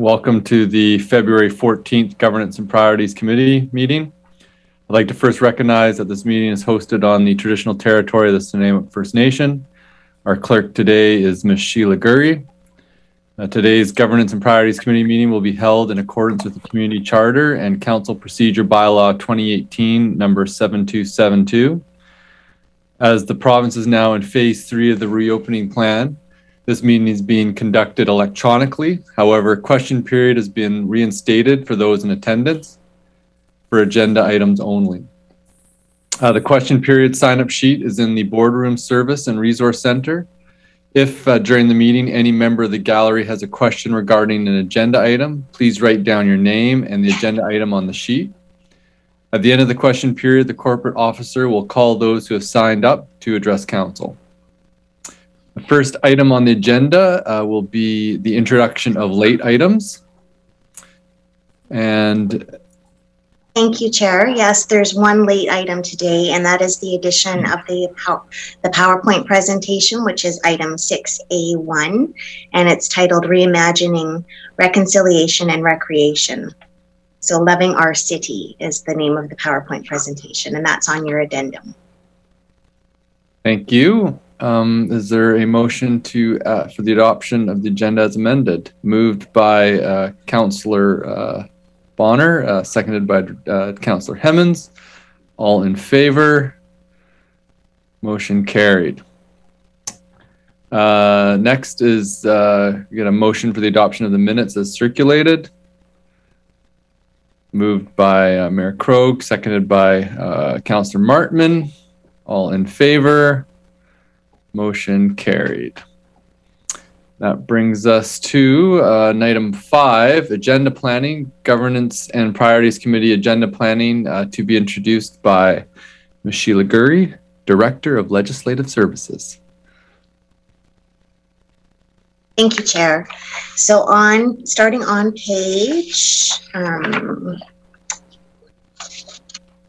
Welcome to the February 14th Governance and Priorities Committee meeting. I'd like to first recognize that this meeting is hosted on the traditional territory of the Snuneymuxw First Nation. Our clerk today is Ms. Sheila Gurry. Today's Governance and Priorities Committee meeting will be held in accordance with the Community Charter and Council Procedure Bylaw 2018, number 7272. As the province is now in phase 3 of the reopening plan, this meeting is being conducted electronically. However, question period has been reinstated for those in attendance for agenda items only. The question period sign-up sheet is in the Boardroom Service and Resource Center. If during the meeting any member of the gallery has a question regarding an agenda item, please write down your name and the agenda item on the sheet. At the end of the question period, the corporate officer will call those who have signed up to address council. The first item on the agenda will be the introduction of late items. And thank you, Chair. Yes, there's one late item today, and that is the addition of the PowerPoint presentation, which is item 6A1, and it's titled Reimagining Reconciliation and Recreation. So Loving Our City is the name of the PowerPoint presentation, and that's on your addendum. Thank you. Is there a motion to for the adoption of the agenda as amended? Moved by Councillor Bonner, seconded by Councillor Hemmons. All in favor? Motion carried. Next is we get a motion for the adoption of the minutes as circulated. Moved by Mayor Krogh, seconded by Councillor Martman. All in favor? Motion carried. That brings us to item 5, agenda planning, governance and priorities committee agenda planning, to be introduced by Ms. Sheila Gurry, Director of Legislative Services. Thank you, Chair. So starting on page,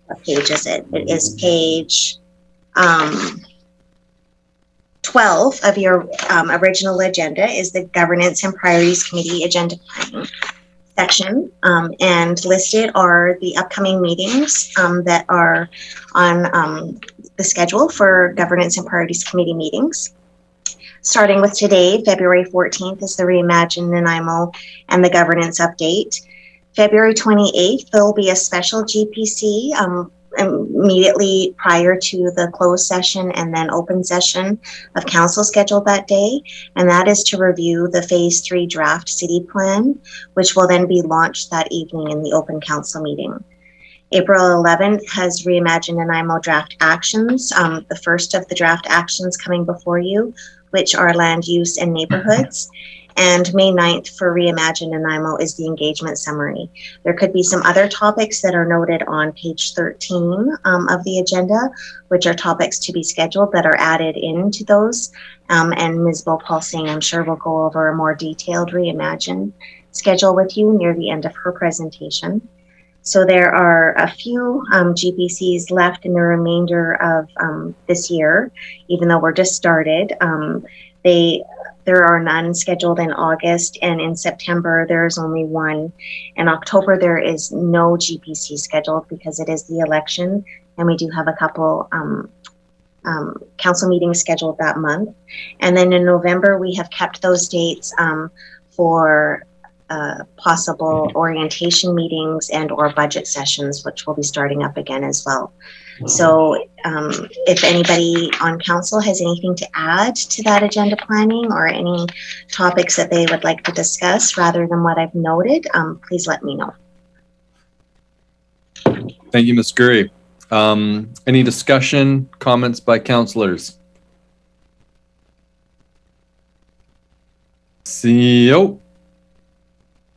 what page is it? It is page 12 of your original agenda is the Governance and Priorities Committee Agenda Planning section, and listed are the upcoming meetings that are on the schedule for Governance and Priorities Committee meetings. Starting with today, February 14th is the Reimagine Nanaimo and the Governance Update. February 28th, there will be a special GPC immediately prior to the closed session and then open session of council scheduled that day, and that is to review the phase 3 draft city plan, which will then be launched that evening in the open council meeting. April 11th has Reimagine Nanaimo draft actions, the first of the draft actions coming before you, which are land use and neighborhoods. And May 9th for Reimagine Nanaimo is the engagement summary. There could be some other topics that are noted on page 13 of the agenda, which are topics to be scheduled that are added into those. And Ms. Bhopal Singh, I'm sure, will go over a more detailed Reimagine schedule with you near the end of her presentation. So there are a few GPCs left in the remainder of this year, even though we're just started. There are none scheduled in August, and in September there is only one. In October there is no GPC scheduled because it is the election, and we do have a couple council meetings scheduled that month. And then in November we have kept those dates for possible orientation meetings and or budget sessions, which will be starting up again as well. So if anybody on council has anything to add to that agenda planning or any topics that they would like to discuss rather than what I've noted, please let me know. Thank you, Ms. Gurry. Any discussion, comments by councillors? CEO,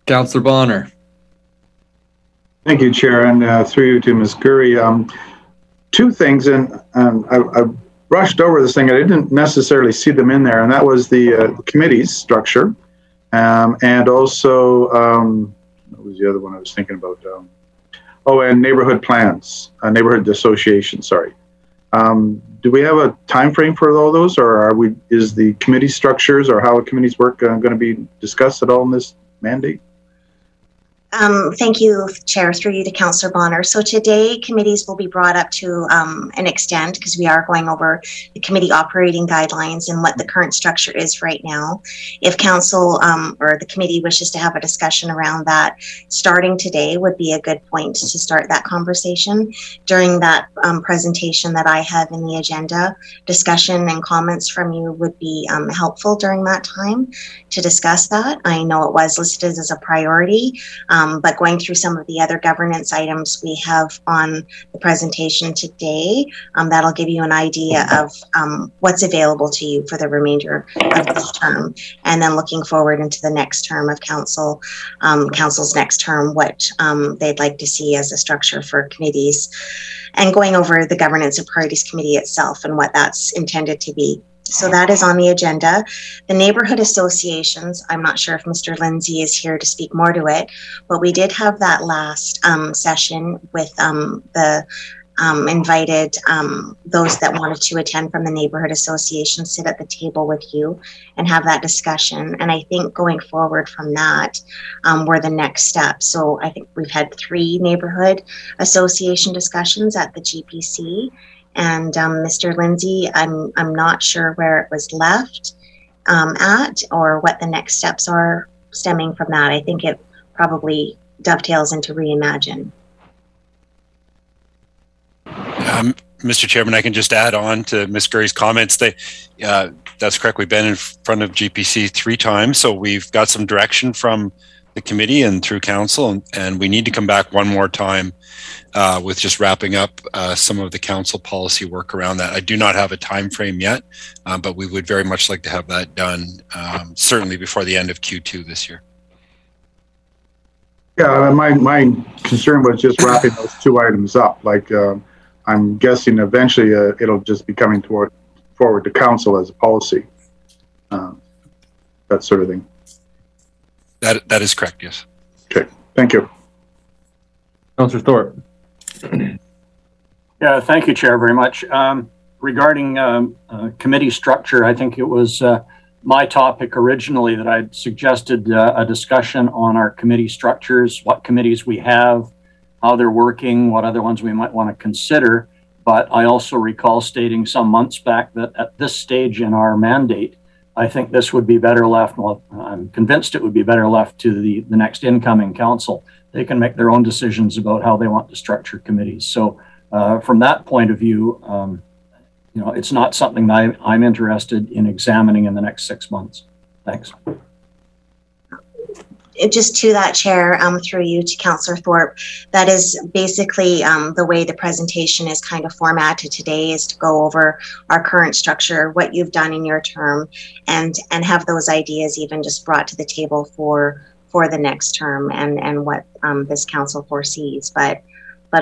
Councillor Bonner. Thank you, Chair, and through you to Ms. Gurry. Two things, and I brushed over this thing. I didn't necessarily see them in there, and that was the committee's structure, and also what was the other one I was thinking about? And neighborhood plans, neighborhood association. Sorry. Do we have a time frame for all those, or is the committee structures or how committees work going to be discussed at all in this mandate? Thank you, Chair, through you to Councillor Bonner. So today, committees will be brought up to an extent because we are going over the committee operating guidelines and what the current structure is right now. If Council or the committee wishes to have a discussion around that, starting today would be a good point to start that conversation. During that presentation that I have in the agenda, discussion and comments from you would be helpful during that time to discuss that. I know it was listed as a priority. But going through some of the other governance items we have on the presentation today, that'll give you an idea of what's available to you for the remainder of this term. And then looking forward into the next term of council, council's next term, what they'd like to see as a structure for committees, and going over the Governance and Priorities Committee itself and what that's intended to be. So that is on the agenda. The neighborhood associations, I'm not sure if Mr. Lindsay is here to speak more to it, but we did have that last session with the invited those that wanted to attend from the neighborhood association sit at the table with you and have that discussion. And I think going forward from that were the next steps. So I think we've had 3 neighborhood association discussions at the GPC. And Mr. Lindsay, I'm not sure where it was left at or what the next steps are stemming from that. I think it probably dovetails into Reimagine. Mr. Chairman, I can just add on to Ms. Gurry's comments. That's correct. We've been in front of GPC 3 times, so we've got some direction from the committee and through council, and we need to come back one more time with just wrapping up some of the council policy work around that. I do not have a time frame yet, but we would very much like to have that done certainly before the end of Q2 this year. Yeah, my concern was just wrapping those 2 items up. Like I'm guessing eventually it'll just be coming forward to council as a policy, that sort of thing. That is correct, yes. Okay, thank you. Councillor Thorpe. Yeah, thank you, Chair, very much. Regarding committee structure, I think it was my topic originally that I'd suggested a discussion on our committee structures, what committees we have, how they're working, what other ones we might want to consider. But I also recall stating some months back that at this stage in our mandate, I think this would be better left, well, I'm convinced it would be better left to the next incoming council. They can make their own decisions about how they want to structure committees. So from that point of view, you know, it's not something that I'm interested in examining in the next 6 months. Thanks. Just to that, Chair, through you to Councillor Thorpe, that is basically the way the presentation is kind of formatted today, is to go over our current structure, what you've done in your term, and have those ideas even just brought to the table for the next term and what this council foresees. But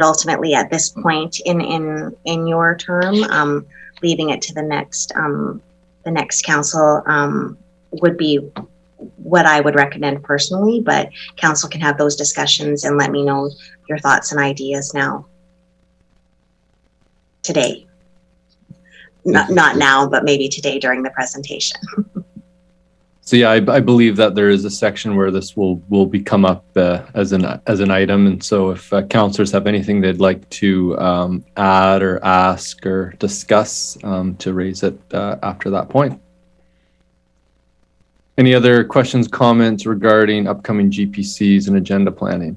ultimately, at this point in your term, leaving it to the next council would be what I would recommend personally, but council can have those discussions and let me know your thoughts and ideas now. Today. Not now, but maybe today during the presentation. So yeah, I believe that there is a section where this will become up as an item, and so if councillors have anything they'd like to add or ask or discuss, to raise it after that point. Any other questions, comments regarding upcoming GPCs and agenda planning?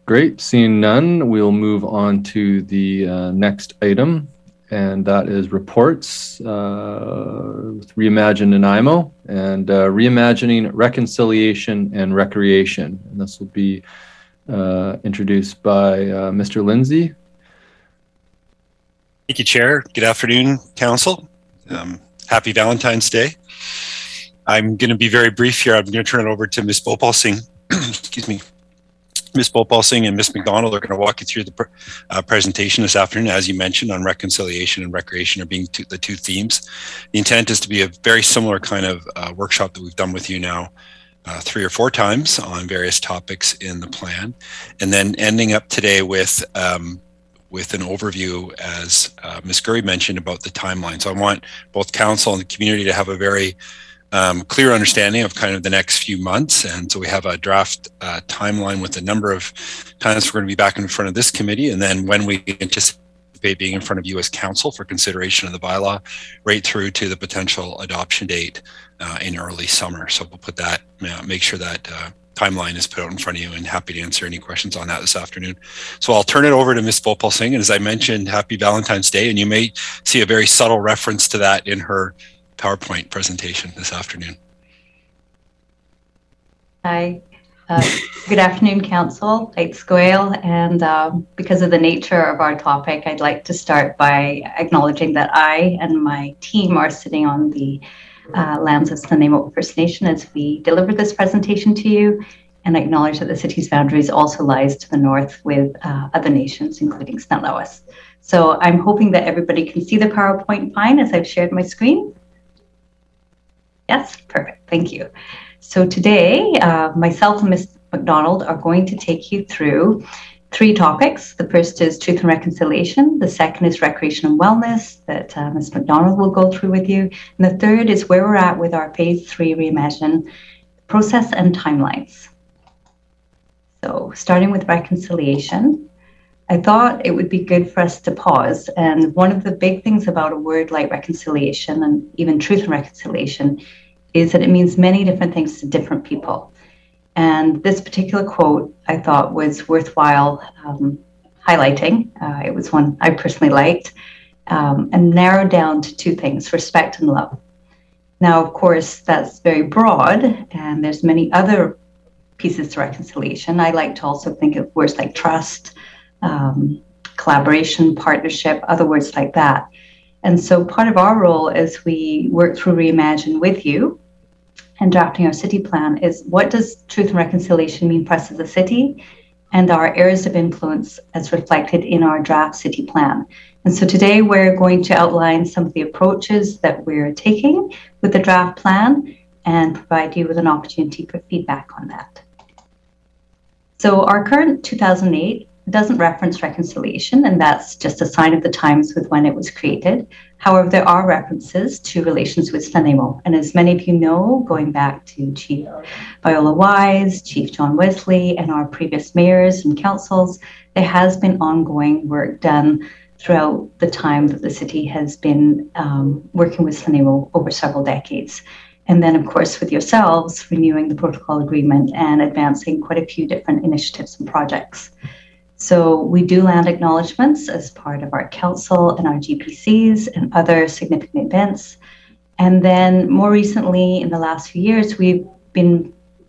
Great, seeing none, we'll move on to the next item, and that is reports with Reimagine and IMO, and Reimagining Reconciliation and Recreation. And this will be introduced by Mr. Lindsay. Thank you, Chair. Good afternoon, Council. Happy Valentine's Day. I'm going to be very brief here. I'm going to turn it over to Ms. Bhopal Singh. Excuse me. Ms. Bhopal Singh and Ms. McDonald are going to walk you through the presentation this afternoon. As you mentioned, on reconciliation and recreation are being the 2 themes. The intent is to be a very similar kind of workshop that we've done with you now 3 or 4 times on various topics in the plan, and then ending up today with an overview, as Ms. Gurry mentioned, about the timeline. So I want both council and the community to have a very clear understanding of kind of the next few months. And so we have a draft timeline with a number of times we're going to be back in front of this committee, and then when we anticipate being in front of you as council for consideration of the bylaw, right through to the potential adoption date in early summer. So we'll put that, make sure that timeline is put out in front of you, and happy to answer any questions on that this afternoon. So I'll turn it over to Ms. Bhopal Singh. And as I mentioned, happy Valentine's Day. And you may see a very subtle reference to that in her PowerPoint presentation this afternoon. Hi, good afternoon, Council. It's Goyle, and because of the nature of our topic, I'd like to start by acknowledging that I and my team are sitting on the lands of Nanaimo First Nation as we deliver this presentation to you, and acknowledge that the city's boundaries also lies to the north with other nations, including Snuneymuxw. So I'm hoping that everybody can see the PowerPoint fine as I've shared my screen. Yes, perfect, thank you. So today, myself and Ms. McDonald are going to take you through 3 topics. The first is truth and reconciliation. The second is recreation and wellness that Ms. McDonald will go through with you. And the third is where we're at with our phase 3 Reimagine process and timelines. So starting with reconciliation, I thought it would be good for us to pause. And one of the big things about a word like reconciliation, and even truth and reconciliation, is that it means many different things to different people. And this particular quote I thought was worthwhile highlighting. It was one I personally liked, and narrowed down to 2 things: respect and love. Now, of course, that's very broad, and there's many other pieces to reconciliation. I like to also think of words like trust, collaboration, partnership, other words like that. And so part of our role as we work through Reimagine with you and drafting our city plan is, what does truth and reconciliation mean for us as a city, and our areas of influence as reflected in our draft city plan. And so today we're going to outline some of the approaches that we're taking with the draft plan and provide you with an opportunity for feedback on that. So our current 2008 doesn't reference reconciliation, and that's just a sign of the times with when it was created. However, there are references to relations with Nanaimo. And as many of you know, going back to Chief Viola Wise, Chief John Wesley, and our previous mayors and councils, there has been ongoing work done throughout the time that the city has been working with Nanaimo over several decades. And then, of course, with yourselves, renewing the protocol agreement and advancing quite a few different initiatives and projects. So we do land acknowledgements as part of our council and our GPCs and other significant events. And then more recently, in the last few years,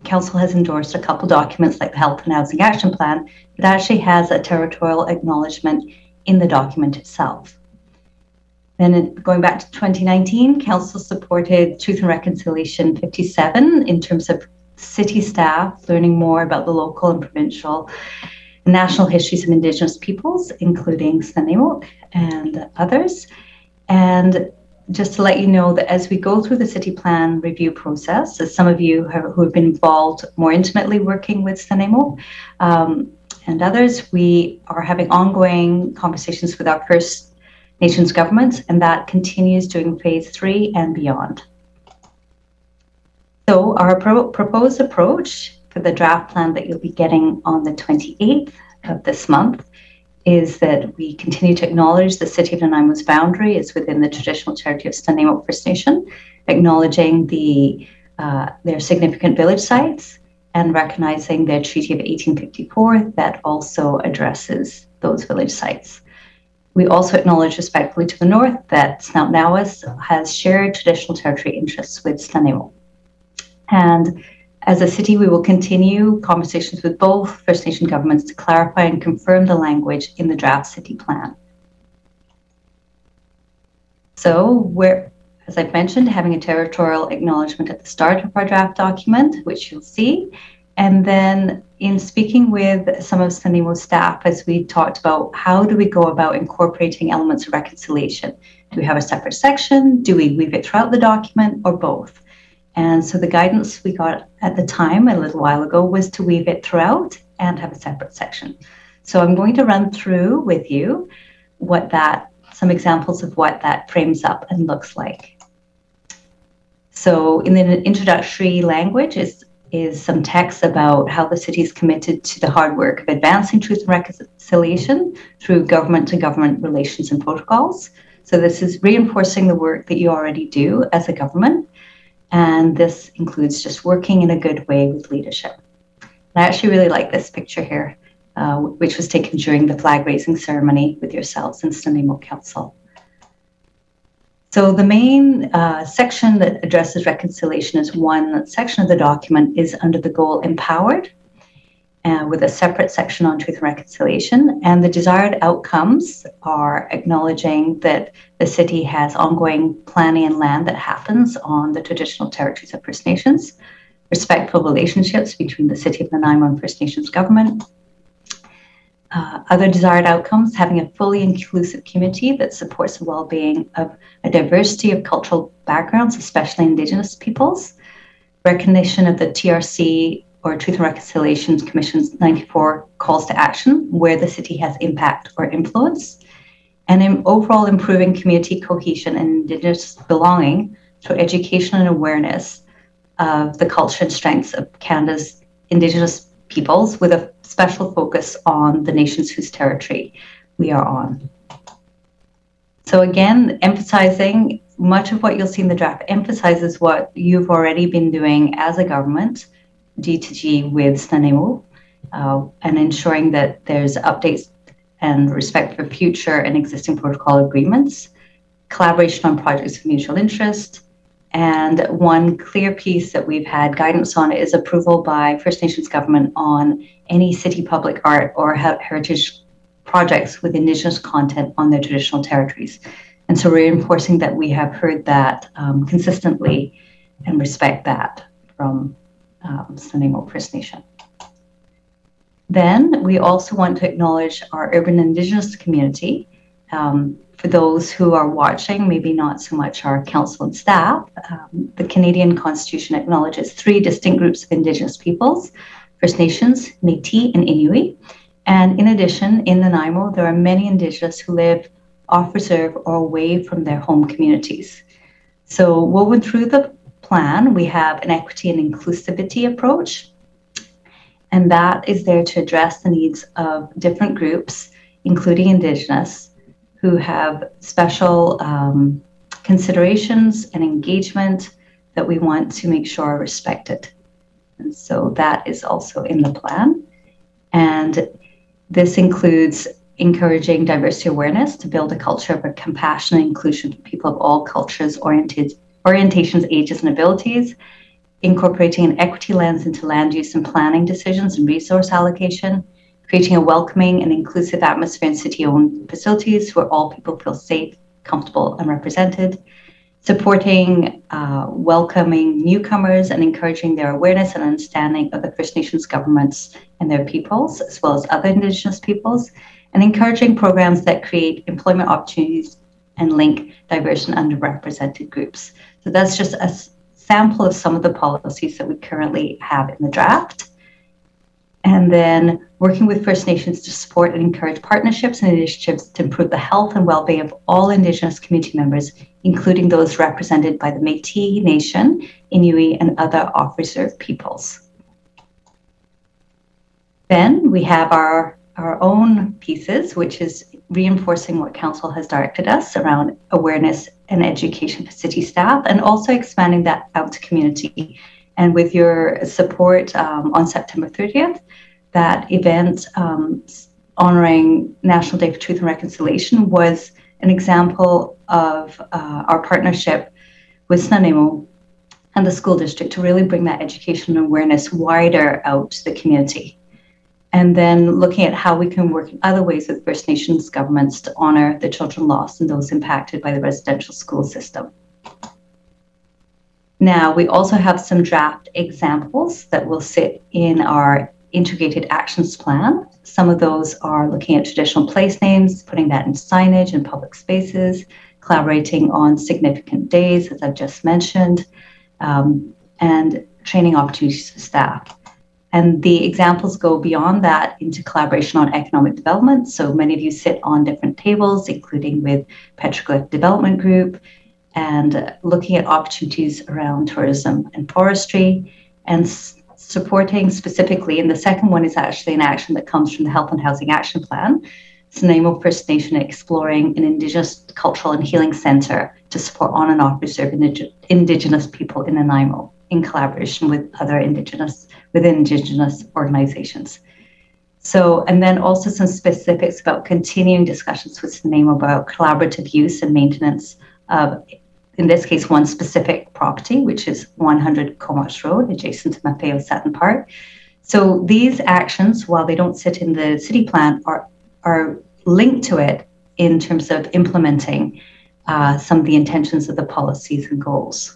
council has endorsed a couple documents like the Health and Housing Action Plan that actually has a territorial acknowledgement in the document itself. Then going back to 2019, council supported Truth and Reconciliation 57 in terms of city staff learning more about the local and provincial national histories of Indigenous peoples, including Nanaimo and others. And just to let you know that as we go through the city plan review process, as some of you who have been involved more intimately working with Nanaimo and others, we are having ongoing conversations with our First Nations governments, and that continues during phase 3 and beyond. So our proposed approach for the draft plan that you'll be getting on the 28th of this month is that we continue to acknowledge the City of Nanaimo's boundary is within the traditional territory of Nanaimo First Nation, acknowledging their significant village sites and recognizing their Treaty of 1854 that also addresses those village sites. We also acknowledge respectfully to the north that Snuneymuxw has shared traditional territory interests with Nanaimo. And as a city, we will continue conversations with both First Nation governments to clarify and confirm the language in the draft city plan. So we're, as I've mentioned, having a territorial acknowledgement at the start of our draft document, which you'll see. And then in speaking with some of Nanaimo staff, as we talked about, how do we go about incorporating elements of reconciliation? Do we have a separate section? Do we weave it throughout the document, or both? And so the guidance we got at the time, a little while ago, was to weave it throughout and have a separate section. So I'm going to run through with you some examples of what that frames up and looks like. So in the introductory language is some text about how the city is committed to the hard work of advancing truth and reconciliation through government-to-government relations and protocols. So this is reinforcing the work that you already do as a government, and this includes just working in a good way with leadership. And I actually really like this picture here, which was taken during the flag-raising ceremony with yourselves in Nanaimo Council. So the main section that addresses reconciliation is one section of the document is under the goal empowered, with a separate section on truth and reconciliation. And the desired outcomes are acknowledging that the city has ongoing planning and land that happens on the traditional territories of First Nations, respectful relationships between the City of Nanaimo and First Nations government. Other desired outcomes, having a fully inclusive community that supports the well-being of a diversity of cultural backgrounds, especially Indigenous peoples, recognition of the TRC or Truth and Reconciliation Commission's 94 calls to action where the city has impact or influence, and in overall improving community cohesion and Indigenous belonging through education and awareness of the culture and strengths of Canada's Indigenous peoples, with a special focus on the nations whose territory we are on. So again, emphasizing much of what you'll see in the draft emphasizes what you've already been doing as a government, G2G with Nanaimo, and ensuring that there's updates and respect for future and existing protocol agreements, collaboration on projects of mutual interest. And one clear piece that we've had guidance on is approval by First Nations government on any city public art or heritage projects with Indigenous content on their traditional territories. And so reinforcing that we have heard that consistently and respect that from Nanaimo First Nation. Then we also want to acknowledge our urban Indigenous community. For those who are watching, maybe not so much our council and staff, the Canadian Constitution acknowledges 3 distinct groups of Indigenous peoples: First Nations, Métis, and Inuit. And in addition, in Nanaimo, there are many Indigenous who live off reserve or away from their home communities. So woven through the plan, we have an equity and inclusivity approach, and that is there to address the needs of different groups, including Indigenous, who have special considerations and engagement that we want to make sure are respected. And so that is also in the plan. And this includes encouraging diversity awareness to build a culture of compassion and inclusion for people of all cultures, orientations, ages, and abilities, incorporating an equity lens into land use and planning decisions and resource allocation, creating a welcoming and inclusive atmosphere in city-owned facilities where all people feel safe, comfortable, and represented, supporting welcoming newcomers and encouraging their awareness and understanding of the First Nations governments and their peoples, as well as other Indigenous peoples, and encouraging programs that create employment opportunities and link diverse and underrepresented groups. So that's just a sample of some of the policies that we currently have in the draft. And then working with First Nations to support and encourage partnerships and initiatives to improve the health and well-being of all Indigenous community members, including those represented by the Métis Nation, Inuit, and other off-reserve peoples. Then we have our own pieces, which is reinforcing what Council has directed us around awareness and education for city staff, and also expanding that out to community. And with your support on September 30th, that event honoring National Day for Truth and Reconciliation was an example of our partnership with Nanaimo and the school district to really bring that education and awareness wider out to the community. And then looking at how we can work in other ways with First Nations governments to honor the children lost and those impacted by the residential school system. Now, we also have some draft examples that will sit in our integrated actions plan. Some of those are looking at traditional place names, putting that in signage and public spaces, collaborating on significant days, as I've just mentioned, and training opportunities for staff. And the examples go beyond that into collaboration on economic development. So many of you sit on different tables, including with Petroglyph Development Group, and looking at opportunities around tourism and forestry, and supporting specifically, and the second one is actually an action that comes from the Health and Housing Action Plan, Nanaimo First Nation exploring an Indigenous cultural and healing centre to support on and off reserve Indigenous people in Nanaimo in collaboration with other Indigenous organizations. So, and then also some specifics about continuing discussions with Nanaimo about collaborative use and maintenance of, in this case, one specific property, which is 100 Comox Road, adjacent to Maffeo Satin Park. So these actions, while they don't sit in the city plan, are linked to it in terms of implementing some of the intentions of the policies and goals.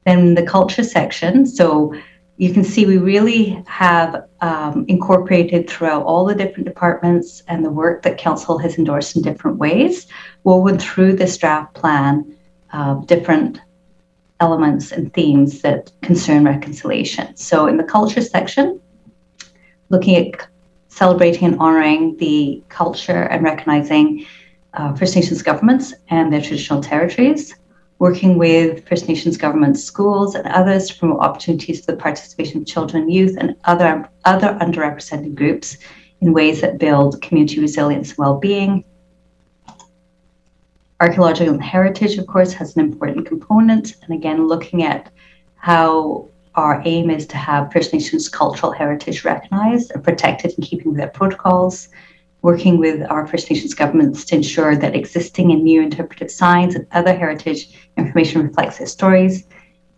Then the culture section, so you can see we really have incorporated throughout all the different departments and the work that council has endorsed in different ways, woven through this draft plan, different elements and themes that concern reconciliation. So in the culture section, looking at celebrating and honoring the culture and recognizing First Nations governments and their traditional territories, working with First Nations governments, schools, and others to promote opportunities for the participation of children, youth, and other underrepresented groups in ways that build community resilience and well-being. Archaeological heritage, of course, has an important component, and again, looking at how our aim is to have First Nations cultural heritage recognized and protected in keeping with their protocols, working with our First Nations governments to ensure that existing and new interpretive signs and other heritage information reflects their stories,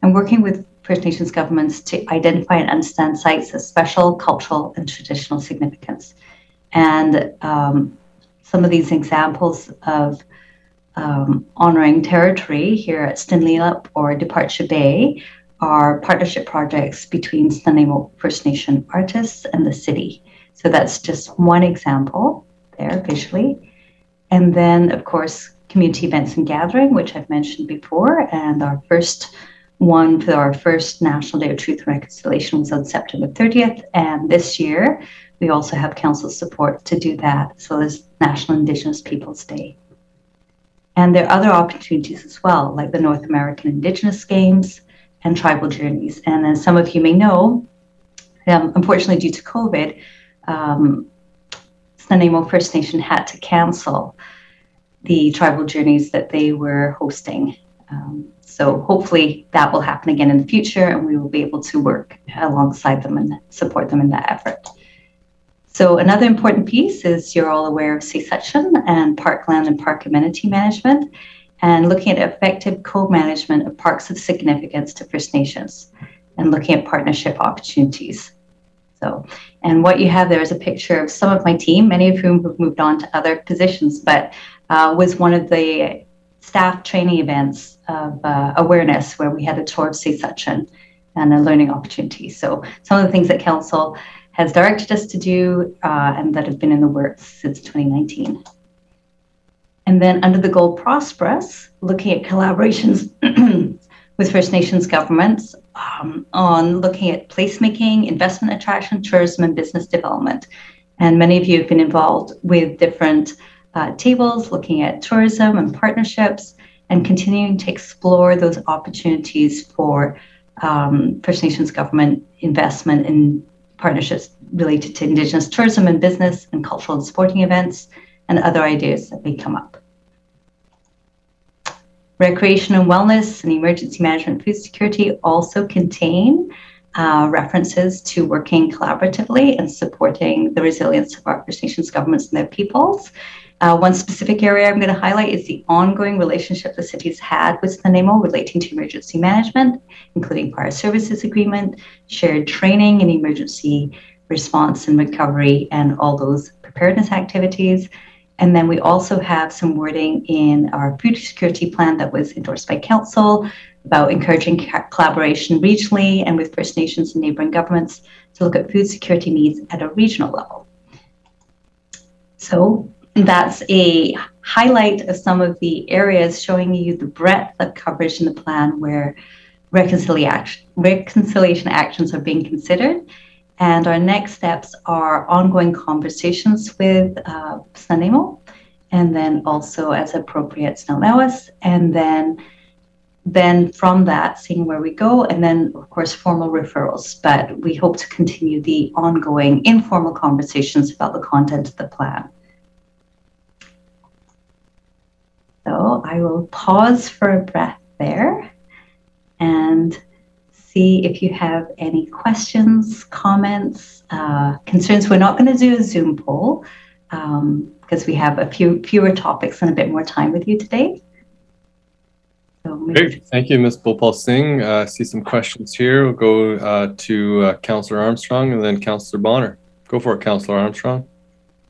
and working with First Nations governments to identify and understand sites of special cultural and traditional significance. And some of these examples of honoring territory here at Stinleelap or Departure Bay are partnership projects between Nanaimo First Nation artists and the city. So that's just one example there visually. And then, of course, community events and gathering, which I've mentioned before. And our first one for our first National Day of Truth and Reconciliation was on September 30th. And this year, we also have council support to do that, as well as National Indigenous Peoples Day. And there are other opportunities as well, like the North American Indigenous Games and Tribal Journeys. And as some of you may know, unfortunately due to COVID, Nanaimo First Nation had to cancel the Tribal Journeys that they were hosting. So hopefully that will happen again in the future, and we will be able to work alongside them and support them in that effort. So another important piece is you're all aware of succession and parkland and park amenity management, and looking at effective co-management of parks of significance to First Nations and looking at partnership opportunities. So, and what you have there is a picture of some of my team, many of whom have moved on to other positions, but was one of the staff training events of awareness where we had a tour of succession and a learning opportunity. So some of the things that council has directed us to do and that have been in the works since 2019. And then under the goal prosperous, looking at collaborations with First Nations governments on looking at placemaking, investment attraction, tourism, and business development. And many of you have been involved with different tables, looking at tourism and partnerships, and continuing to explore those opportunities for First Nations government investment in partnerships related to Indigenous tourism and business and cultural and sporting events and other ideas that may come up. Recreation and wellness and emergency management food security also contain references to working collaboratively and supporting the resilience of our First Nations governments and their peoples. One specific area I'm going to highlight is the ongoing relationship the city's had with Nanaimo relating to emergency management, including fire services agreement, shared training in emergency response and recovery, and all those preparedness activities. And then we also have some wording in our food security plan that was endorsed by council about encouraging collaboration regionally and with First Nations and neighboring governments to look at food security needs at a regional level. So that's a highlight of some of the areas showing you the breadth of coverage in the plan where reconciliation actions are being considered. And our next steps are ongoing conversations with Nanaimo and then also as appropriate Snout-Nowas, and then from that, seeing where we go, and then of course formal referrals. But we hope to continue the ongoing informal conversations about the content of the plan. So I will pause for a breath there and see if you have any questions, comments, concerns. We're not going to do a Zoom poll because we have a fewer topics and a bit more time with you today. So Great. Thank you, Ms. Bhopal Singh. I see some questions here. We'll go to Councillor Armstrong and then Councillor Bonner. Go for it, Councillor Armstrong.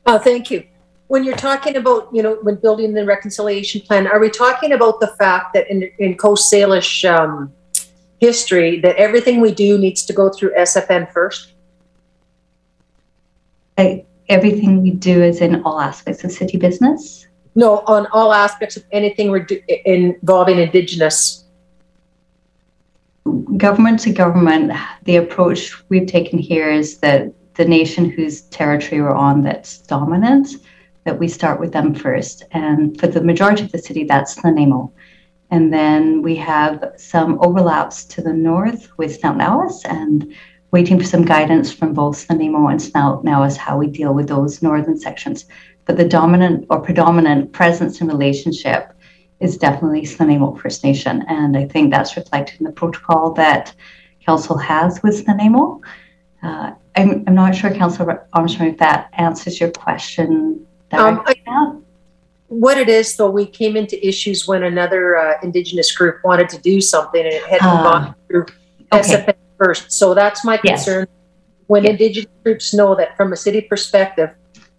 Thank you. When you're talking about, when building the reconciliation plan, are we talking about the fact that in Coast Salish history that everything we do needs to go through SFN first? Everything we do is in all aspects of city business? No, on all aspects of anything involving Indigenous. Government to government, the approach we've taken here is that the nation whose territory we're on that's dominant, that we start with them first. And for the majority of the city, that's Nanaimo. And then we have some overlaps to the north with Snout-Nowas, and waiting for some guidance from both Nanaimo and Snout-Nowas how we deal with those northern sections. But the dominant or predominant presence and relationship is definitely Nanaimo First Nation. And I think that's reflected in the protocol that Council has with Nanaimo. I'm not sure, Councillor Armstrong, if that answers your question. What it is, though, we came into issues when another Indigenous group wanted to do something and it hadn't gone through SFN first. So that's my concern. Yes. When Indigenous groups know that from a city perspective,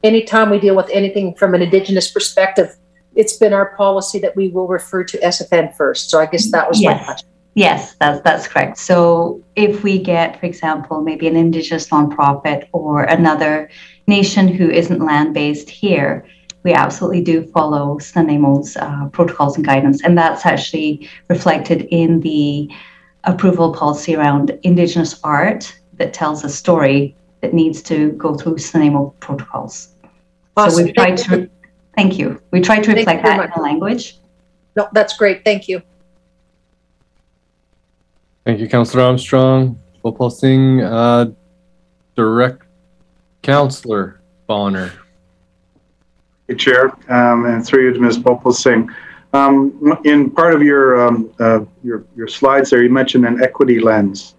anytime we deal with anything from an Indigenous perspective, it's been our policy that we will refer to SFN first. So I guess that was my question. Yes, that's correct. So if we get, for example, maybe an Indigenous nonprofit or another nation who isn't land-based here, we absolutely do follow Nanaimo's protocols and guidance. And that's actually reflected in the approval policy around Indigenous art that tells a story that needs to go through Nanaimo protocols. Awesome. So we've tried to, thank you. We tried to reflect that in the language. No, that's great. Thank you. Thank you, Councillor Armstrong. Bhopal Singh, Direct Councillor Bonner. Hey, Chair, and through you to Ms. Bhopal Singh. In part of your slides there, you mentioned an equity lens.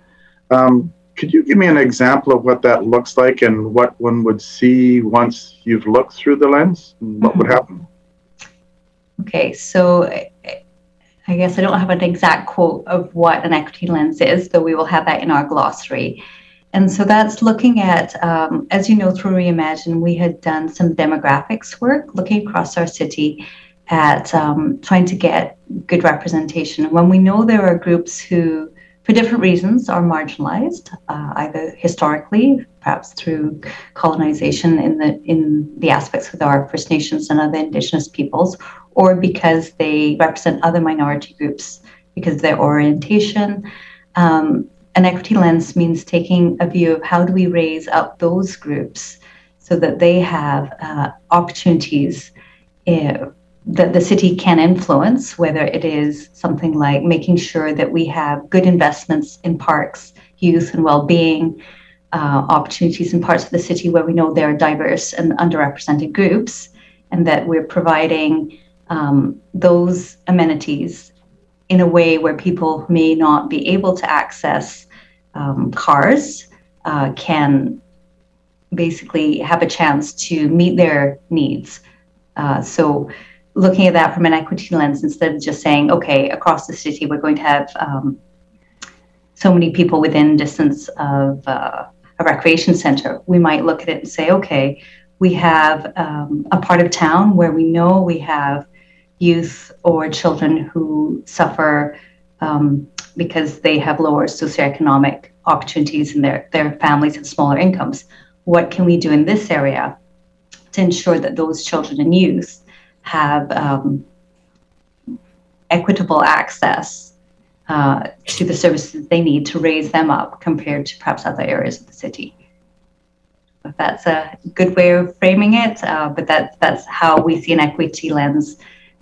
Could you give me an example of what that looks like and what one would see once you've looked through the lens? And what would happen? Okay, so I guess I don't have an exact quote of what an equity lens is, though we will have that in our glossary. And so that's looking at, as you know, through Reimagine, we had done some demographics work, looking across our city at trying to get good representation. And when we know there are groups who, for different reasons, are marginalized, either historically, perhaps through colonization in the aspects with our First Nations and other Indigenous peoples, or because they represent other minority groups because of their orientation. An equity lens means taking a view of how do we raise up those groups so that they have opportunities that the city can influence, whether it is something like making sure that we have good investments in parks, youth and well-being, opportunities in parts of the city where we know there are diverse and underrepresented groups, and that we're providing those amenities in a way where people may not be able to access cars, can basically have a chance to meet their needs. So looking at that from an equity lens, instead of just saying, okay, across the city, we're going to have so many people within distance of a recreation center, we might look at it and say, okay, we have a part of town where we know we have youth or children who suffer because they have lower socioeconomic opportunities and their families have smaller incomes. What can we do in this area to ensure that those children and youth have equitable access to the services they need to raise them up compared to perhaps other areas of the city? if that's a good way of framing it, but that's how we see an equity lens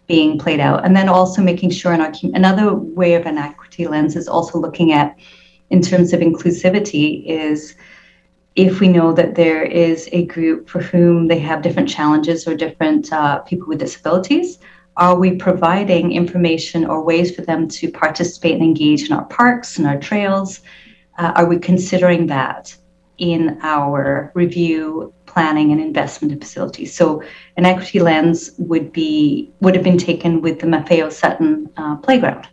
being played out. And then also making sure another way of an equity lens is also looking at, in terms of inclusivity, is if we know that there is a group for whom they have different challenges or different people with disabilities, are we providing information or ways for them to participate and engage in our parks and our trails? Are we considering that in our review, planning, and investment in facilities? So an equity lens would have been taken with the Maffeo Sutton playground,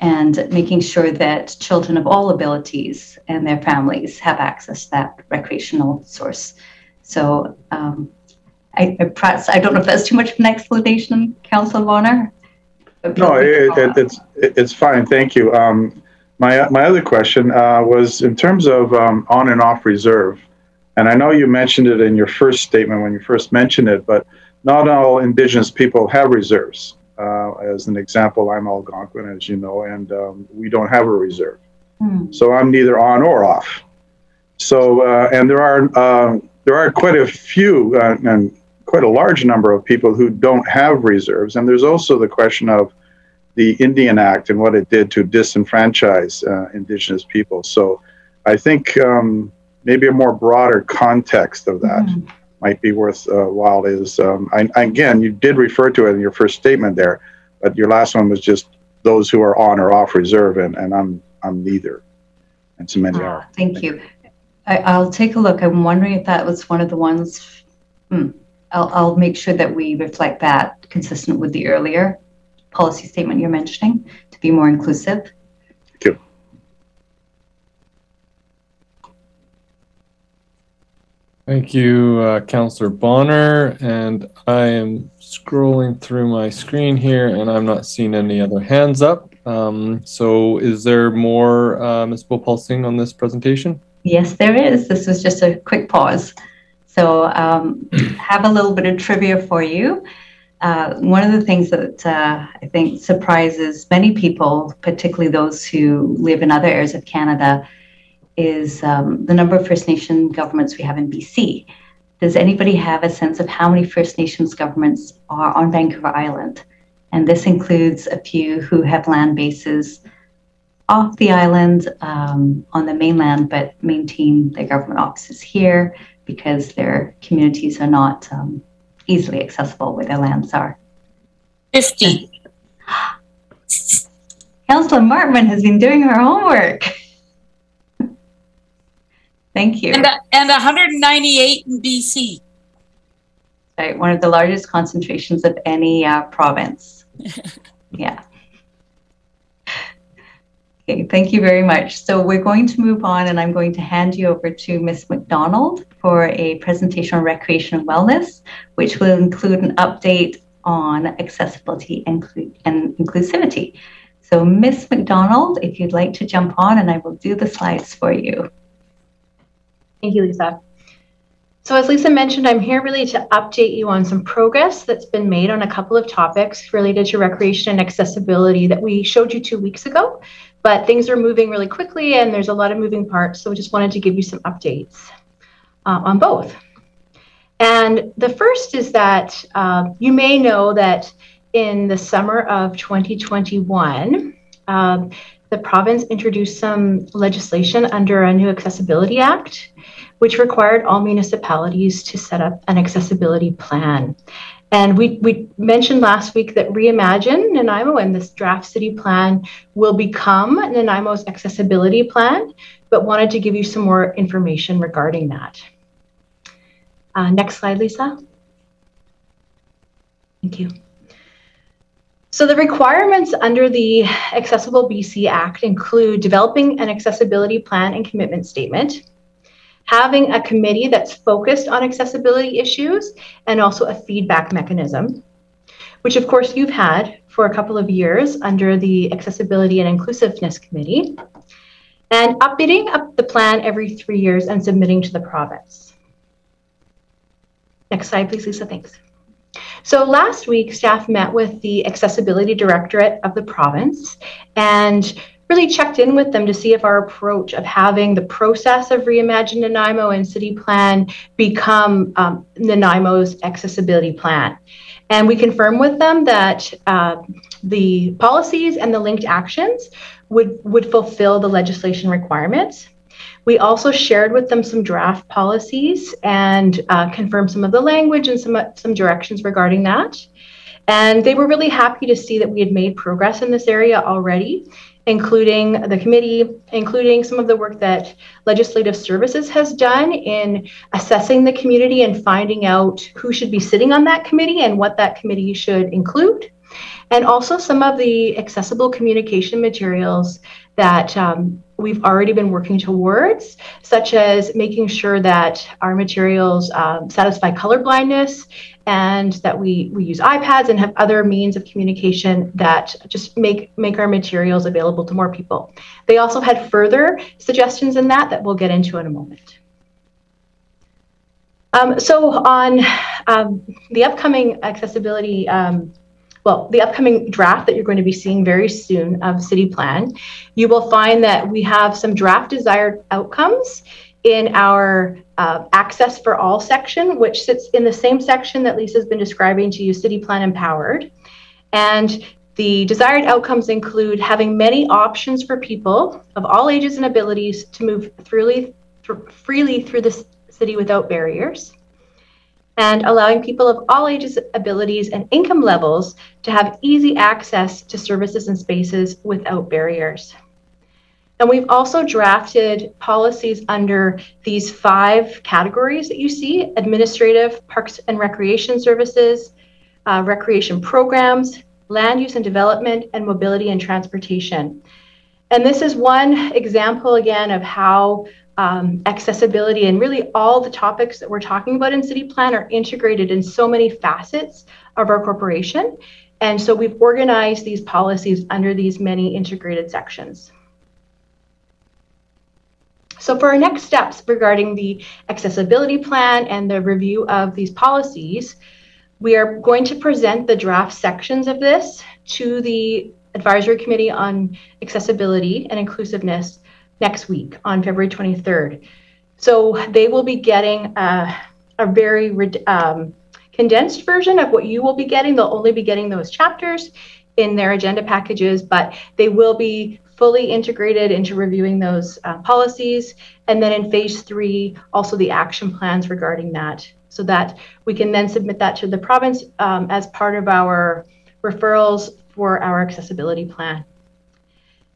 and making sure that children of all abilities and their families have access to that recreational source. So I don't know if that's too much of an explanation, Councillor Bonner. No, it's fine. Thank you. My other question was in terms of on and off reserve, and I know you mentioned it in your first statement when you first mentioned it, but not all Indigenous people have reserves. As an example, I'm Algonquin, as you know, and we don't have a reserve. So I'm neither on or off. So and there are quite a few and quite a large number of people who don't have reserves, and there's also the question of the Indian Act and what it did to disenfranchise Indigenous people. So I think maybe a more broader context of that might be worthwhile. Again, you did refer to it in your first statement there, but your last one was just those who are on or off reserve, and I'm neither, and so many are. Thank you. I'll take a look. I'm wondering if that was one of the ones. I'll make sure that we reflect that consistent with the earlier policy statement you're mentioning to be more inclusive. Thank you. Thank you, Councillor Bonner. And I am scrolling through my screen here, and I'm not seeing any other hands up. So is there more, Ms. Bopal-Singh, on this presentation? Yes, there is. This was just a quick pause. So have a little bit of trivia for you. One of the things that I think surprises many people, particularly those who live in other areas of Canada, is the number of First Nation governments we have in BC. Does anybody have a sense of how many First Nations governments are on Vancouver Island? And this includes a few who have land bases off the island on the mainland, but maintain their government offices here because their communities are not easily accessible where their lands are. 50. Councillor Markman has been doing her homework. Thank you. And 198 in BC. Right, one of the largest concentrations of any province. Yeah. Okay, thank you very much. So we're going to move on, and I'm going to hand you over to Ms. McDonald for a presentation on recreation and wellness, which will include an update on accessibility and inclusivity. So Ms. McDonald, if you'd like to jump on, and I will do the slides for you. Thank you, Lisa. So as Lisa mentioned, I'm here really to update you on some progress that's been made on a couple of topics related to recreation and accessibility that we showed you 2 weeks ago, but things are moving really quickly and there's a lot of moving parts. So we just wanted to give you some updates on both. And the first is that you may know that in the summer of 2021, the province introduced some legislation under a new Accessibility Act, which required all municipalities to set up an accessibility plan. And we mentioned last week that Reimagine Nanaimo and this draft city plan will become Nanaimo's accessibility plan, but wanted to give you some more information regarding that. Next slide, Lisa. Thank you. So the requirements under the Accessible BC Act include developing an accessibility plan and commitment statement, having a committee that's focused on accessibility issues, and also a feedback mechanism, which of course you've had for a couple of years under the Accessibility and Inclusiveness Committee, and updating up the plan every 3 years and submitting to the province. Next slide, please, Lisa, thanks. So last week, staff met with the Accessibility Directorate of the province, and really checked in with them to see if our approach of having the process of Reimagine Nanaimo and City Plan become Nanaimo's accessibility plan. And we confirmed with them that the policies and the linked actions would fulfill the legislation requirements. We also shared with them some draft policies and confirmed some of the language and some directions regarding that. And they were really happy to see that we had made progress in this area already, including the committee, including some of the work that Legislative Services has done in assessing the community and finding out who should be sitting on that committee and what that committee should include. And also some of the accessible communication materials that we've already been working towards, such as making sure that our materials satisfy colorblindness and that we use iPads and have other means of communication that just make our materials available to more people. They also had further suggestions in that we'll get into in a moment. So on the upcoming accessibility, the upcoming draft that you're going to be seeing very soon of City Plan, you will find that we have some draft desired outcomes in our Access for All section, which sits in the same section that Lisa's been describing to you, City Plan Empowered. And the desired outcomes include having many options for people of all ages and abilities to move freely through the city without barriers, and allowing people of all ages, abilities, and income levels to have easy access to services and spaces without barriers. And we've also drafted policies under these 5 categories that you see: administrative, parks and recreation services, recreation programs, land use and development, and mobility and transportation. And this is one example, again, of how accessibility and really all the topics that we're talking about in City Plan are integrated in so many facets of our corporation. And so we've organized these policies under these many integrated sections. So for our next steps regarding the accessibility plan and the review of these policies, we are going to present the draft sections of this to the Advisory Committee on Accessibility and Inclusiveness next week on February 23rd. So they will be getting a very condensed version of what you will be getting. They'll only be getting those chapters in their agenda packages, but they will be fully integrated into reviewing those policies. And then in phase 3, also the action plans regarding that, so that we can then submit that to the province as part of our referrals for our accessibility plan.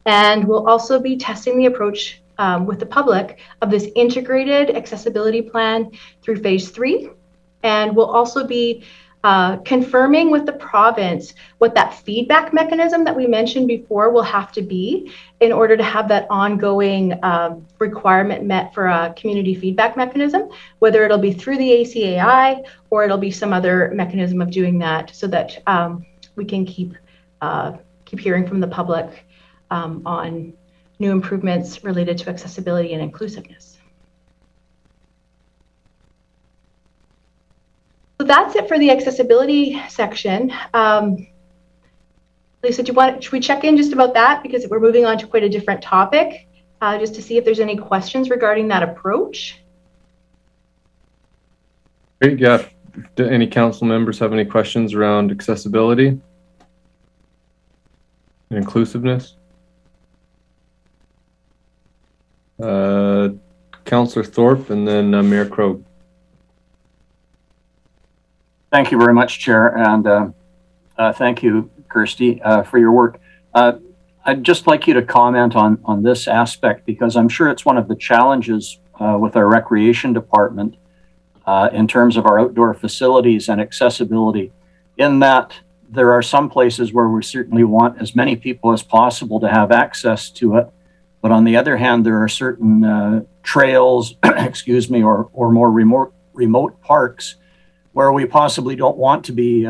And we'll also be testing the approach with the public of this integrated accessibility plan through phase 3. And we'll also be confirming with the province what that feedback mechanism that we mentioned before will have to be in order to have that ongoing requirement met for a community feedback mechanism, whether it'll be through the ACAI or it'll be some other mechanism of doing that, so that we can keep hearing from the public on new improvements related to accessibility and inclusiveness. So that's it for the accessibility section. Lisa, should we check in just about that? Because we're moving on to quite a different topic, just to see if there's any questions regarding that approach. Great, yeah. Do any council members have any questions around accessibility and inclusiveness? Councillor Thorpe and then Mayor Krogh. Thank you very much, Chair, and thank you, Kirsty, for your work. I'd just like you to comment on this aspect, because I'm sure it's one of the challenges with our recreation department in terms of our outdoor facilities and accessibility, in that there are some places where we certainly want as many people as possible to have access to it. But on the other hand, there are certain trails, excuse me, or more remote parks where we possibly don't want to be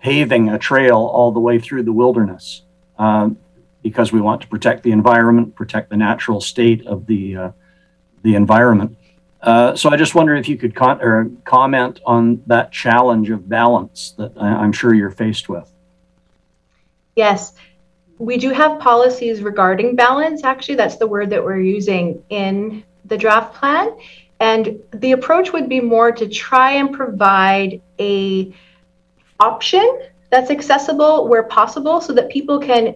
paving a trail all the way through the wilderness, because we want to protect the environment, protect the natural state of the environment. So I just wonder if you could comment on that challenge of balance that I'm sure you're faced with. Yes. We do have policies regarding balance. Actually, that's the word that we're using in the draft plan. And the approach would be more to try and provide a option that's accessible where possible, so that people can,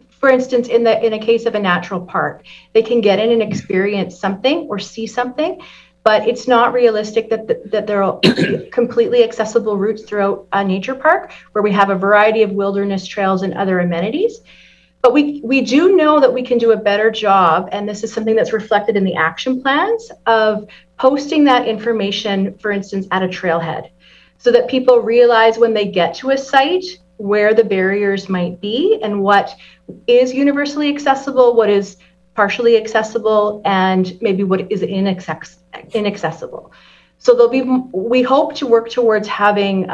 for instance, in a case of a natural park, they can get in and experience something or see something, but it's not realistic that there will be completely accessible routes throughout a nature park where we have a variety of wilderness trails and other amenities. But we do know that we can do a better job, and this is something that's reflected in the action plans, of posting that information, for instance, at a trailhead, so that people realize when they get to a site where the barriers might be and what is universally accessible, what is partially accessible, and maybe what is inaccessible. So we hope to work towards having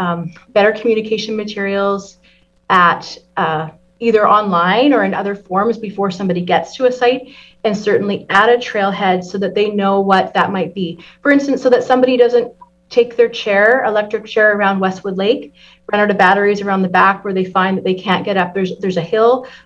better communication materials at either online or in other forms before somebody gets to a site, and certainly at a trailhead so that they know what that might be. For instance, so that somebody doesn't take their electric chair around Westwood Lake, run out of batteries around the back where they find that they can't get up. There's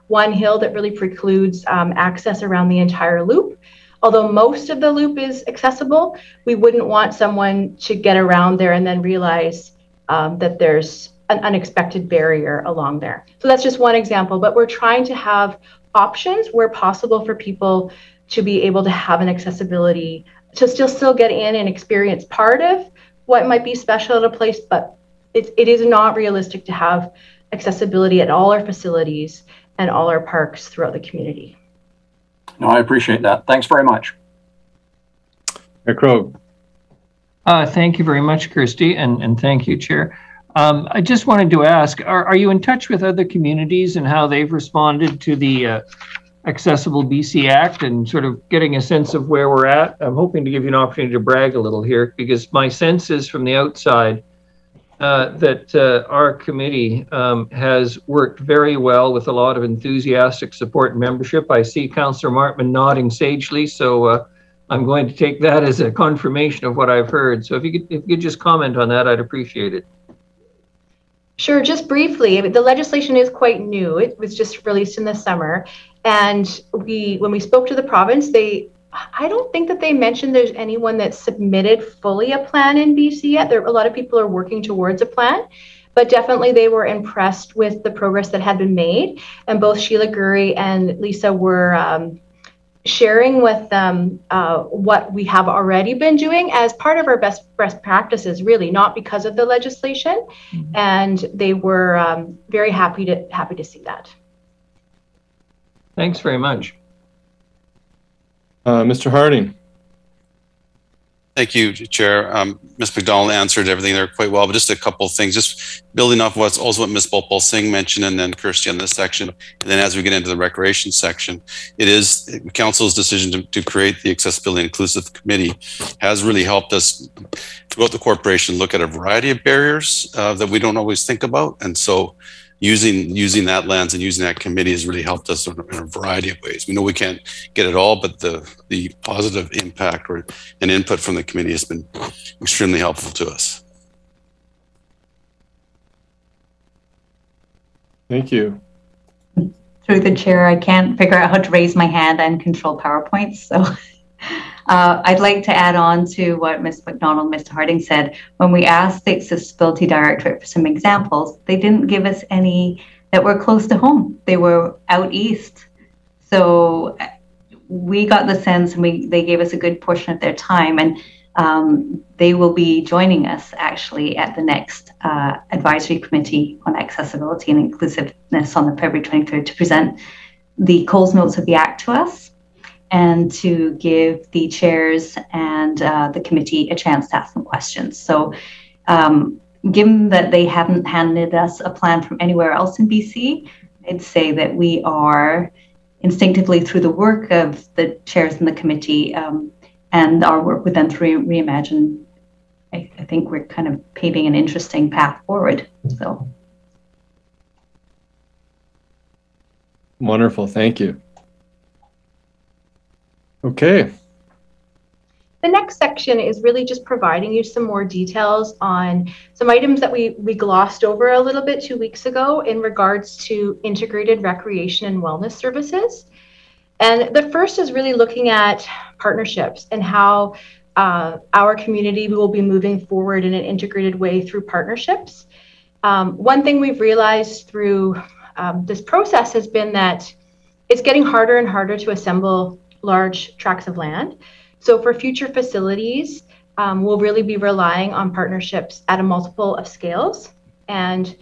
one hill that really precludes access around the entire loop. Although most of the loop is accessible, we wouldn't want someone to get around there and then realize that there's an unexpected barrier along there. So that's just one example, but we're trying to have options where possible for people to be able to have an accessibility, to still get in and experience part of what might be special at a place, but it is not realistic to have accessibility at all our facilities and all our parks throughout the community. No, I appreciate that. Thanks very much. Crow. Thank you very much, Kirsty, and thank you, Chair. I just wanted to ask, are you in touch with other communities and how they've responded to the Accessible BC Act and sort of getting a sense of where we're at? I'm hoping to give you an opportunity to brag a little here, because my sense is from the outside that our committee has worked very well with a lot of enthusiastic support and membership. I see Councillor Martman nodding sagely, so I'm going to take that as a confirmation of what I've heard. So if you could just comment on that, I'd appreciate it. Sure, just briefly, the legislation is quite new. It was just released in the summer. And when we spoke to the province, I don't think that they mentioned there's anyone that submitted fully a plan in BC yet. A lot of people are working towards a plan, but definitely they were impressed with the progress that had been made. And both Sheila Gurry and Lisa were sharing with them what we have already been doing as part of our best practices, really, not because of the legislation. Mm-hmm. And they were very happy to see that. Thanks very much. Mr. Harding. Thank you, Chair. Ms. McDonald answered everything there quite well, but just a couple of things, just building off what Ms. Bopal Singh mentioned, and then Kirsty on this section. And then as we get into the recreation section, it is Council's decision to create the Accessibility and Inclusive Committee has really helped us throughout the corporation look at a variety of barriers that we don't always think about. And so using that lens and using that committee has really helped us in a variety of ways. We know we can't get it all, but the positive impact or an input from the committee has been extremely helpful to us. Thank you. Through the chair, I can't figure out how to raise my hand and control PowerPoints, so I'd like to add on to what Ms. McDonald, Mr. Harding said. When we asked the Accessibility Directorate for some examples, they didn't give us any that were close to home. They were out east. So we got the sense, and they gave us a good portion of their time, and they will be joining us actually at the next Advisory Committee on Accessibility and Inclusiveness on the February 23rd to present the Coles Notes of the Act to us, and to give the chairs and the committee a chance to ask some questions. So given that they haven't handed us a plan from anywhere else in BC, I'd say that we are instinctively, through the work of the chairs in the committee and our work with them through Reimagine, I think we're kind of paving an interesting path forward. So. Wonderful, thank you. Okay. The next section is really just providing you some more details on some items that we glossed over a little bit 2 weeks ago in regards to integrated recreation and wellness services. And the first is really looking at partnerships and how our community will be moving forward in an integrated way through partnerships. One thing we've realized through this process has been that it's getting harder and harder to assemble large tracts of land. So for future facilities, we'll really be relying on partnerships at a multiple of scales. And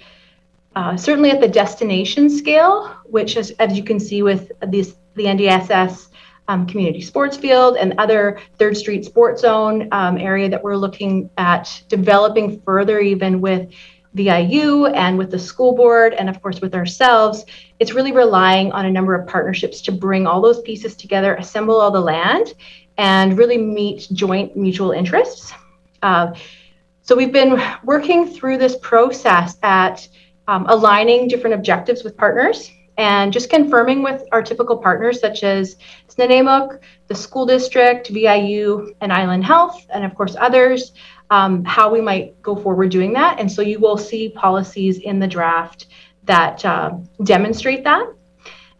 certainly at the destination scale, which is, as you can see with the NDSS community sports field and other 3rd Street Sports Zone area that we're looking at developing further, even with VIU and with the school board and of course with ourselves, it's really relying on a number of partnerships to bring all those pieces together, assemble all the land, and really meet joint mutual interests. So we've been working through this process at aligning different objectives with partners and just confirming with our typical partners such as Snuneymuxw, the school district, VIU, and Island Health, and of course others, how we might go forward doing that. And so you will see policies in the draft that demonstrate that,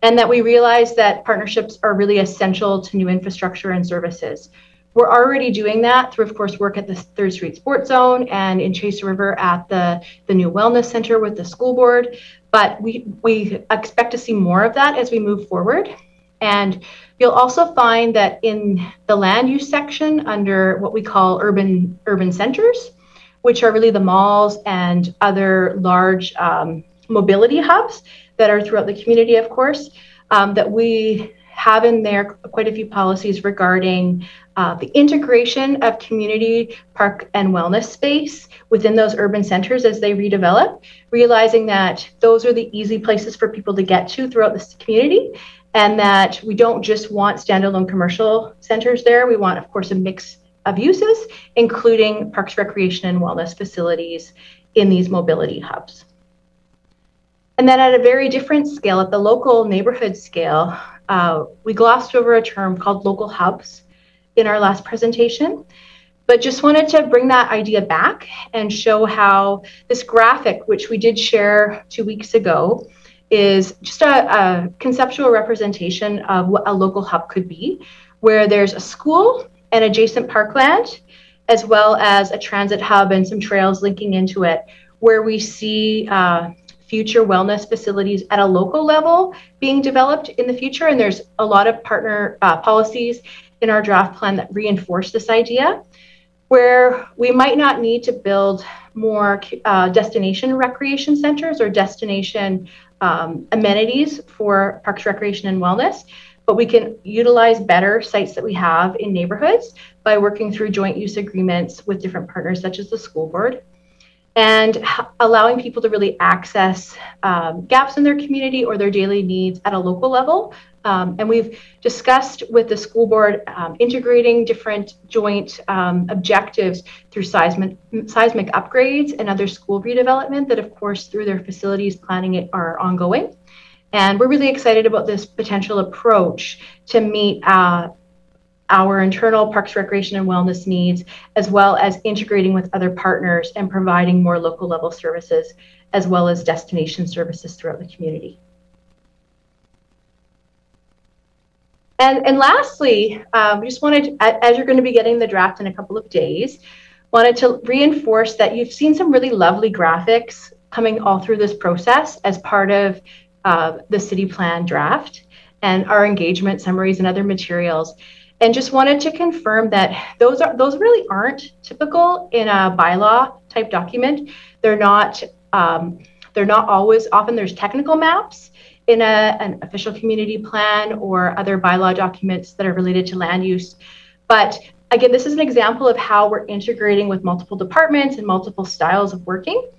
and that we realize that partnerships are really essential to new infrastructure and services. We're already doing that through, of course, work at the 3rd Street Sports Zone and in Chase River at the new Wellness Center with the school board. But we expect to see more of that as we move forward. And you'll also find that in the land use section under what we call urban centers, which are really the malls and other large mobility hubs that are throughout the community, of course, that we have in there quite a few policies regarding the integration of community park and wellness space within those urban centers as they redevelop, realizing that those are the easy places for people to get to throughout this community, and that we don't just want standalone commercial centers there. We want, of course, a mix of uses, including parks, recreation, and wellness facilities in these mobility hubs. And then at a very different scale, at the local neighborhood scale, we glossed over a term called local hubs in our last presentation, but just wanted to bring that idea back and show how this graphic, which we did share 2 weeks ago, is just a conceptual representation of what a local hub could be, where there's a school and adjacent parkland, as well as a transit hub and some trails linking into it, where we see future wellness facilities at a local level being developed in the future. And there's a lot of partner policies in our draft plan that reinforce this idea, where we might not need to build more destination recreation centers or destination amenities for parks, recreation, and wellness, but we can utilize better sites that we have in neighborhoods by working through joint use agreements with different partners such as the school board, and allowing people to really access gaps in their community or their daily needs at a local level. And we've discussed with the school board integrating different joint objectives through seismic upgrades and other school redevelopment that, of course, through their facilities planning are ongoing. And we're really excited about this potential approach to meet our internal parks, recreation, and wellness needs, as well as integrating with other partners and providing more local level services, as well as destination services throughout the community. And lastly, we just wanted, as you're going to be getting the draft in a couple of days, wanted to reinforce that you've seen some really lovely graphics coming all through this process as part of the city plan draft and our engagement summaries and other materials. And just wanted to confirm that those really aren't typical in a bylaw type document. They're not always. Often there's technical maps in an official community plan or other bylaw documents that are related to land use. But again, this is an example of how we're integrating with multiple departments and multiple styles of working.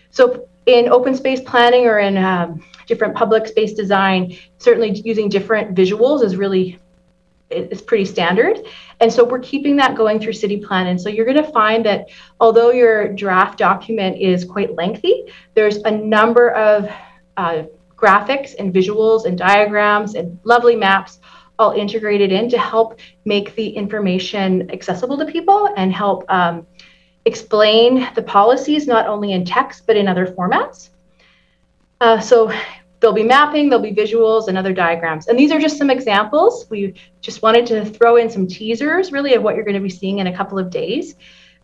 So in open space planning or in different public space design, certainly using different visuals is pretty standard. And so we're keeping that going through city plan. And so you're going to find that although your draft document is quite lengthy, there's a number of graphics and visuals and diagrams and lovely maps all integrated in to help make the information accessible to people and help explain the policies, not only in text, but in other formats. So there'll be mapping, there'll be visuals and other diagrams. And these are just some examples. We just wanted to throw in some teasers really of what you're going to be seeing in a couple of days.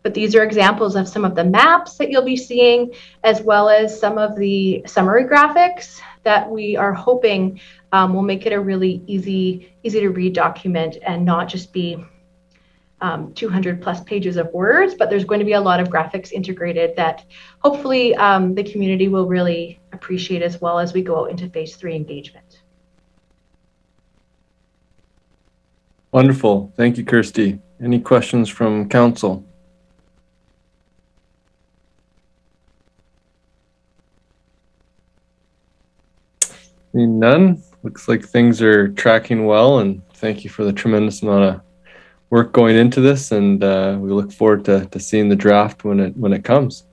But these are examples of some of the maps that you'll be seeing, as well as some of the summary graphics that we are hoping will make it a really easy to read document and not just be 200 plus pages of words, but there's going to be a lot of graphics integrated that hopefully the community will really appreciate as well as we go out into phase 3 engagement. Wonderful. Thank you, Kirsty. Any questions from council? Seeing none, looks like things are tracking well, and thank you for the tremendous amount of work going into this, and we look forward to seeing the draft when it comes.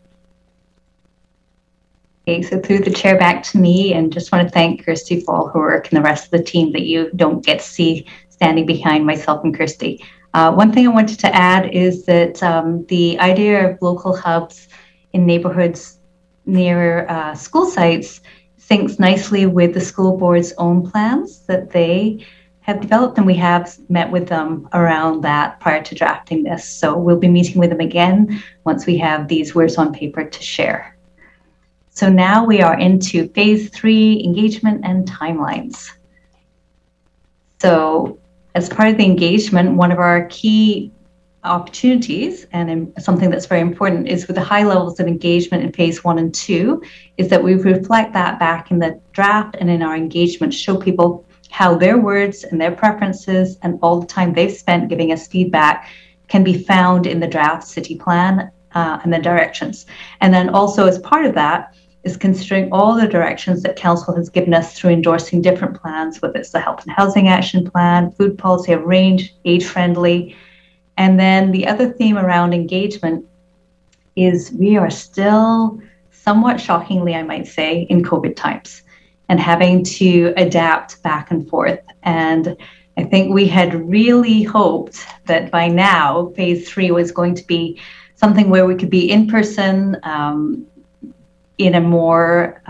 Okay, so through the chair back to me, and just want to thank Kirsty for all her work and the rest of the team that you don't get to see standing behind myself and Kirsty. One thing I wanted to add is that the idea of local hubs in neighborhoods near school sites syncs nicely with the school board's own plans that they have developed, and we have met with them around that prior to drafting this. So we'll be meeting with them again once we have these words on paper to share. So now we are into phase 3 engagement and timelines. So as part of the engagement, one of our key opportunities and something that's very important is with the high levels of engagement in phase 1 and 2 is that we reflect that back in the draft and in our engagement, show people how their words and their preferences and all the time they've spent giving us feedback can be found in the draft city plan and the directions. And then also as part of that is considering all the directions that council has given us through endorsing different plans, whether it's the health and housing action plan, food policy of range, age friendly. And then the other theme around engagement is we are still somewhat shockingly, I might say, in COVID times and having to adapt back and forth. And I think we had really hoped that by now, phase 3 was going to be something where we could be in person in a more,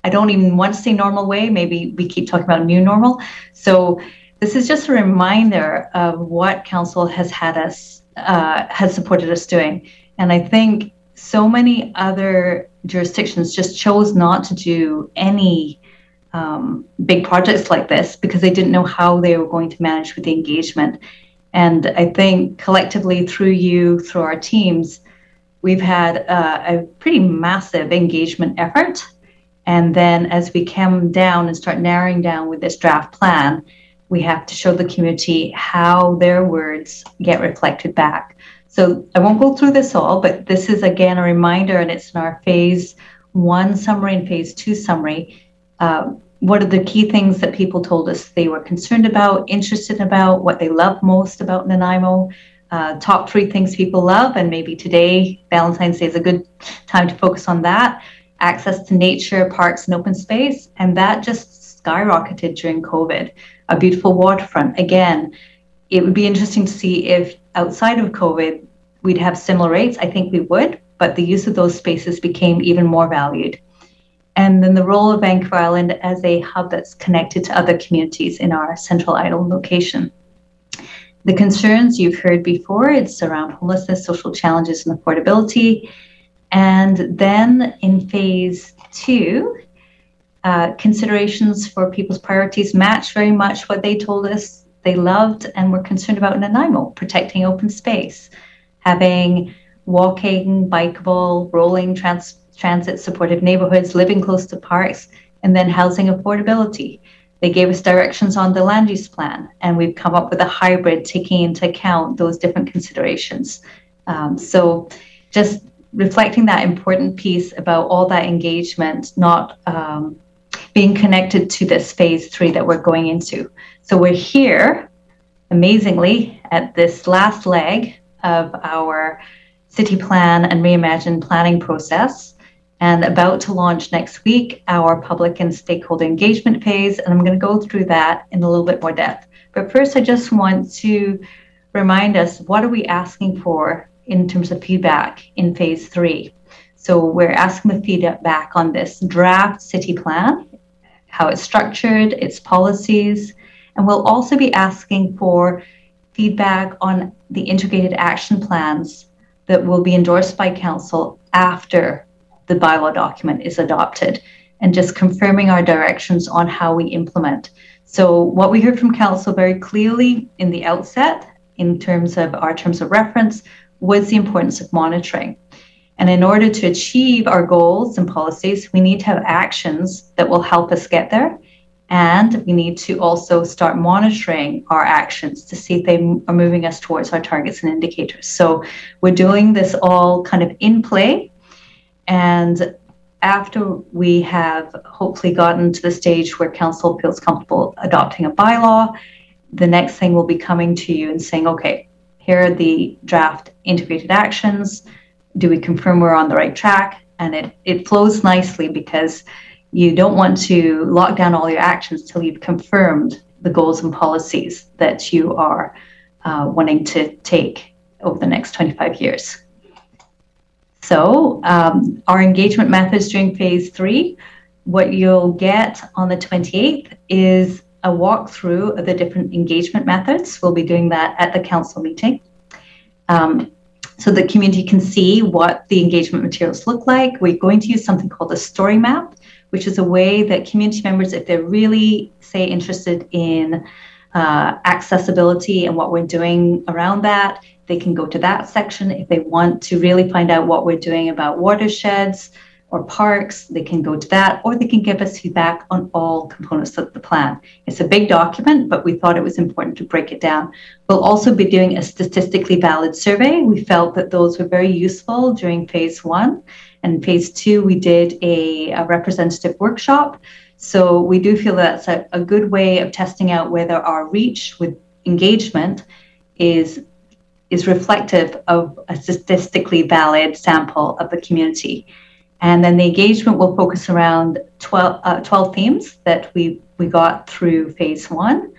I don't even want to say normal way, maybe we keep talking about new normal. So this is just a reminder of what council has had us, has supported us doing. And I think so many other jurisdictions just chose not to do any big projects like this because they didn't know how they were going to manage with the engagement. And I think collectively through you, through our teams, we've had a pretty massive engagement effort. And then as we come down and start narrowing down with this draft plan, we have to show the community how their words get reflected back. So I won't go through this all, but this is again a reminder, and it's in our phase 1 summary and phase 2 summary. What are the key things that people told us they were concerned about, interested about, what they love most about Nanaimo, top 3 things people love, and maybe today, Valentine's Day is a good time to focus on that. Access to nature, parks, and open space, and that just skyrocketed during COVID. A beautiful waterfront. Again, it would be interesting to see if outside of COVID, we'd have similar rates. I think we would, but the use of those spaces became even more valued. And then the role of Vancouver Island as a hub that's connected to other communities in our central island location. The concerns you've heard before, it's around homelessness, social challenges, and affordability. And then in phase 2, considerations for people's priorities match very much what they told us they loved and were concerned about in Nanaimo, protecting open space, having walking, bikeable, rolling transit supported neighborhoods, living close to parks, and then housing affordability. They gave us directions on the land use plan, and we've come up with a hybrid taking into account those different considerations. So just reflecting that important piece about all that engagement, not being connected to this phase 3 that we're going into. So we're here, amazingly, at this last leg of our city plan and reimagined planning process. and about to launch next week our public and stakeholder engagement phase. And I'm going to go through that in a little bit more depth. But first, I just want to remind us, what are we asking for in terms of feedback in phase 3? So we're asking the feedback on this draft city plan, how it's structured, its policies, and we'll also be asking for feedback on the integrated action plans that will be endorsed by council after the bylaw document is adopted, and just confirming our directions on how we implement. So what we heard from council very clearly in the outset in terms of our terms of reference was the importance of monitoring. And in order to achieve our goals and policies, we need to have actions that will help us get there. And we need to also start monitoring our actions to see if they are moving us towards our targets and indicators. So we're doing this all kind of in play. And after we have hopefully gotten to the stage where council feels comfortable adopting a bylaw, the next thing will be coming to you and saying, okay, here are the draft integrated actions. Do we confirm we're on the right track? And it flows nicely because you don't want to lock down all your actions till you've confirmed the goals and policies that you are wanting to take over the next 25 years. So our engagement methods during phase 3, what you'll get on the 28th is a walkthrough of the different engagement methods. We'll be doing that at the council meeting. So the community can see what the engagement materials look like. We're going to use something called a story map, which is a way that community members, if they're really, say, interested in accessibility and what we're doing around that, they can go to that section. If they want to really find out what we're doing about watersheds or parks, they can go to that, or they can give us feedback on all components of the plan. It's a big document, but we thought it was important to break it down. We'll also be doing a statistically valid survey. We felt that those were very useful during phase 1. And phase 2, we did a representative workshop. So we do feel that's a good way of testing out whether our reach with engagement is reflective of a statistically valid sample of the community. And then the engagement will focus around 12 themes that we got through phase 1.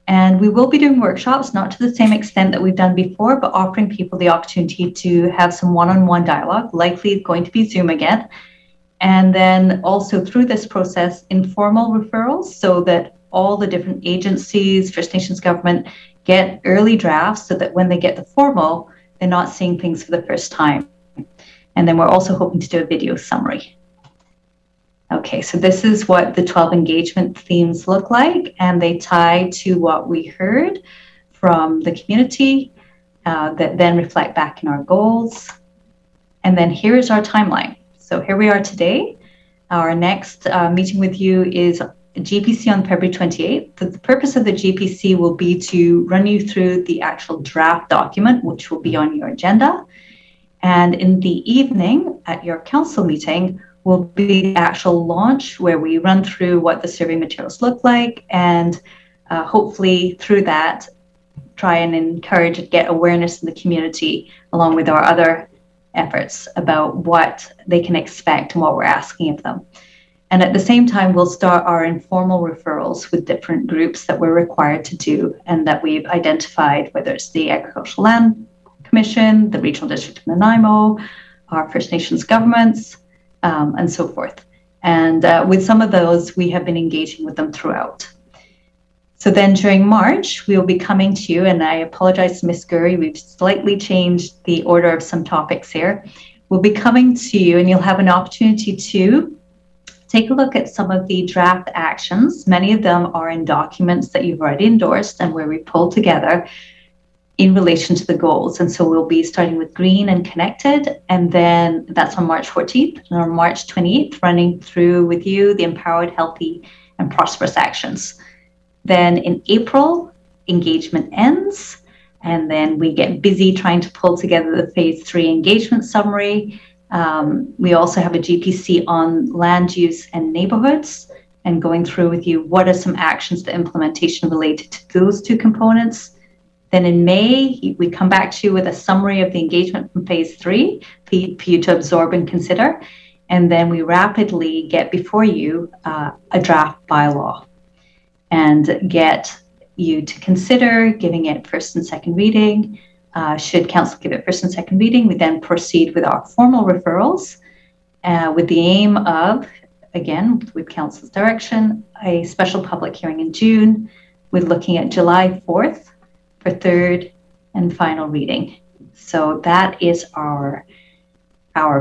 And we will be doing workshops, not to the same extent that we've done before, but offering people the opportunity to have some one-on-one dialogue, likely going to be Zoom again. And then also through this process, informal referrals, so that all the different agencies, First Nations government, get early drafts so that when they get the formal, they're not seeing things for the first time. And then we're also hoping to do a video summary. Okay, so this is what the 12 engagement themes look like, and they tie to what we heard from the community that then reflect back in our goals. And then here's our timeline. So here we are today. Our next meeting with you is GPC on February 28th. The purpose of the GPC will be to run you through the actual draft document, which will be on your agenda. And in the evening at your council meeting will be the actual launch, where we run through what the survey materials look like, and hopefully through that try and encourage and get awareness in the community, along with our other efforts about what they can expect and what we're asking of them. And at the same time, we'll start our informal referrals with different groups that we're required to do and that we've identified, whether it's the Agricultural Land Commission, the Regional District of Nanaimo, our First Nations governments, and so forth. And with some of those, we have been engaging with them throughout. So then during March, we will be coming to you, and I apologize to Ms. Gurry, we've slightly changed the order of some topics here. We'll be coming to you, and you'll have an opportunity to take a look at some of the draft actions. Many of them are in documents that you've already endorsed and where we pulled together in relation to the goals. And so we'll be starting with green and connected, and then that's on March 14th, and on March 28th, running through with you the empowered, healthy, and prosperous actions. Then in April, engagement ends, and then we get busy trying to pull together the phase 3 engagement summary. We also have a GPC on land use and neighborhoods, and going through with you what are some actions for implementation related to those two components. Then in May, we come back to you with a summary of the engagement from phase 3 for you to absorb and consider. And then we rapidly get before you a draft bylaw and get you to consider giving it first and second reading. Should council give it first and second reading, we then proceed with our formal referrals with the aim of, again, with council's direction, a special public hearing in June, with looking at July 4th for third and final reading. So that is our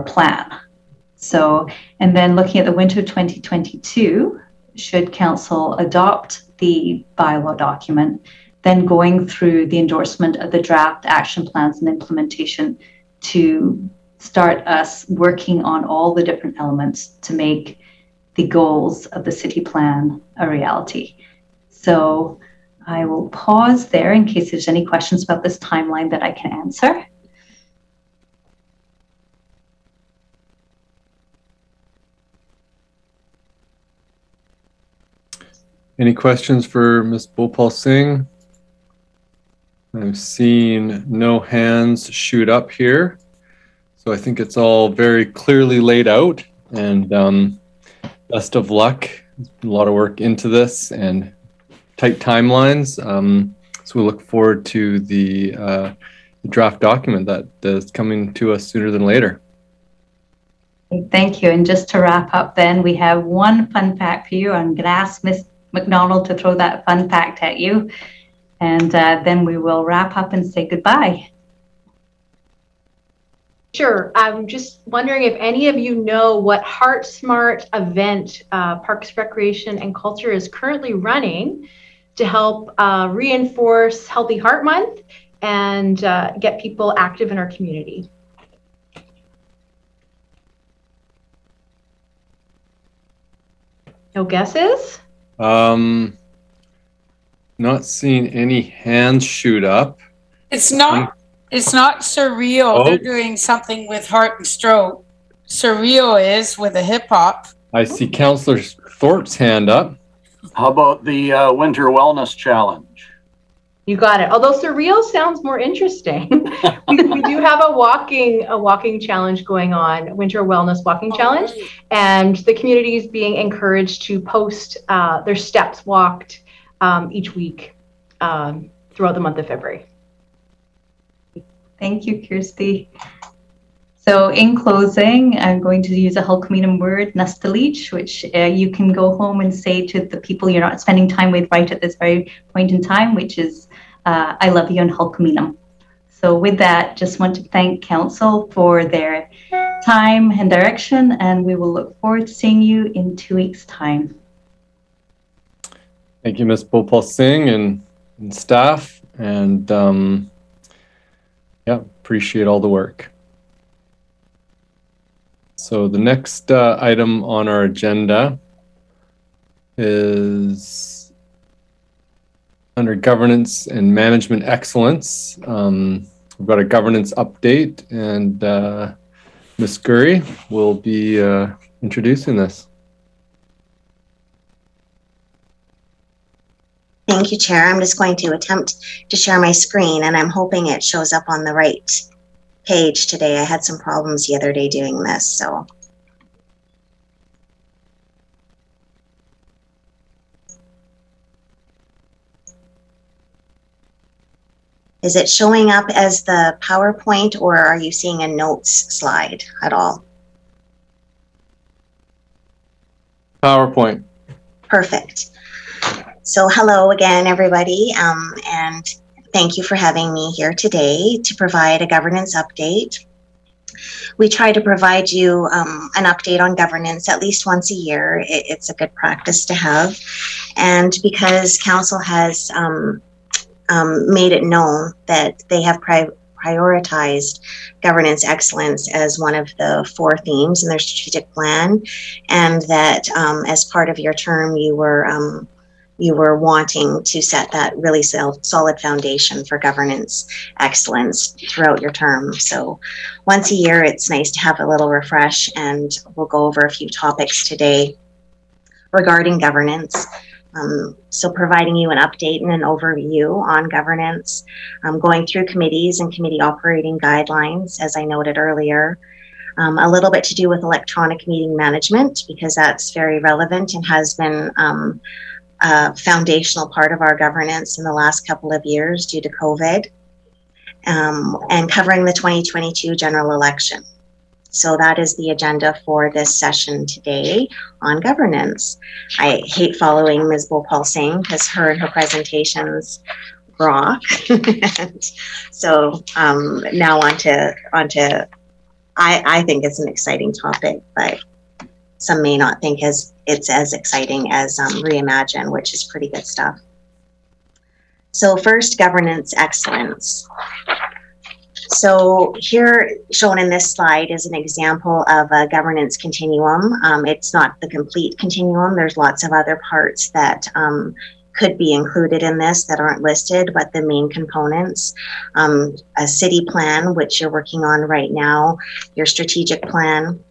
plan. So, and then looking at the winter 2022, should council adopt the bylaw document, then going through the endorsement of the draft action plans and implementation to start us working on all the different elements to make the goals of the city plan a reality. So I will pause there in case there's any questions about this timeline that I can answer. Any questions for Ms. Bhopal Singh? I've seen no hands shoot up here. So I think it's all very clearly laid out, and best of luck. There's been a lot of work into this and tight timelines. So we look forward to the draft document that is coming to us sooner than later. Thank you. And just to wrap up then, we have one fun fact for you. I'm going to ask Ms. McDonald to throw that fun fact at you. And then we will wrap up and say goodbye. Sure. I'm just wondering if any of you know what Heart Smart event Parks, Recreation and Culture is currently running to help reinforce Healthy Heart Month and get people active in our community. No guesses? Not seeing any hands shoot up. It's not surreal. Oh. They're doing something with heart and stroke. Surreal is with a hip hop. I see Councillor Thorpe's hand up. How about the Winter Wellness Challenge? You got it. Although surreal sounds more interesting. we do have a walking challenge going on, Winter Wellness Walking Challenge, and the community is being encouraged to post their steps walked each week throughout the month of February. Thank you, Kirsty. So in closing, I'm going to use a Hulkaminam word, nastalich, which you can go home and say to the people you're not spending time with right at this very point in time, which is, I love you in Hulkaminam. So with that, just want to thank Council for their time and direction, and we will look forward to seeing you in 2 weeks' time. Thank you, Ms. Bhopal Singh and staff, and yeah, appreciate all the work. So the next item on our agenda is under governance and management excellence. We've got a governance update, and Ms. Gurry will be introducing this. Thank you, Chair. I'm just going to attempt to share my screen, and I'm hoping it shows up on the right page today. I had some problems the other day doing this, so. Is it showing up as the PowerPoint, or are you seeing a notes slide at all? PowerPoint. Perfect. So hello again, everybody, and thank you for having me here today to provide a governance update. We try to provide you an update on governance at least once a year. It's a good practice to have. And because Council has made it known that they have prioritized governance excellence as one of the 4 themes in their strategic plan, and that as part of your term, you were wanting to set that really solid foundation for governance excellence throughout your term. So once a year, it's nice to have a little refresh, and we'll go over a few topics today regarding governance. So providing you an update and an overview on governance, going through committees and committee operating guidelines, as I noted earlier, A little bit to do with electronic meeting management, because that's very relevant and has been a foundational part of our governance in the last couple of years due to COVID, and covering the 2022 general election. So that is the agenda for this session today on governance. I hate following Ms. Bhopal Singh because her and her presentations rock. And so now on to I think it's an exciting topic, but some may not think it's as exciting as Reimagine, which is pretty good stuff. So first, governance excellence. So here, shown in this slide, is an example of a governance continuum. It's not the complete continuum. There's lots of other parts that could be included in this that aren't listed, but the main components, a city plan, which you're working on right now, your strategic plan.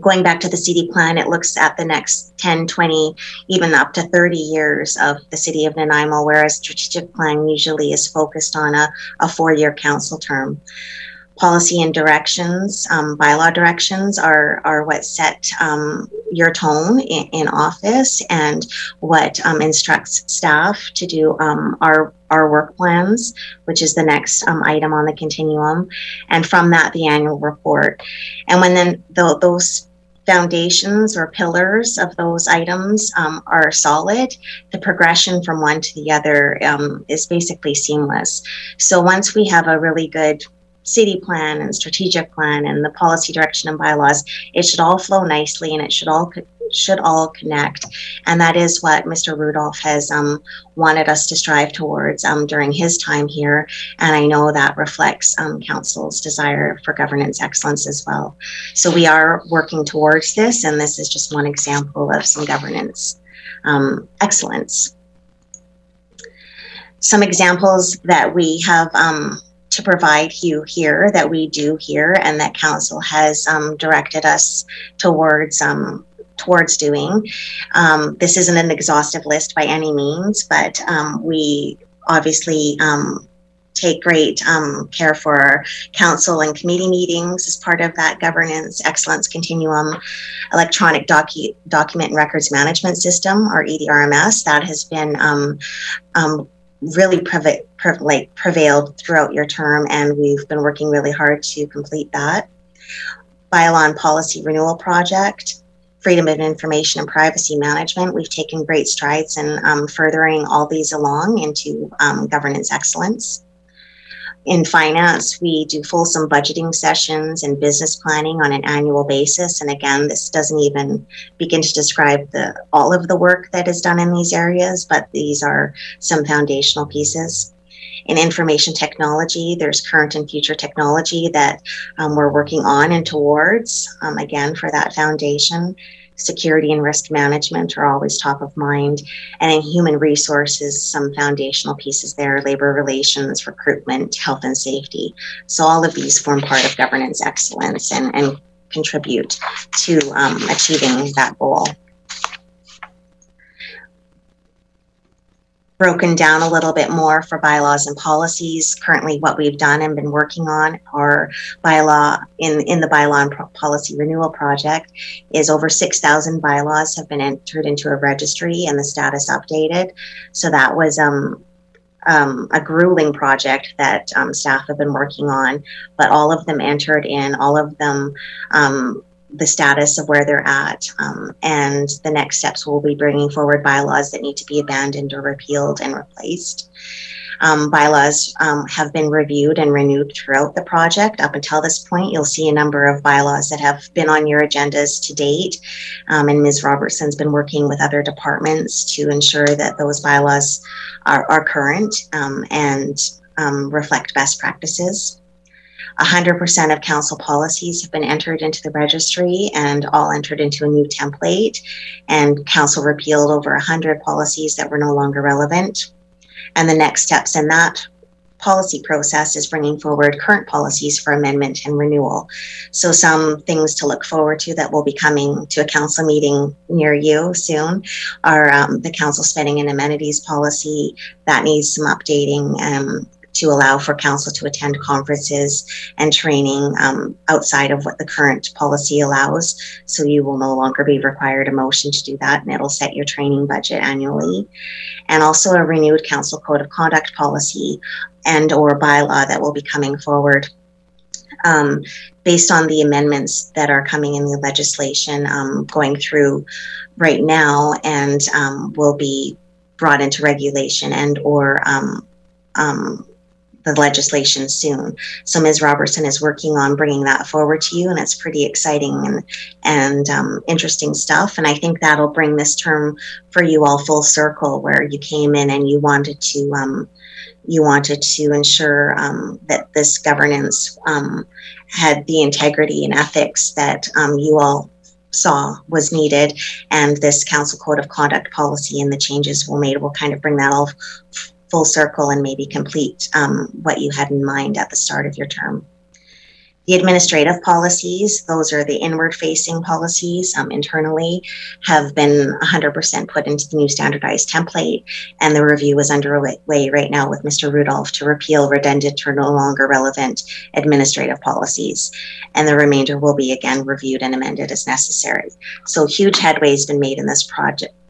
Going back to the city plan, it looks at the next 10, 20, even up to 30 years of the city of Nanaimo, whereas strategic plan usually is focused on a 4-year council term. Policy and directions, bylaw directions are what set your tone in office and what instructs staff to do our work plans, which is the next item on the continuum. And from that, the annual report. And when then those foundations or pillars of those items are solid, the progression from one to the other is basically seamless. So once we have a really good city plan and strategic plan and the policy direction and bylaws, it should all flow nicely and it should all connect. And that is what Mr. Rudolph has wanted us to strive towards during his time here. And I know that reflects Council's desire for governance excellence as well. So we are working towards this, and this is just one example of some governance excellence. Some examples that we have to provide you here, that we do here, and that Council has directed us towards doing. This isn't an exhaustive list by any means, but we obviously take great care for our council and committee meetings as part of that governance excellence continuum. Electronic document and records management system, or EDRMS, that has been really prevailed throughout your term, and we've been working really hard to complete that. Bylaw and policy renewal project, freedom of information and privacy management. We've taken great strides in furthering all these along into governance excellence. In finance, we do fulsome budgeting sessions and business planning on an annual basis. And again, this doesn't even begin to describe all of the work that is done in these areas, but these are some foundational pieces. In information technology, there's current and future technology that we're working on and towards, again, for that foundation. Security and risk management are always top of mind. And in human resources, some foundational pieces there, labor relations, recruitment, health and safety. So all of these form part of governance excellence and contribute to achieving that goal. Broken down a little bit more for bylaws and policies. Currently, what we've done and been working on our bylaw in the bylaw and policy renewal project is over 6,000 bylaws have been entered into a registry and the status updated. So that was a grueling project that staff have been working on, but all of them entered in, all of them the status of where they're at, and the next steps will be bringing forward bylaws that need to be abandoned or repealed and replaced. Bylaws have been reviewed and renewed throughout the project. Up until this point, you'll see a number of bylaws that have been on your agendas to date, and Ms. Robertson's been working with other departments to ensure that those bylaws are current and reflect best practices. 100% of council policies have been entered into the registry and all entered into a new template, and council repealed over 100 policies that were no longer relevant. And the next steps in that policy process is bringing forward current policies for amendment and renewal. So some things to look forward to that will be coming to a council meeting near you soon are the council spending and amenities policy that needs some updating. to allow for council to attend conferences and training outside of what the current policy allows. So you will no longer be required a motion to do that, and it'll set your training budget annually. And also a renewed council code of conduct policy and or bylaw that will be coming forward based on the amendments that are coming in the legislation going through right now, and will be brought into regulation and or the legislation soon. So Ms. Robertson is working on bringing that forward to you, and it's pretty exciting and interesting stuff. And I think that'll bring this term for you all full circle, where you came in and you wanted to ensure that this governance had the integrity and ethics that you all saw was needed, and this council code of conduct policy and the changes we'll made will kind of bring that all full circle and maybe complete what you had in mind at the start of your term. The administrative policies, those are the inward facing policies internally, have been 100% put into the new standardized template, and the review is underway right now with Mr. Rudolph to repeal redundant or no longer relevant administrative policies, and the remainder will be again reviewed and amended as necessary. So huge headway has been made in this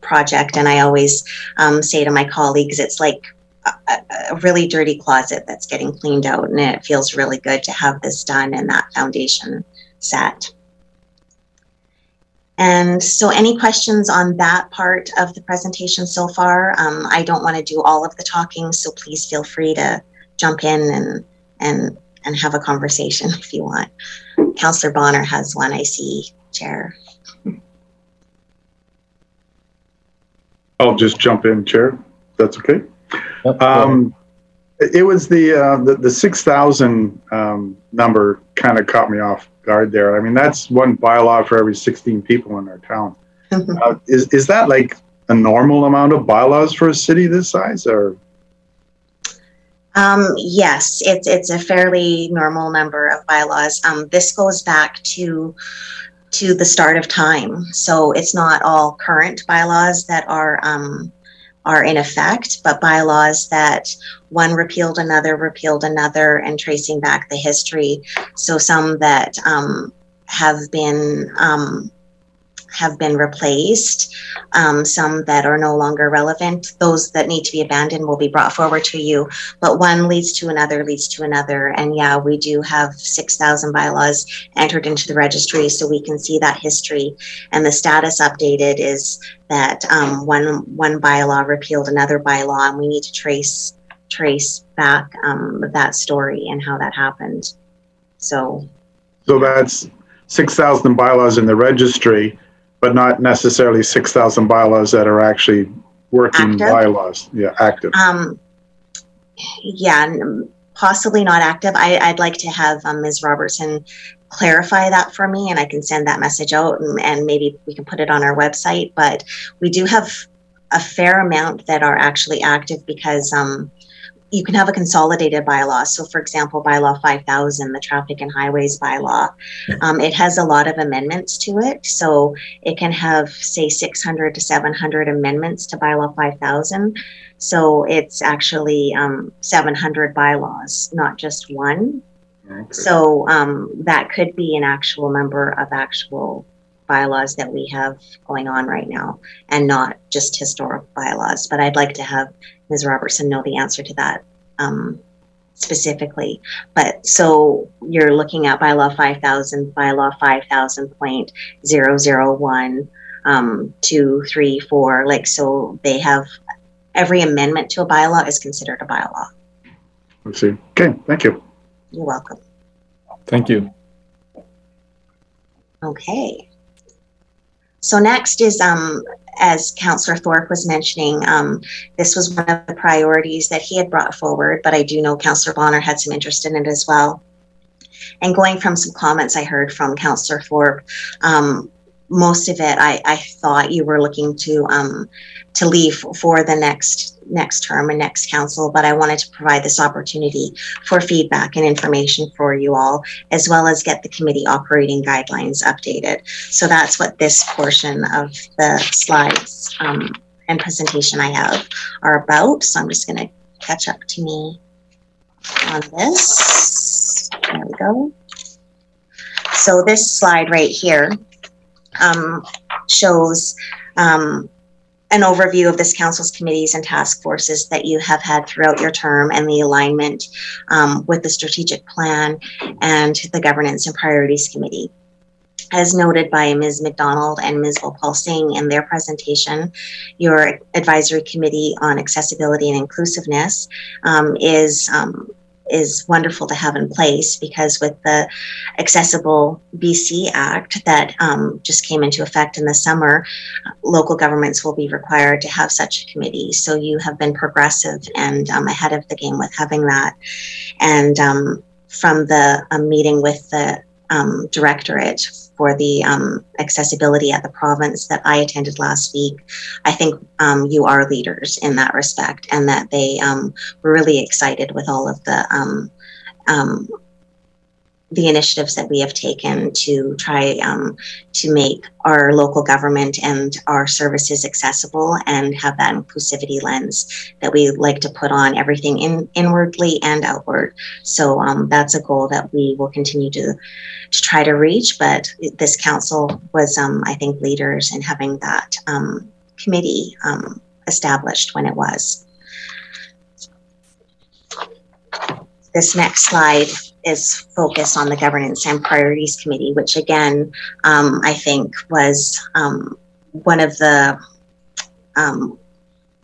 project, and I always say to my colleagues, it's like a really dirty closet that's getting cleaned out, and it feels really good to have this done and that foundation set. And so any questions on that part of the presentation so far? I don't want to do all of the talking, so please feel free to jump in and have a conversation if you want. Councillor Bonner has one, I see, Chair. I'll just jump in, Chair. That's okay. It was the 6,000 number kind of caught me off guard there. I mean, that's one bylaw for every 16 people in our town. Is that like a normal amount of bylaws for a city this size, or? Yes, it's a fairly normal number of bylaws. This goes back to the start of time, so it's not all current bylaws that are in effect, but bylaws that one repealed another, and tracing back the history. So some that have been replaced, some that are no longer relevant. Those that need to be abandoned will be brought forward to you, but one leads to another, and yeah, we do have 6,000 bylaws entered into the registry, so we can see that history. And the status updated is that one bylaw repealed another bylaw, and we need to trace back that story and how that happened. So that's 6,000 bylaws in the registry, but not necessarily 6,000 bylaws that are actually working active bylaws. Yeah, active. Yeah, possibly not active. I'd like to have Ms. Robertson clarify that for me, and I can send that message out, and maybe we can put it on our website. But we do have a fair amount that are actually active, because you can have a consolidated bylaw. So for example, bylaw 5000, the traffic and highways bylaw, it has a lot of amendments to it. So it can have, say, 600 to 700 amendments to bylaw 5000. So it's actually 700 bylaws, not just one. Okay. So that could be an actual number of actual bylaws that we have going on right now, and not just historic bylaws. But I'd like to have Ms. Robertson know the answer to that specifically. But so you're looking at bylaw 5000, bylaw 5000.001, 2, 3, 4, like, so they have, every amendment to a bylaw is considered a bylaw. I see. Okay, thank you. You're welcome. Thank you. Okay. So next is, as Councillor Thorpe was mentioning, this was one of the priorities that he had brought forward, but I do know Councillor Bonner had some interest in it as well. And going from some comments I heard from Councillor Thorpe, most of it I thought you were looking to leave for the next term and next council, but I wanted to provide this opportunity for feedback and information for you all, as well as get the committee operating guidelines updated. So that's what this portion of the slides and presentation I have are about. So I'm just going to catch up to me on this. There we go. So this slide right here shows an overview of this council's committees and task forces that you have had throughout your term and the alignment with the strategic plan and the governance and priorities committee. As noted by Ms. McDonald and Ms. Opal-Singh in their presentation, your advisory committee on accessibility and inclusiveness is wonderful to have in place, because with the Accessible BC Act that just came into effect in the summer, local governments will be required to have such a committee. So you have been progressive and ahead of the game with having that. And from the meeting with the directorate for the accessibility at the province that I attended last week, I think you are leaders in that respect, and that they were really excited with all of the initiatives that we have taken to try to make our local government and our services accessible and have that inclusivity lens that we like to put on everything inwardly and outward. So that's a goal that we will continue to try to reach, but this council was, I think, leaders in having that committee established when it was. This next slide is focused on the Governance and Priorities Committee, which again, I think was one of the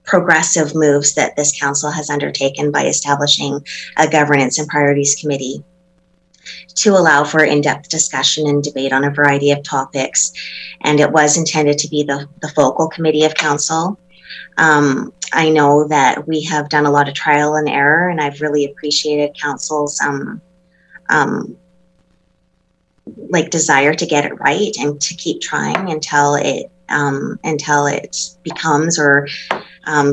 progressive moves that this council has undertaken by establishing a Governance and Priorities Committee to allow for in-depth discussion and debate on a variety of topics. And it was intended to be the focal committee of council. I know that we have done a lot of trial and error, and I've really appreciated council's like desire to get it right and to keep trying until it becomes or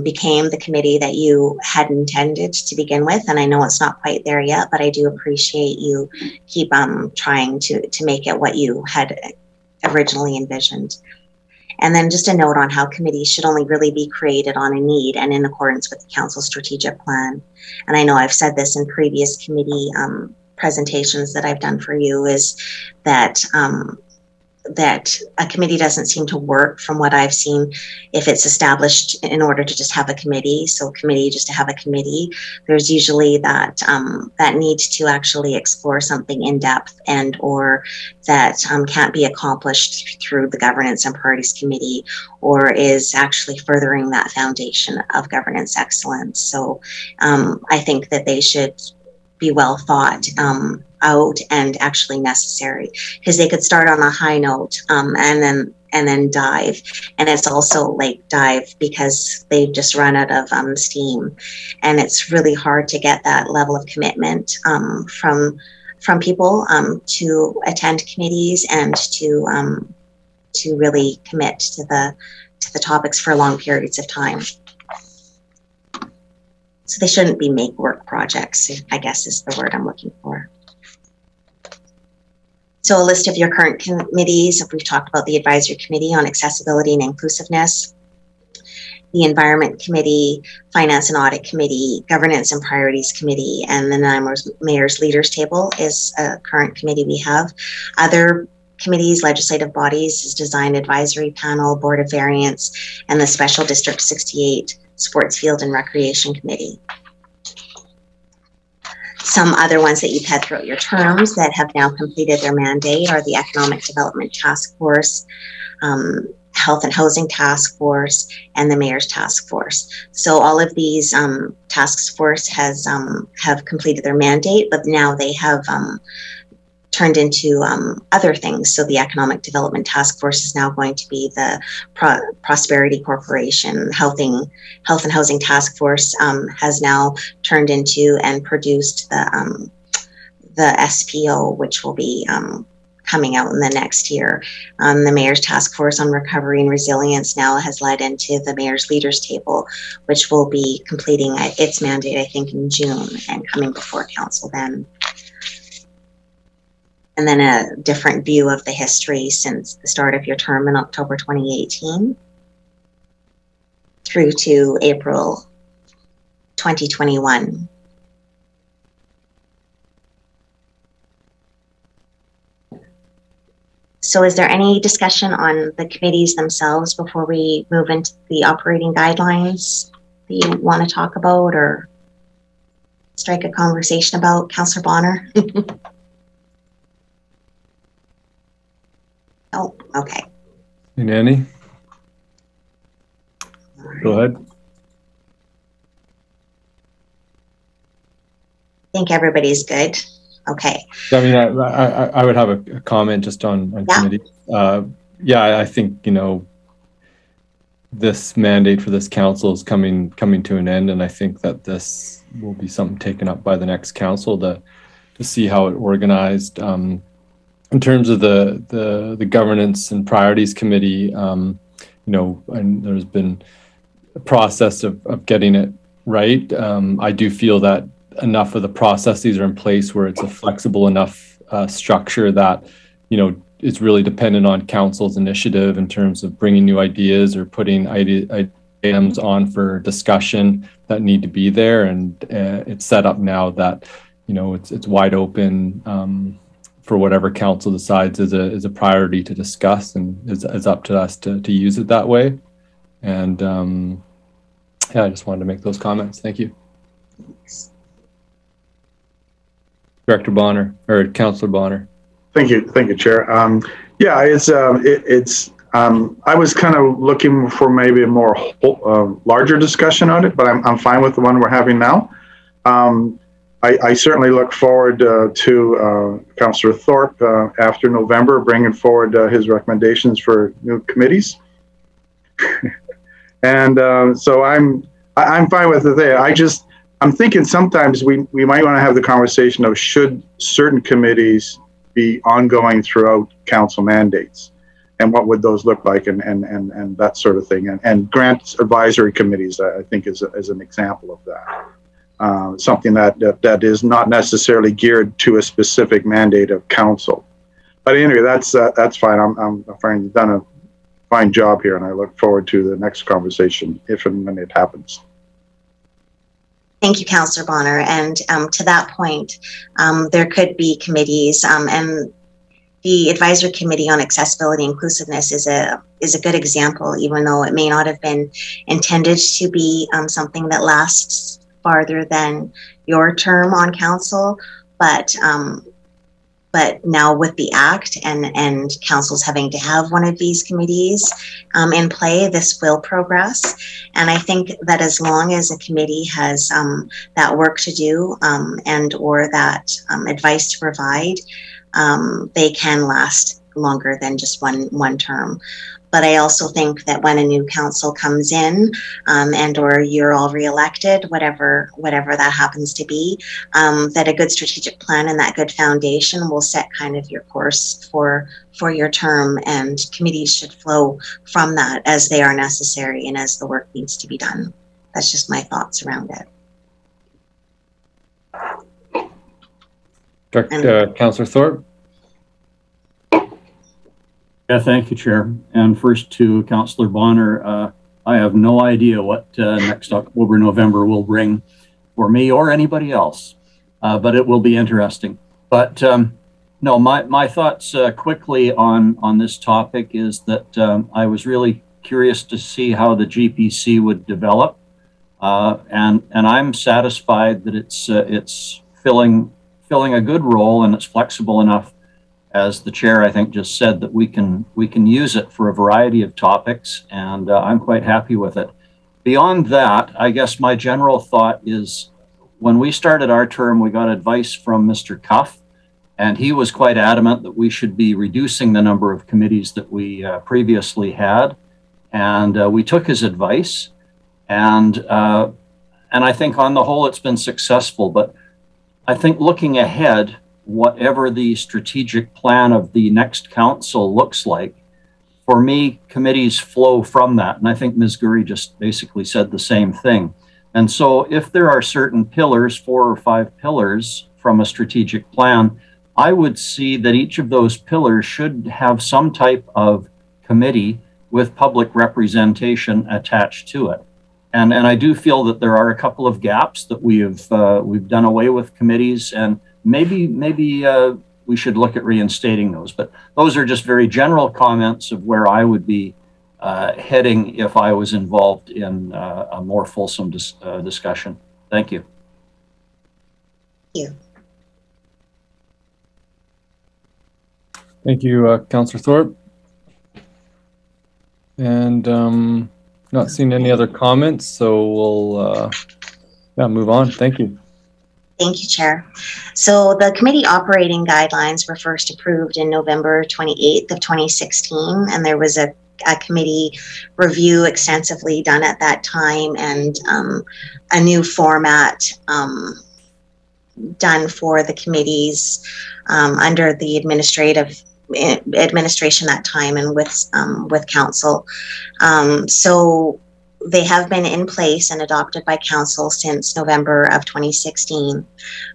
became the committee that you had intended to begin with. And I know it's not quite there yet, but I do appreciate you keep trying to make it what you had originally envisioned. And then just a note on how committees should only really be created on a need and in accordance with the council's strategic plan. And I know I've said this in previous committee presentations that I've done for you, is that that a committee doesn't seem to work from what I've seen if it's established in order to just have a committee. So committee just to have a committee, there's usually that that need to actually explore something in depth and or that can't be accomplished through the Governance and Priorities Committee, or is actually furthering that foundation of governance excellence. So I think that they should be well thought out and actually necessary, because they could start on a high note and then dive, and it's also like dive because they've just run out of steam, and it's really hard to get that level of commitment from people to attend committees and to really commit to the topics for long periods of time. So they shouldn't be make work projects, I guess is the word I'm looking for. So a list of your current committees, if we've talked about the Advisory Committee on Accessibility and Inclusiveness, the Environment Committee, Finance and Audit Committee, Governance and Priorities Committee, and the Mayor's Leaders Table is a current committee we have. Other committees, legislative bodies, is Design Advisory Panel, Board of Variance, and the Special District 68 Sports Field and Recreation Committee. Some other ones that you've had throughout your terms that have now completed their mandate are the Economic Development Task Force, Health and Housing Task Force, and the Mayor's Task Force. So all of these task force have completed their mandate, but now they have turned into other things. So the Economic Development Task Force is now going to be the Prosperity Corporation. Health and Housing Task Force has now turned into and produced the SPO, which will be coming out in the next year. The Mayor's Task Force on Recovery and Resilience now has led into the Mayor's Leaders Table, which will be completing its mandate, I think, in June and coming before council then. And then a different view of the history since the start of your term in October 2018 through to April 2021. So is there any discussion on the committees themselves before we move into the operating guidelines that you want to talk about or strike a conversation about, Councillor Bonner? Oh, okay. Nanny? Go ahead. I think everybody's good. Okay. I mean, I would have a comment just on committee. Yeah, I think, you know, this mandate for this council is coming to an end, and I think that this will be something taken up by the next council to see how it organized. In terms of the governance and priorities committee, you know, and there's been a process of getting it right. I do feel that enough of the processes are in place where it's a flexible enough structure that, you know, it's really dependent on council's initiative in terms of bringing new ideas or putting items on for discussion that need to be there. And it's set up now that, you know, it's wide open for whatever council decides is a priority to discuss, and it's up to us to use it that way. And yeah, I just wanted to make those comments. Thank you. Thanks. Director Bonner, or Councillor Bonner. Thank you, Chair. Yeah, it's I was kind of looking for maybe a more larger discussion on it, but I'm fine with the one we're having now. I certainly look forward to Councillor Thorpe after November bringing forward his recommendations for new committees, and so I'm fine with it there. I'm thinking sometimes we might want to have the conversation of should certain committees be ongoing throughout council mandates, and what would those look like, and that sort of thing, and grant advisory committees I think is an example of that. Something that is not necessarily geared to a specific mandate of council. But anyway, that's fine. I'm afraid you've done a fine job here, and I look forward to the next conversation if and when it happens. Thank you, Councillor Bonner. And to that point, there could be committees, and the Advisory Committee on Accessibility and Inclusiveness is a good example, even though it may not have been intended to be something that lasts farther than your term on council, but now with the Act and councils having to have one of these committees in play, this will progress. And I think that as long as a committee has that work to do and or that advice to provide, they can last longer than just one term. But I also think that when a new council comes in and or you're all reelected, whatever that happens to be, that a good strategic plan and that good foundation will set kind of your course for your term, and committees should flow from that as they are necessary and as the work needs to be done. That's just my thoughts around it. Councillor Thorpe. Yeah, thank you, Chair. And first to Councillor Bonner, I have no idea what next October, November will bring for me or anybody else, but it will be interesting. But no, my thoughts quickly on this topic is that I was really curious to see how the GPC would develop, and I'm satisfied that it's filling a good role, and it's flexible enough, as the chair I think just said, that we can use it for a variety of topics, and I'm quite happy with it. Beyond that, I guess my general thought is when we started our term, we got advice from Mr. Cuff, and he was quite adamant that we should be reducing the number of committees that we previously had, and we took his advice, and I think on the whole it's been successful. But I think looking ahead, whatever the strategic plan of the next council looks like, for me, committees flow from that. And I think Ms. Gurry just basically said the same thing. And so if there are certain pillars, 4 or 5 pillars from a strategic plan, I would see that each of those pillars should have some type of committee with public representation attached to it. And I do feel that there are a couple of gaps that we've done away with committees, and maybe we should look at reinstating those. But those are just very general comments of where I would be heading if I was involved in a more fulsome discussion. Thank you. Thank you. Thank you, Councillor Thorpe. And not seeing any other comments, so we'll move on. Thank you. Thank you, Chair. So the committee operating guidelines were first approved in November 28th of 2016, and there was a committee review extensively done at that time, and a new format done for the committees under the administration that time and with council. So they have been in place and adopted by council since November of 2016.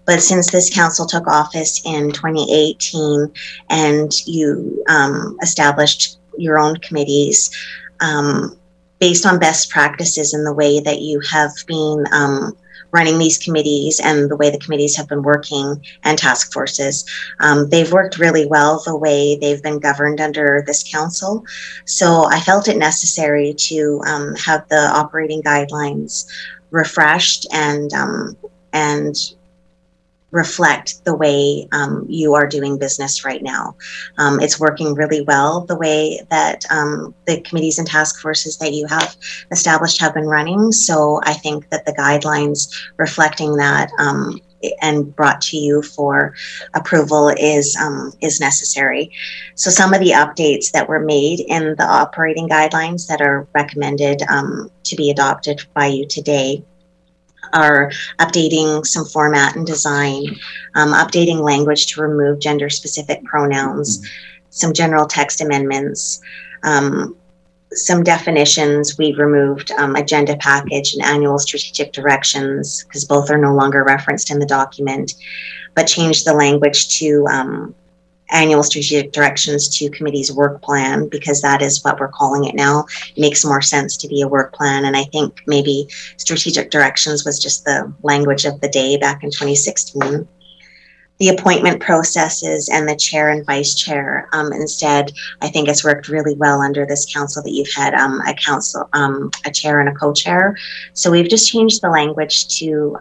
But since this council took office in 2018 and you established your own committees, based on best practices in the way that you have been running these committees and the way the committees have been working and task forces. They've worked really well the way they've been governed under this council. So I felt it necessary to have the operating guidelines refreshed and reflect the way you are doing business right now. It's working really well the way that the committees and task forces that you have established have been running. So I think that the guidelines reflecting that and brought to you for approval is necessary. So some of the updates that were made in the operating guidelines that are recommended to be adopted by you today are updating some format and design, updating language to remove gender-specific pronouns, some general text amendments, some definitions. We've removed agenda package and annual strategic directions because both are no longer referenced in the document, but changed the language to annual strategic directions to committee's work plan, because that is what we're calling it now. It makes more sense to be a work plan. And I think maybe strategic directions was just the language of the day back in 2016. The appointment processes and the chair and vice chair. Instead, I think it's worked really well under this council that you've had a chair and a co-chair. So we've just changed the language to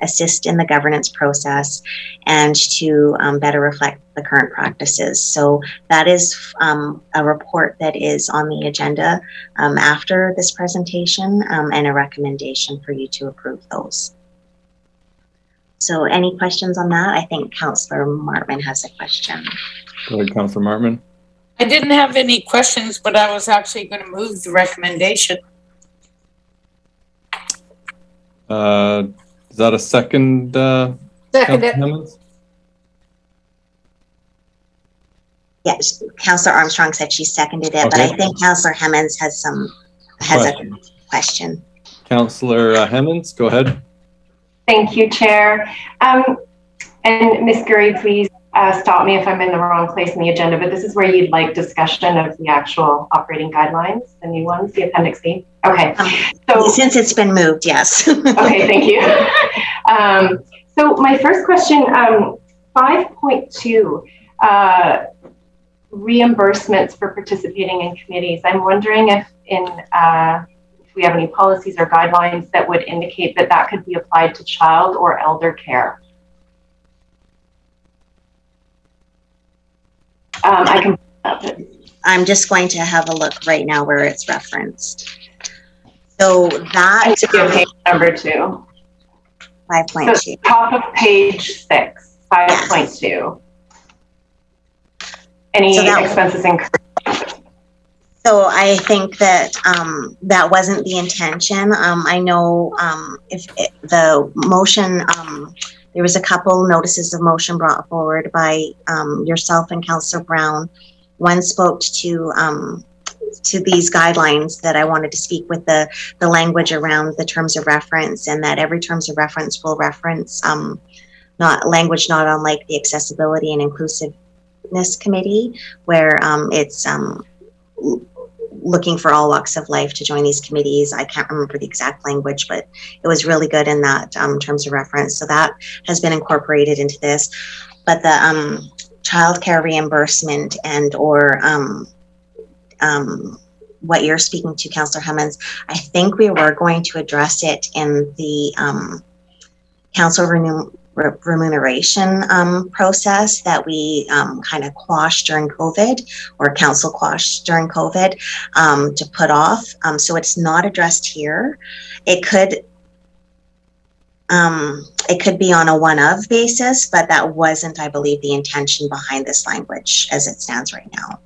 assist in the governance process and to better reflect the current practices. So that is a report that is on the agenda after this presentation and a recommendation for you to approve those. So any questions on that? I think Councillor Martman has a question. Go ahead, Councillor Martman. I didn't have any questions, but I was actually going to move the recommendation. Is that a second? Second. Yes, Councillor Armstrong said she seconded it, but I think Councillor Hemmons has a question. Councillor Hemmons, go ahead. Thank you, Chair. And Ms. Gurry, please stop me if I'm in the wrong place in the agenda, but this is where you'd like discussion of the actual operating guidelines, the new ones, the Appendix B. Okay. So since it's been moved, yes. Okay, thank you. So my first question, 5.2, reimbursements for participating in committees. I'm wondering if we have any policies or guidelines that would indicate that that could be applied to child or elder care. I'm just going to have a look right now where it's referenced. So that page number 2. 5.2. So top of page 6, 5.2. Yes. Any expenses incurred? So I think that that wasn't the intention. I know if the motion, there was a couple notices of motion brought forward by yourself and Councillor Brown. One spoke to these guidelines that I wanted to speak with the language around the terms of reference, and that every terms of reference will reference not unlike the Accessibility and Inclusiveness Committee, where it's looking for all walks of life to join these committees. I can't remember the exact language, but it was really good in that terms of reference. So that has been incorporated into this. But the childcare reimbursement and or what you're speaking to, Councillor Hummins, I think we were going to address it in the council remuneration process that we kind of quashed during COVID, or council quashed during COVID, to put off. So it's not addressed here. It could be on a one-of basis, but that wasn't, I believe, the intention behind this language as it stands right now.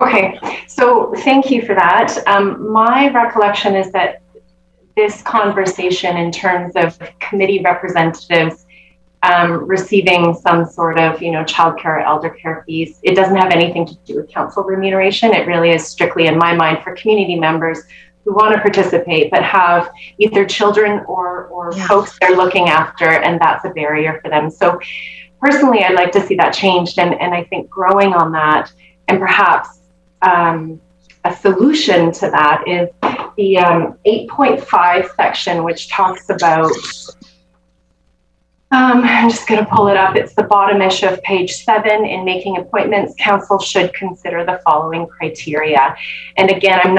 Okay, so thank you for that. My recollection is that this conversation in terms of committee representatives receiving some sort of, childcare or elder care fees, it doesn't have anything to do with council remuneration. It really is strictly, in my mind, for community members who want to participate but have either children or folks they're looking after, and that's a barrier for them. So personally, I'd like to see that changed, and I think growing on that, and perhaps a solution to that is the 8.5 section, which talks about, I'm just going to pull it up. It's the bottom-ish of page 7. In making appointments, council should consider the following criteria. And again, I'm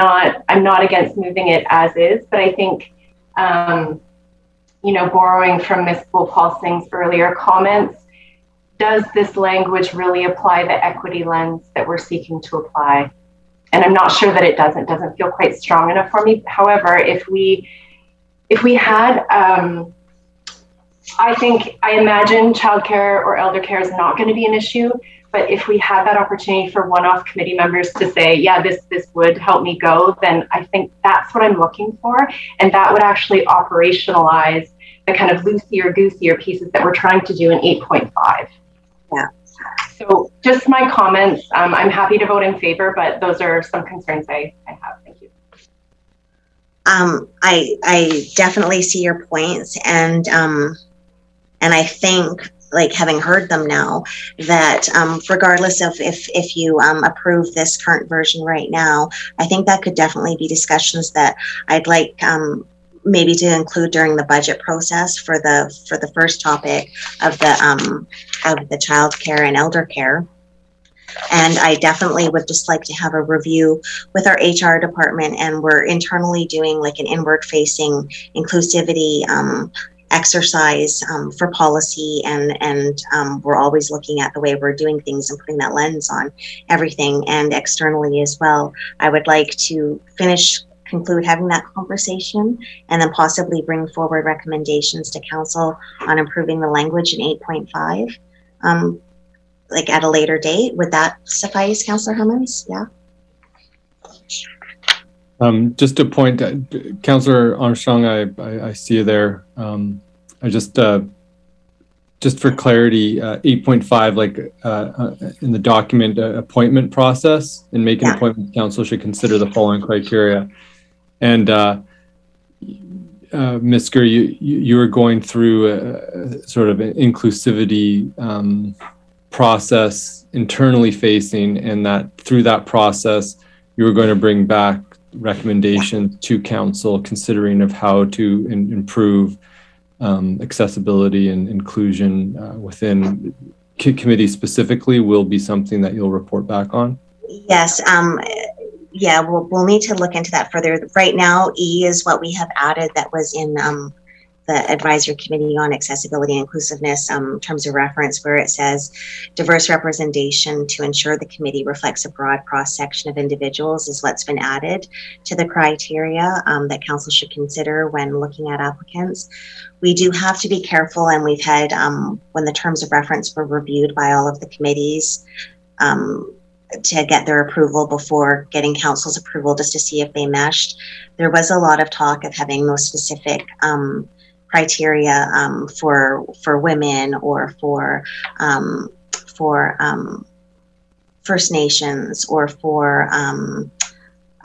not against moving it as is, but I think, borrowing from Ms. Bullpulsing's earlier comments, does this language really apply the equity lens that we're seeking to apply? And I'm not sure that it doesn't feel quite strong enough for me. However, if we had, I imagine childcare or elder care is not going to be an issue, but if we had that opportunity for one-off committee members to say, yeah, this would help me go, then I think that's what I'm looking for. And that would actually operationalize the kind of loosier-goosier pieces that we're trying to do in 8.5. Yeah. So just my comments. I'm happy to vote in favor, but those are some concerns I have. Thank you. I definitely see your points, and I think, like, having heard them now, that regardless of if you approve this current version right now, I think that could definitely be discussions that I'd like maybe to include during the budget process for the first topic of the child care and elder care. And I definitely would just like to have a review with our HR department, and we're internally doing like an inward facing inclusivity exercise for policy, and we're always looking at the way we're doing things and putting that lens on everything, and externally as well. I would like to conclude having that conversation, and then possibly bring forward recommendations to council on improving the language in 8.5, like at a later date. Would that suffice, Councillor Hummins? Yeah. Just a point, Councillor Armstrong, I see you there. I just for clarity, 8.5, like in the document, appointment process, in making appointments, council should consider the following criteria. And Ms. Gurr, you were going through a sort of an inclusivity process, internally facing, and that through that process, you were going to bring back recommendations to council considering of how to improve accessibility and inclusion within committee specifically will be something that you'll report back on? Yes. Yeah, we'll need to look into that further. Right now, E is what we have added that was in the Advisory Committee on Accessibility and Inclusiveness terms of reference, where it says diverse representation to ensure the committee reflects a broad cross-section of individuals is what's been added to the criteria that council should consider when looking at applicants. We do have to be careful, and we've had, when the terms of reference were reviewed by all of the committees, to get their approval before getting council's approval, just to see if they meshed. There was a lot of talk of having those specific criteria for women or for First Nations or for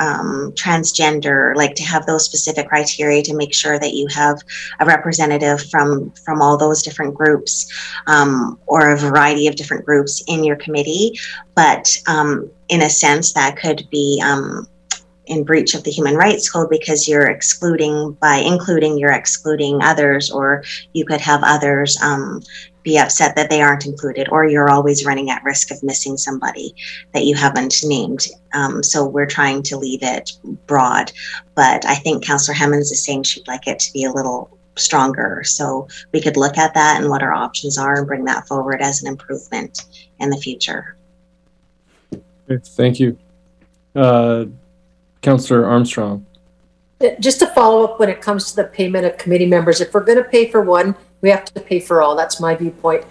transgender, like to have those specific criteria to make sure that you have a representative from all those different groups or a variety of different groups in your committee. But in a sense, that could be in breach of the Human Rights Code, because you're excluding, by including, you're excluding others, or you could have others be upset that they aren't included, or you're always running at risk of missing somebody that you haven't named. So we're trying to leave it broad, but I think Councillor Hemmons is saying she'd like it to be a little stronger. So we could look at that and what our options are and bring that forward as an improvement in the future. Okay, thank you. Councillor Armstrong. Just to follow up when it comes to the payment of committee members, if we're going to pay for one, we have to pay for all. That's my viewpoint.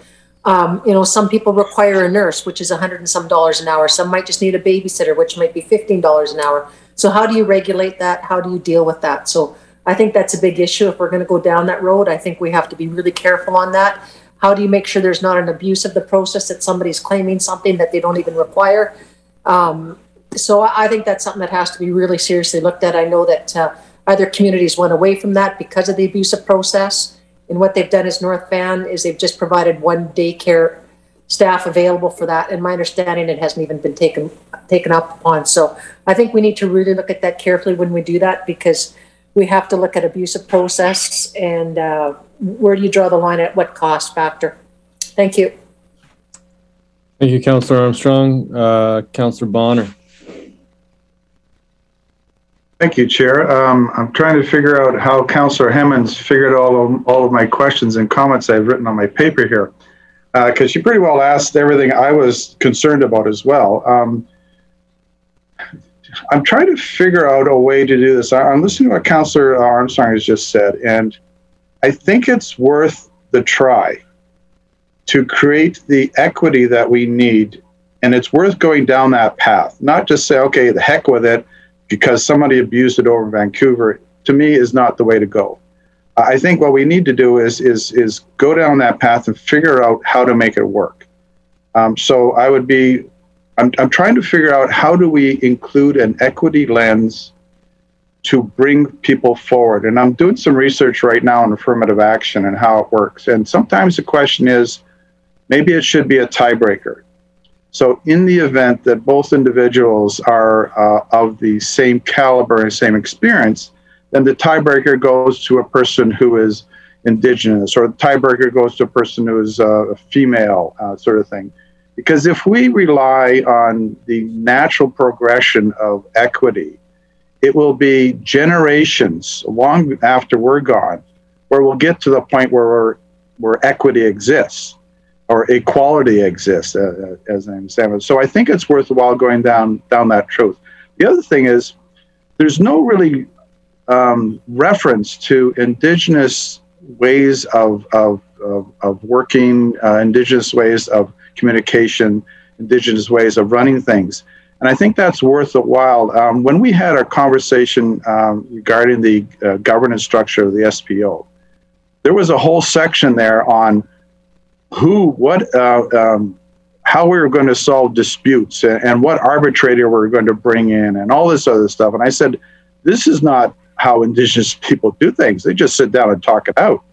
You know, some people require a nurse, which is $100 and some an hour. Some might just need a babysitter, which might be $15 an hour. So how do you regulate that? How do you deal with that? So I think that's a big issue. If we're going to go down that road, I think we have to be really careful on that. How do you make sure there's not an abuse of the process, that somebody's claiming something that they don't even require? So I think that's something that has to be really seriously looked at. I know that other communities went away from that because of the abusive process. And what they've done is North Van is they've just provided one daycare staff available for that. And my understanding, it hasn't even been taken up upon. So I think we need to really look at that carefully when we do that, because we have to look at abusive process and where do you draw the line at what cost factor. Thank you. Thank you, Councillor Armstrong. Councillor Bonner. Thank you, Chair. I'm trying to figure out how Councillor Hemmons figured all of my questions and comments I've written on my paper here, because she pretty well asked everything I was concerned about as well. I'm trying to figure out a way to do this. I'm listening to what Councillor Armstrong has just said, and I think it's worth the try to create the equity that we need, and it's worth going down that path, not just say, okay, the heck with it, because somebody abused it over in Vancouver. To me, is not the way to go. I think what we need to do is go down that path and figure out how to make it work. So I'm trying to figure out how do we include an equity lens to bring people forward. And I'm doing some research right now on affirmative action and how it works. And sometimes the question is, maybe it should be a tiebreaker. So in the event that both individuals are of the same caliber and same experience, then the tiebreaker goes to a person who is Indigenous, or the tiebreaker goes to a person who is a female, sort of thing. Because if we rely on the natural progression of equity, it will be generations long after we're gone, where we'll get to the point where equity exists, or equality exists, as I understand it. So I think it's worthwhile going down that truth. The other thing is, there's no really reference to Indigenous ways of working, Indigenous ways of communication, Indigenous ways of running things. And I think that's worth a while. When we had our conversation regarding the governance structure of the SPO, there was a whole section there on how we were going to solve disputes and what arbitrator we were going to bring in and all this other stuff. And I said, this is not how Indigenous people do things. They just sit down and talk it out.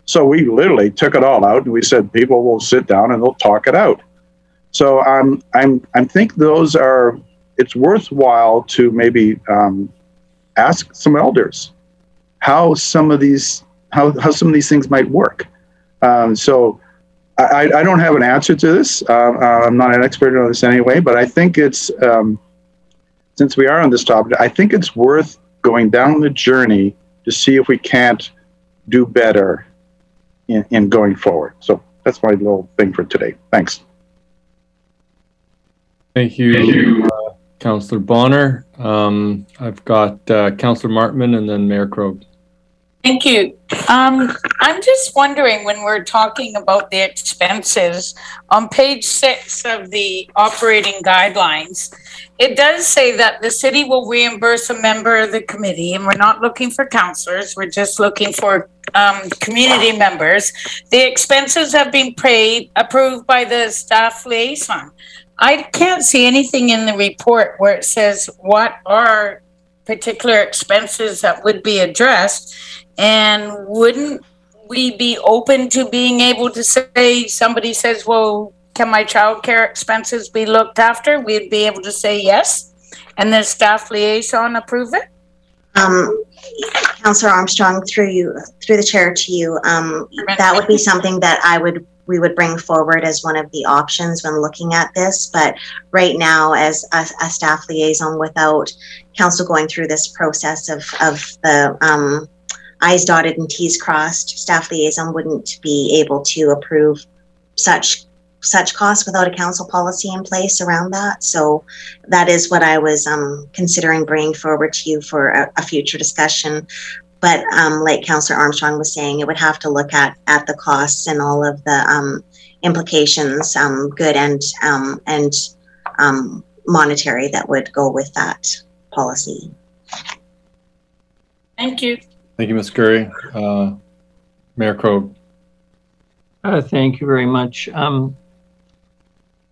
So we literally took it all out and we said, people will sit down and they'll talk it out. So I think those are, it's worthwhile to maybe ask some elders how some of these things might work. So I don't have an answer to this. I'm not an expert on this anyway, but I think it's, since we are on this topic, I think it's worth going down the journey to see if we can't do better in going forward. So that's my little thing for today. Thanks. Thank you, Councillor Bonner. I've got Councillor Martman and then Mayor Krogh. Thank you. I'm just wondering, when we're talking about the expenses, on page 6 of the operating guidelines, it does say that the city will reimburse a member of the committee, and we're not looking for councillors, we're just looking for community members. The expenses have been approved by the staff liaison. I can't see anything in the report where it says what are particular expenses that would be addressed. And wouldn't we be open to being able to say, somebody says, well, can my childcare expenses be looked after? We'd be able to say yes, and the staff liaison approve it? Councillor Armstrong, through the chair to you, that would be something that I would we would bring forward as one of the options when looking at this. But right now, as a staff liaison, without council going through this process of the I's dotted and T's crossed, staff liaison wouldn't be able to approve such costs without a council policy in place around that. So that is what I was considering bringing forward to you for a future discussion. But like Councillor Armstrong was saying, it would have to look at the costs and all of the implications, good and monetary, that would go with that policy. Thank you. Thank you, Ms. Curry. Mayor Krogh. Thank you very much.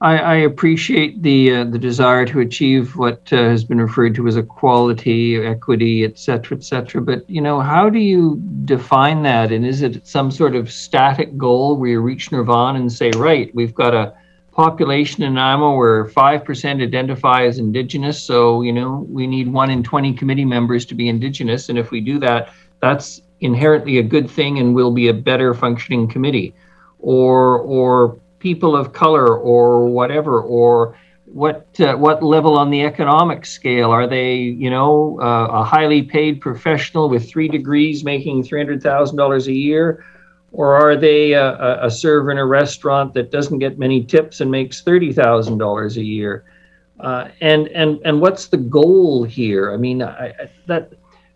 I appreciate the desire to achieve what has been referred to as equality, equity, et cetera, but you know, how do you define that? And is it some sort of static goal where you reach nirvana and say, right, we've got a population in Nanaimo where 5% identify as Indigenous, so you know, we need 1 in 20 committee members to be Indigenous, and if we do that, that's inherently a good thing and will be a better functioning committee, or people of color, or whatever, or what level on the economic scale are they? You know, a highly paid professional with 3 degrees making $300,000 a year, or are they a server in a restaurant that doesn't get many tips and makes $30,000 a year? And what's the goal here? I mean, that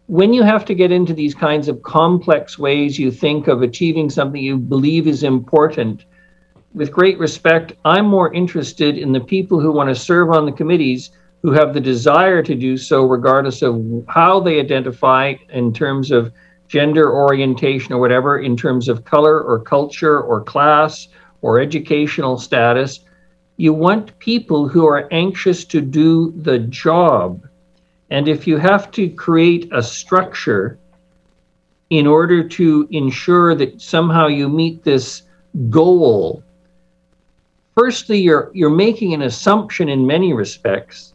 when you have to get into these kinds of complex ways you think of achieving something you believe is important, with great respect, I'm more interested in the people who want to serve on the committees, who have the desire to do so regardless of how they identify in terms of gender orientation or whatever, in terms of color or culture or class or educational status. You want people who are anxious to do the job. And if you have to create a structure in order to ensure that somehow you meet this goal, firstly, you're making an assumption in many respects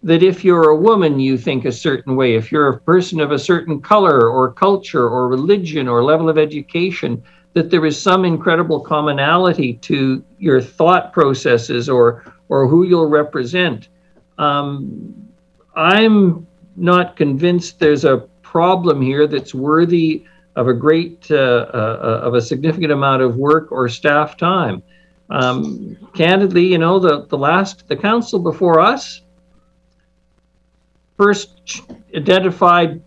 that if you're a woman, you think a certain way. If you're a person of a certain color or culture or religion or level of education, that there is some incredible commonality to your thought processes or who you'll represent. I'm not convinced there's a problem here that's worthy of a great, of a significant amount of work or staff time. Candidly, you know, the council before us first identified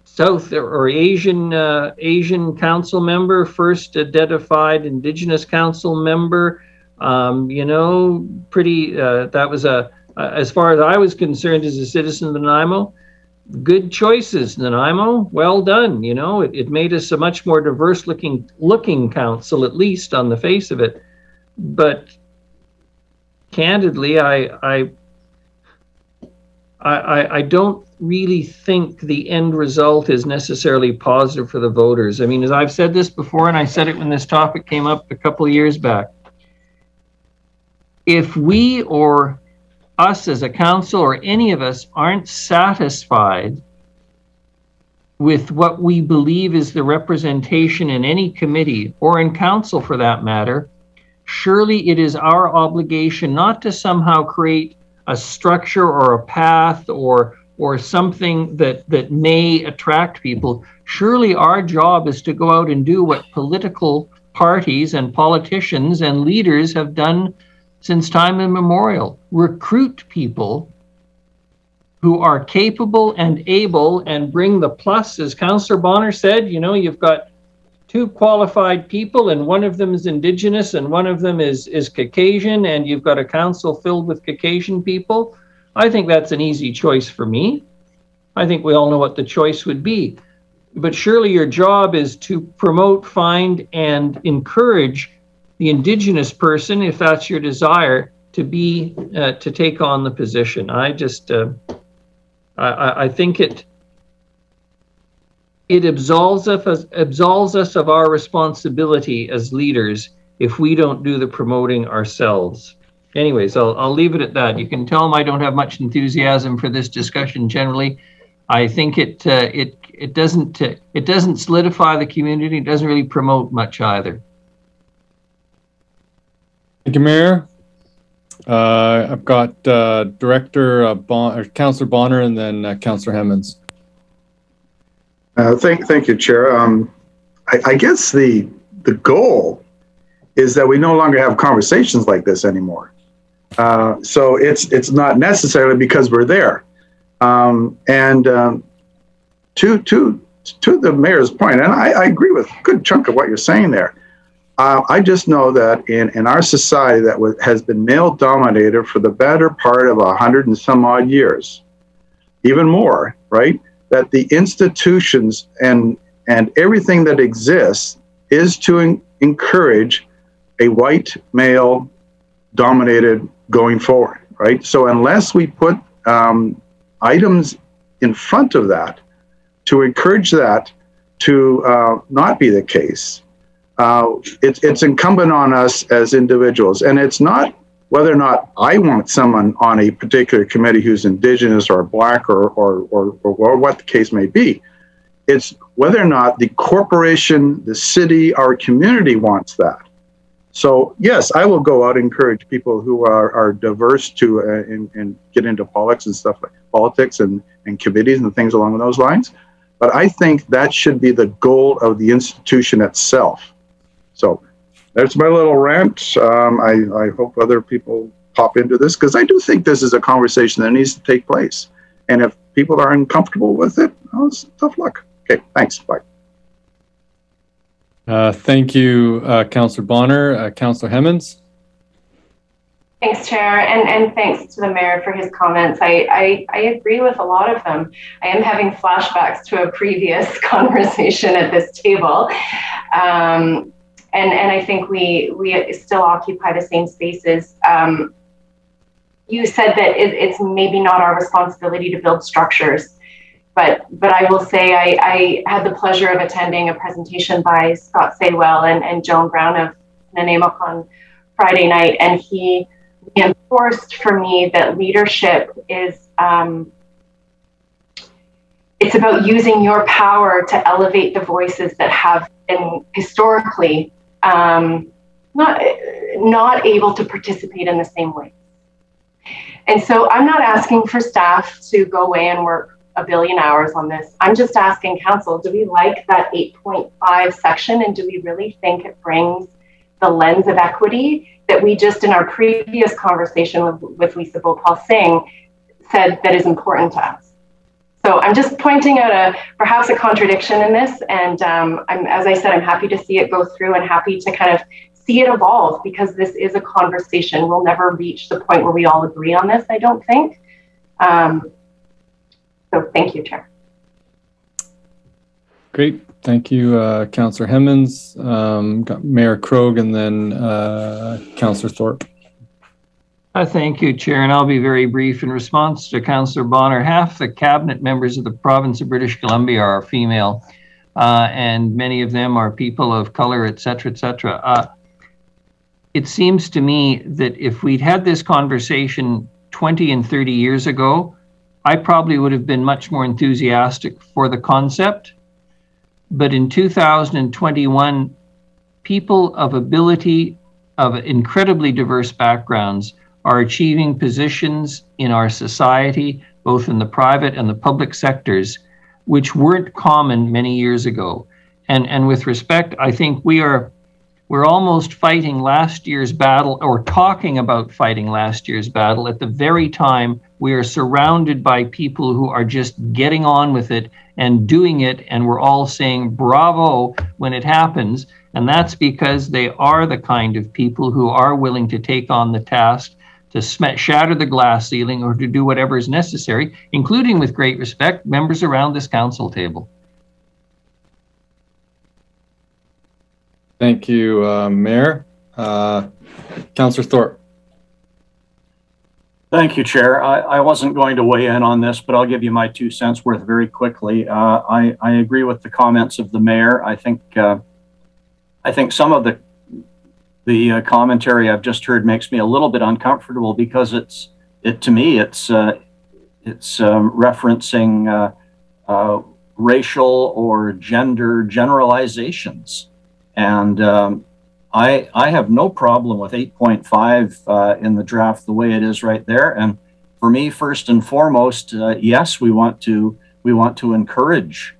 South or Asian council member, first identified Indigenous council member. You know, pretty. That was as far as I was concerned as a citizen of Nanaimo, good choices, Nanaimo. Well done. You know, it made us a much more diverse looking council, at least on the face of it. But candidly, I don't really think the end result is necessarily positive for the voters. I mean, as I've said this before, and I said it when this topic came up a couple of years back, if we or us as a council or any of us aren't satisfied with what we believe is the representation in any committee or in council for that matter, surely it is our obligation not to somehow create a structure or a path or something that may attract people. Surely our job is to go out and do what political parties and politicians and leaders have done since time immemorial. Recruit people who are capable and able and bring the plus. As Councillor Bonner said, you know, you've got 2 qualified people and one of them is Indigenous and one of them is Caucasian, and you've got a council filled with Caucasian people. I think that's an easy choice for me. I think we all know what the choice would be. But surely your job is to promote, find, and encourage the Indigenous person, if that's your desire, to be to take on the position. I just I think it absolves us of our responsibility as leaders if we don't do the promoting ourselves. Anyways, I'll leave it at that. You can tell them I don't have much enthusiasm for this discussion generally. I think it doesn't solidify the community. It doesn't really promote much either. Thank you, Mayor. I've got Councillor Bonner and then Councillor Hemmons. Thank you, Chair. I guess the goal is that we no longer have conversations like this anymore. So it's not necessarily because we're there. To the mayor's point, and I agree with a good chunk of what you're saying there. I just know that in our society that has been male-dominated for the better part of 100 and some odd years, even more, right? That the institutions and everything that exists is to encourage a white male dominated going forward, right? So unless we put items in front of that to encourage that to not be the case, it's incumbent on us as individuals. And it's not whether or not I want someone on a particular committee who's Indigenous or Black or what the case may be. It's whether or not the corporation, the city, our community wants that. So yes, I will go out and encourage people who are diverse to and get into politics and stuff like politics and committees and things along those lines. But I think that should be the goal of the institution itself. So that's my little rant. I hope other people pop into this because I do think this is a conversation that needs to take place. And if people are uncomfortable with it, oh, it's tough luck. Okay, thanks. Bye. Thank you, Councillor Bonner. Councillor Hemmons. Thanks, Chair, and thanks to the Mayor for his comments. I agree with a lot of them. I am having flashbacks to a previous conversation at this table. And I think we still occupy the same spaces. You said that it's maybe not our responsibility to build structures, but I will say I had the pleasure of attending a presentation by Scott Saywell and Joan Brown of Nanaimo on Friday night, and he reinforced for me that leadership is it's about using your power to elevate the voices that have been historically not able to participate in the same way. And so I'm not asking for staff to go away and work 1 billion hours on this. I'm just asking council, do we like that 8.5 section, and do we really think it brings the lens of equity that we just in our previous conversation with Lisa Bhopal Singh said that is important to us? So I'm just pointing out perhaps a contradiction in this, and as I said, I'm happy to see it go through and happy to kind of see it evolve, because this is a conversation. We'll never reach the point where we all agree on this, I don't think. So thank you, Chair. Great, thank you, Councillor Hemmons. Got Mayor Krogh and then Councillor Thorpe. Thank you, Chair, and I'll be very brief. In response to Councillor Bonner, half the cabinet members of the province of British Columbia are female, and many of them are people of color, et cetera, et cetera. It seems to me that if we'd had this conversation 20 and 30 years ago, I probably would have been much more enthusiastic for the concept. But in 2021, people of ability, of incredibly diverse backgrounds, are achieving positions in our society, both in the private and the public sectors, which weren't common many years ago. And with respect, I think we're almost fighting last year's battle, or talking about fighting last year's battle, at the very time we are surrounded by people who are just getting on with it and doing it, and we're all saying bravo when it happens. And that's because they are the kind of people who are willing to take on the task to shatter the glass ceiling or to do whatever is necessary, including, with great respect, members around this council table. Thank you, Mayor. Councillor Thorpe. Thank you, Chair. I wasn't going to weigh in on this, but I'll give you my 2 cents worth very quickly. I agree with the comments of the Mayor. I think some of the commentary I've just heard makes me a little bit uncomfortable, because to me it's referencing racial or gender generalizations, and I have no problem with 8.5 in the draft the way it is right there. And for me, first and foremost, yes, we want to encourage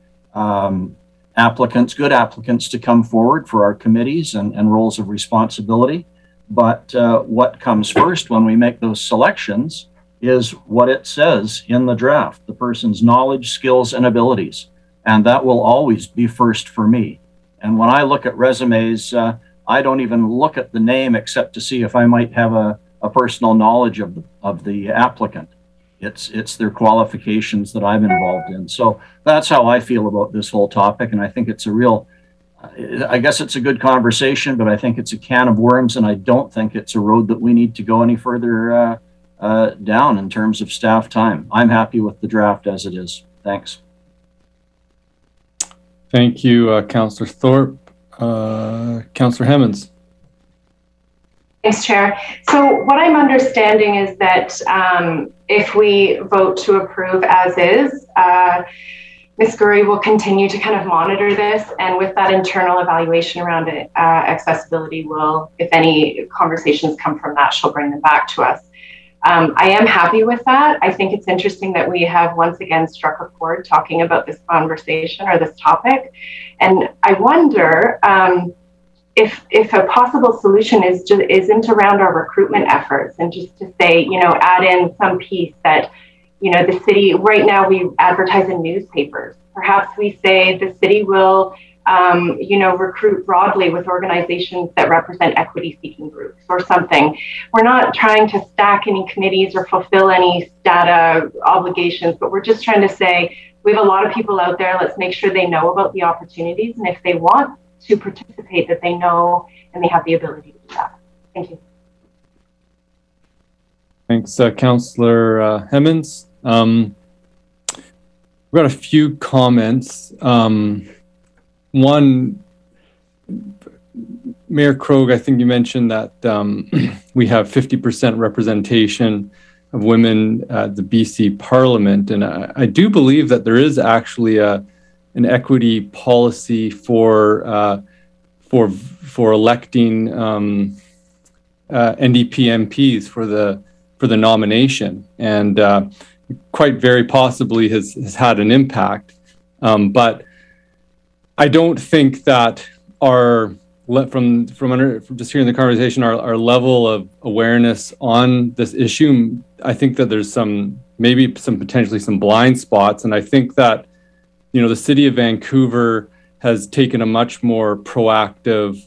applicants, good applicants, to come forward for our committees and roles of responsibility. But what comes first when we make those selections is what it says in the draft, the person's knowledge, skills, and abilities. And that will always be first for me. And when I look at resumes, I don't even look at the name except to see if I might have a personal knowledge of the applicant. It's their qualifications that I'm involved in. So that's how I feel about this whole topic. And I think it's a real, I guess it's a good conversation, but I think it's a can of worms, and I don't think it's a road that we need to go any further down in terms of staff time. I'm happy with the draft as it is. Thanks. Thank you, Councillor Thorpe. Councillor Hemmons. Thanks, Chair. So what I'm understanding is that if we vote to approve as is, Ms. Gurry will continue to kind of monitor this, and with that internal evaluation around it, accessibility will, if any conversations come from that, she'll bring them back to us. I am happy with that. I think it's interesting that we have once again struck a chord talking about this conversation or this topic. And I wonder if a possible solution isn't around our recruitment efforts, and just to say, you know, add in some piece that, you know, the city, right now we advertise in newspapers. Perhaps we say the city will, you know, recruit broadly with organizations that represent equity-seeking groups or something. We're not trying to stack any committees or fulfill any data obligations, but we're just trying to say, we have a lot of people out there, let's make sure they know about the opportunities, and if they want to participate, that they know and they have the ability to do that. Thank you. Thanks, Councillor Hemmons. We've got a few comments. One, Mayor Krogh, I think you mentioned that we have 50% representation of women at the BC Parliament, and I do believe that there is actually an equity policy for electing NDP MPs for the nomination, and quite very possibly has had an impact, but I don't think that from just hearing the conversation, our level of awareness on this issue, I think that there's potentially some blind spots. And I think that, you know, the city of Vancouver has taken a much more proactive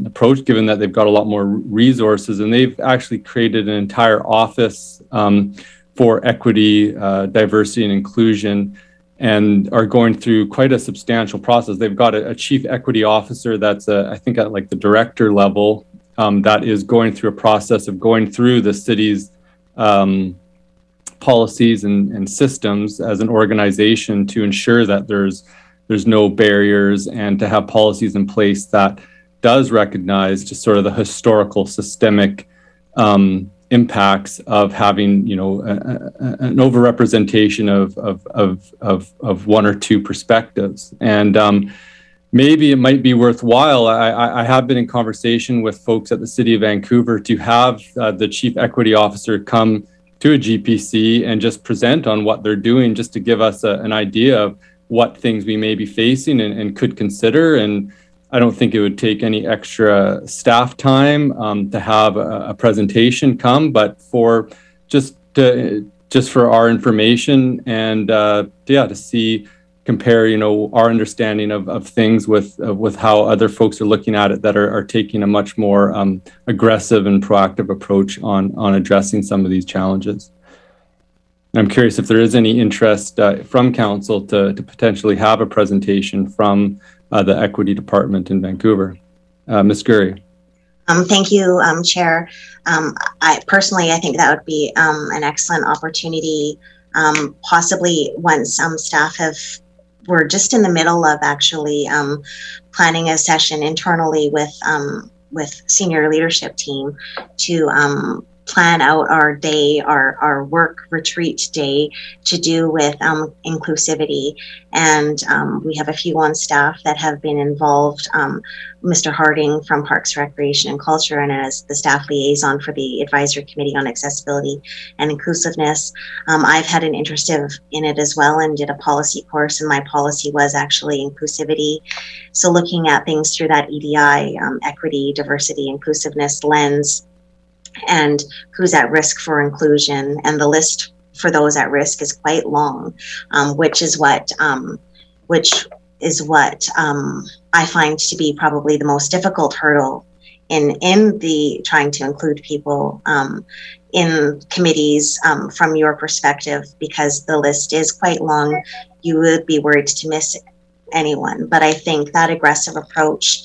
approach, given that they've got a lot more resources, and they've actually created an entire office for equity, diversity, and inclusion, and are going through quite a substantial process. They've got a chief equity officer that's I think at like the director level, that is going through a process of going through the city's policies and systems as an organization to ensure that there's no barriers, and to have policies in place that does recognize just sort of the historical systemic impacts of having, you know, an overrepresentation of one or two perspectives. And maybe it might be worthwhile. I have been in conversation with folks at the City of Vancouver to have the Chief Equity Officer come to a GPC and just present on what they're doing, just to give us an idea of what things we may be facing and could consider. And I don't think it would take any extra staff time to have a presentation come, but for just for our information and to see, compare, you know, our understanding of things with how other folks are looking at it that are taking a much more aggressive and proactive approach on addressing some of these challenges. I'm curious if there is any interest from council to potentially have a presentation from the Equity Department in Vancouver. Ms. Gurry. Thank you, Chair. I think that would be an excellent opportunity. Possibly once staff we're just in the middle of actually planning a session internally with senior leadership team to plan out our day, our work retreat day to do with inclusivity. And we have a few on staff that have been involved. Mr. Harding from Parks, Recreation and Culture, and as the staff liaison for the Advisory Committee on Accessibility and Inclusiveness. I've had an interest in it as well and did a policy course, and my policy was actually inclusivity. So looking at things through that EDI, equity, diversity, inclusiveness lens, and who's at risk for inclusion, and the list for those at risk is quite long, which is what I find to be probably the most difficult hurdle in the trying to include people in committees from your perspective, because the list is quite long. You would be worried to miss anyone, but I think that aggressive approach,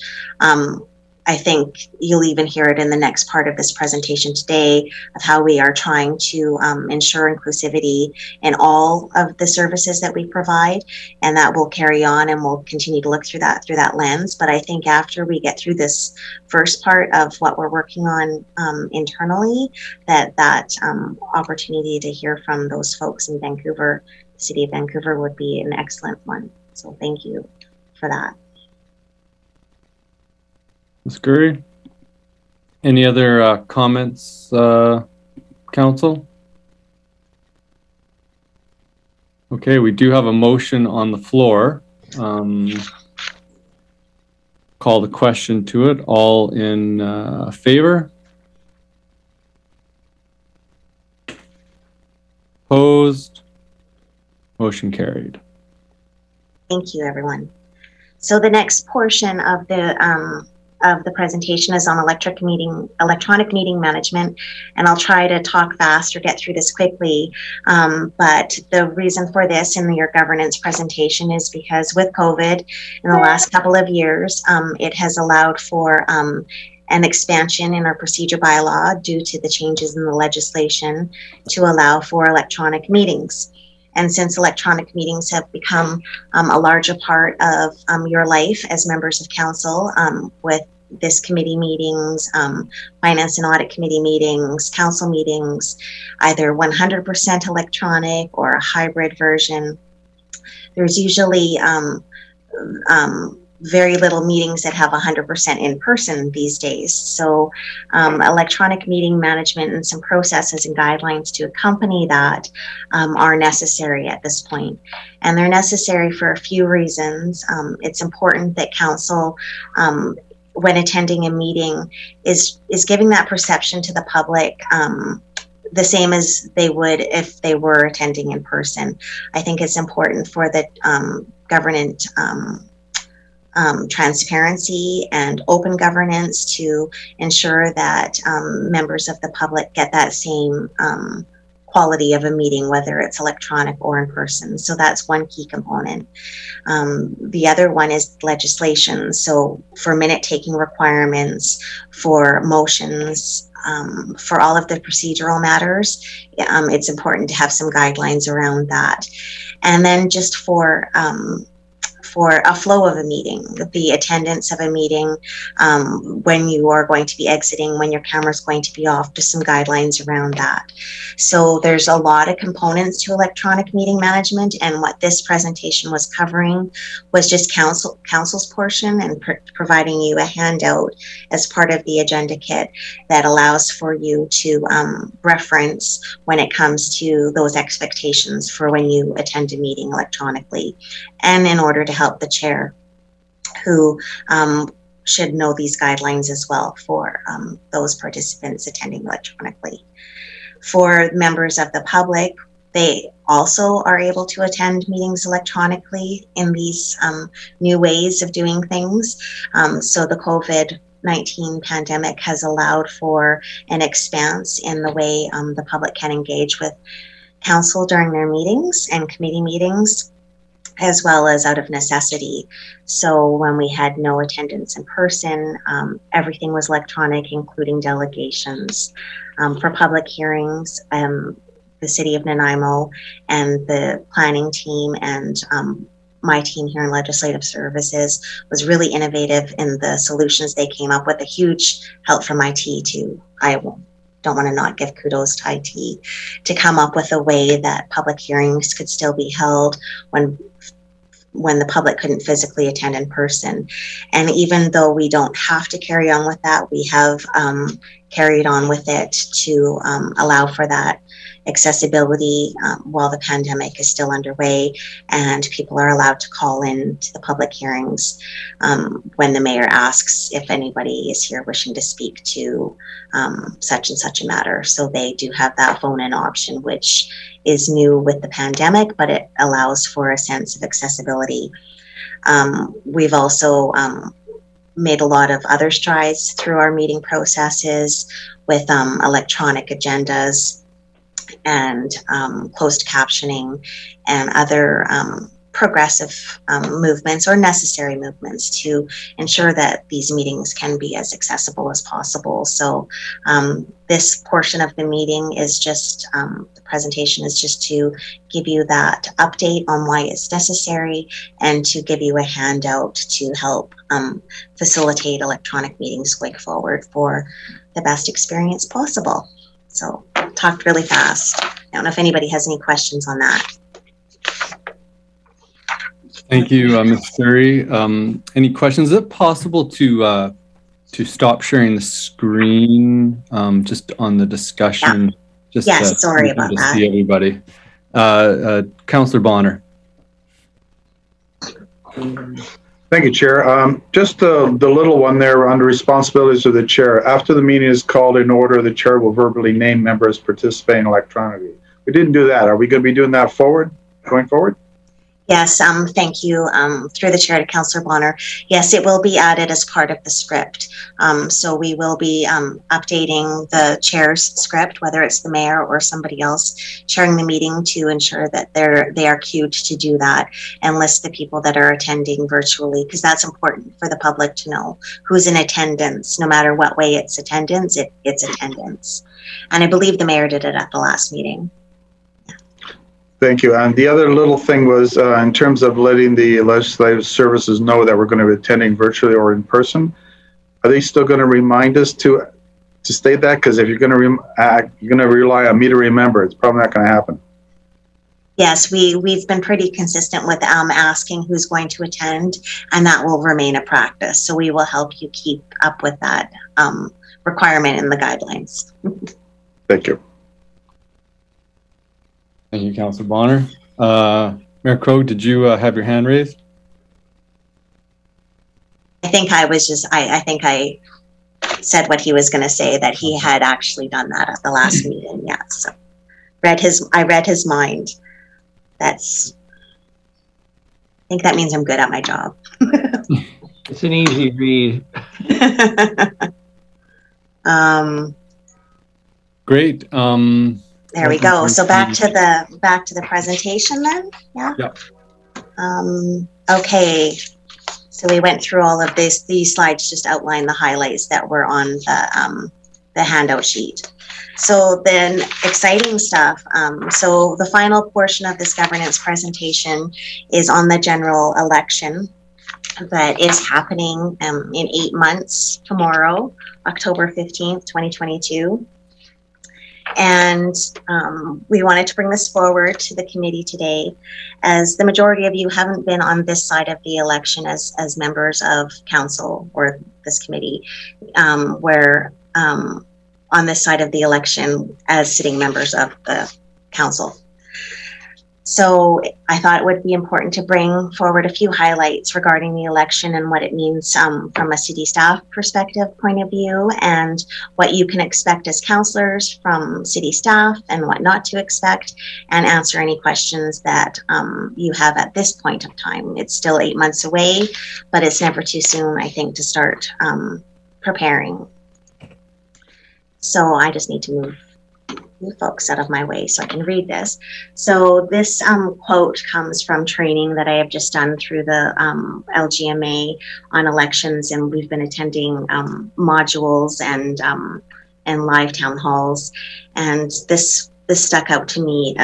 I think you'll even hear it in the next part of this presentation today of how we are trying to ensure inclusivity in all of the services that we provide, and that will carry on, and we'll continue to look through that lens. But I think after we get through this first part of what we're working on internally, that opportunity to hear from those folks in Vancouver, the City of Vancouver, would be an excellent one. So thank you for that. Ms. Gurry, any other comments, Council? Okay, we do have a motion on the floor. Call the question to it. All in favor? Opposed? Motion carried. Thank you, everyone. So the next portion of the presentation is on electronic meeting management, and I'll try to talk fast or get through this quickly. But the reason for this in your governance presentation is because with COVID in the last couple of years, it has allowed for an expansion in our procedure bylaw due to the changes in the legislation to allow for electronic meetings. And since electronic meetings have become a larger part of your life as members of council, with this committee meetings, finance and audit committee meetings, council meetings, either 100% electronic or a hybrid version, there's usually very little meetings that have 100% in person these days. So electronic meeting management and some processes and guidelines to accompany that are necessary at this point. And they're necessary for a few reasons. It's important that council, when attending a meeting, is giving that perception to the public the same as they would if they were attending in person. I think it's important for the government transparency and open governance to ensure that members of the public get that same quality of a meeting, whether it's electronic or in person. So that's one key component. The other one is legislation. So for minute taking requirements, for motions, for all of the procedural matters, it's important to have some guidelines around that. And then just for a flow of a meeting, the attendance of a meeting, when you are going to be exiting, when your camera's going to be off, just some guidelines around that. So there's a lot of components to electronic meeting management, and what this presentation was covering was just council's portion and providing you a handout as part of the agenda kit that allows for you to reference when it comes to those expectations for when you attend a meeting electronically, and in order to help the chair, who should know these guidelines as well for those participants attending electronically. For members of the public, they also are able to attend meetings electronically in these new ways of doing things. So the COVID-19 pandemic has allowed for an expanse in the way the public can engage with council during their meetings and committee meetings, as well as out of necessity. So when we had no attendance in person, everything was electronic, including delegations. For public hearings, the City of Nanaimo and the planning team and my team here in Legislative Services was really innovative in the solutions they came up with. A huge help from IT too. I don't want to not give kudos to IT to come up with a way that public hearings could still be held when the public couldn't physically attend in person. And even though we don't have to carry on with that, we have carried on with it to allow for that accessibility while the pandemic is still underway and people are allowed to call in to the public hearings when the mayor asks if anybody is here wishing to speak to such and such a matter. So they do have that phone-in option, which is new with the pandemic, but it allows for a sense of accessibility. We've also made a lot of other strides through our meeting processes with electronic agendas and closed captioning and other progressive movements or necessary movements to ensure that these meetings can be as accessible as possible. So this portion of the meeting is just, the presentation is just to give you that update on why it's necessary and to give you a handout to help facilitate electronic meetings going forward for the best experience possible. So talked really fast. I don't know if anybody has any questions on that. Thank you, Ms. Surrey. Any questions? Is it possible to stop sharing the screen just on the discussion? Yeah. Just yes, sorry about that. See everybody. Councillor Bonner. Thank you, Chair. Just the little one there under responsibilities of the Chair. After the meeting is called in order, the Chair will verbally name members participating electronically. We didn't do that. Are we going to be doing that going forward? Yes, thank you. Through the chair to Councillor Bonner. Yes, it will be added as part of the script. So we will be updating the chair's script, whether it's the mayor or somebody else chairing the meeting, to ensure that they are queued to do that and list the people that are attending virtually, because that's important for the public to know who's in attendance. No matter what way it's attendance, it's attendance. And I believe the mayor did it at the last meeting. Thank you. And the other little thing was in terms of letting the legislative services know that we're going to be attending virtually or in person. Are they still going to remind us to state that? Because if you're going to rely on me to remember, it's probably not going to happen. Yes, we've been pretty consistent with asking who's going to attend, and that will remain a practice. So we will help you keep up with that requirement in the guidelines. Thank you. Thank you, Councillor Bonner. Mayor Krogh, did you have your hand raised? I think I said what he was going to say, that he had actually done that at the last meeting. Yeah, so I read his mind. I think that means I'm good at my job. It's an easy read. Great. There we go. So back to the presentation then. Yeah. Yep. Okay. So we went through all of this. These slides just outline the highlights that were on the handout sheet. So then exciting stuff. So the final portion of this governance presentation is on the general election that is happening in 8 months tomorrow, October 15th, 2022. And we wanted to bring this forward to the committee today, as the majority of you haven't been on this side of the election as members of council or this committee, where on this side of the election as sitting members of the council. So I thought it would be important to bring forward a few highlights regarding the election and what it means from a city staff perspective point of view, and what you can expect as councillors from city staff and what not to expect, and answer any questions that you have at this point of time. It's still 8 months away, but it's never too soon, I think, to start preparing. So I just need to move you folks out of my way so I can read this. So this quote comes from training that I have just done through the LGMA on elections, and we've been attending modules and live town halls, and this stuck out to me.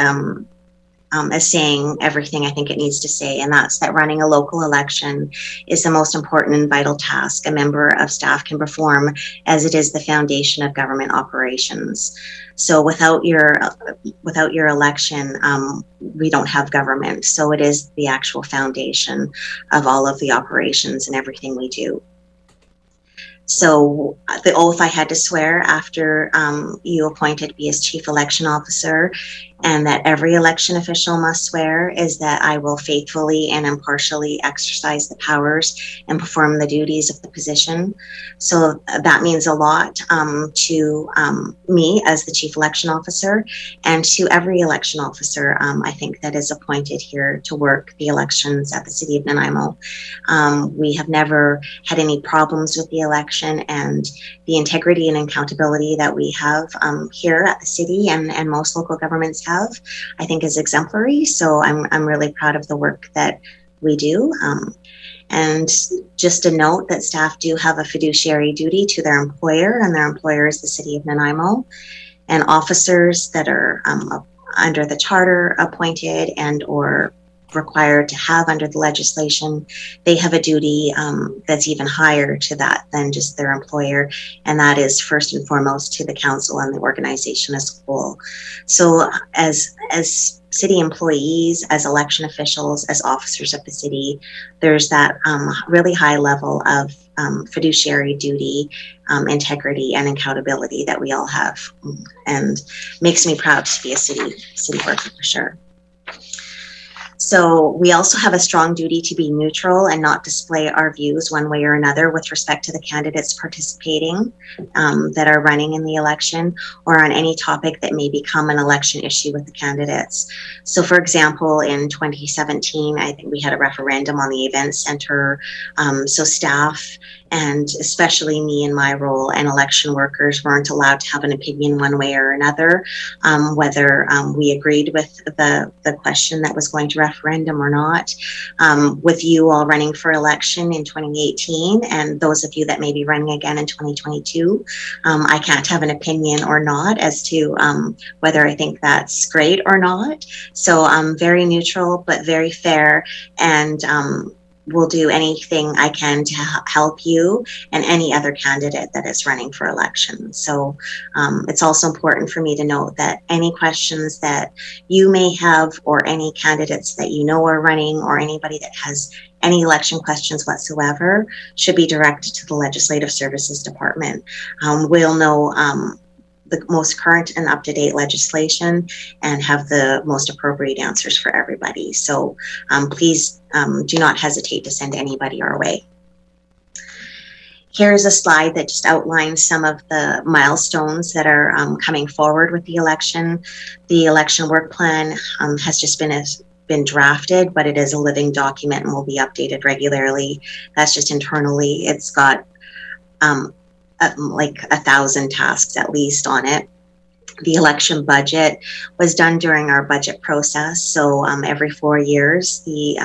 as saying everything I think it needs to say, and that's that running a local election is the most important and vital task a member of staff can perform, as it is the foundation of government operations. So without your election, we don't have government. So it is the actual foundation of all of the operations and everything we do. So the oath I had to swear after you appointed me as Chief Election Officer, and that every election official must swear, is that I will faithfully and impartially exercise the powers and perform the duties of the position. So that means a lot to me as the Chief Election Officer, and to every election officer I think that is appointed here to work the elections at the City of Nanaimo. We have never had any problems with the election, and the integrity and accountability that we have here at the city and most local governments have, I think, is exemplary. So I'm really proud of the work that we do. And just a note that staff do have a fiduciary duty to their employer, and their employer is the City of Nanaimo. And officers that are under the charter appointed and or required to have under the legislation, they have a duty that's even higher to that than just their employer, and that is first and foremost to the council and the organization as a whole. So as city employees, as election officials, as officers of the city, there's that really high level of fiduciary duty, integrity, and accountability that we all have, and makes me proud to be a city worker for sure. So we also have a strong duty to be neutral and not display our views one way or another with respect to the candidates participating that are running in the election, or on any topic that may become an election issue with the candidates. So for example, in 2017, I think we had a referendum on the event center. So staff, and especially me in my role, and election workers weren't allowed to have an opinion one way or another, whether we agreed with the question that was going to referendum or not. With you all running for election in 2018, and those of you that may be running again in 2022, I can't have an opinion or not as to whether I think that's great or not. So I'm very neutral, but very fair, and will do anything I can to help you and any other candidate that is running for election. So it's also important for me to note that any questions that you may have, or any candidates that you know are running, or anybody that has any election questions whatsoever, should be directed to the Legislative Services Department. We'll know the most current and up-to-date legislation and have the most appropriate answers for everybody. So please do not hesitate to send anybody our way. Here's a slide that just outlines some of the milestones that are coming forward with the election. The election work plan has just been drafted, but it is a living document and will be updated regularly. That's just internally. It's got like 1,000 tasks at least on it. The election budget was done during our budget process. So every 4 years, the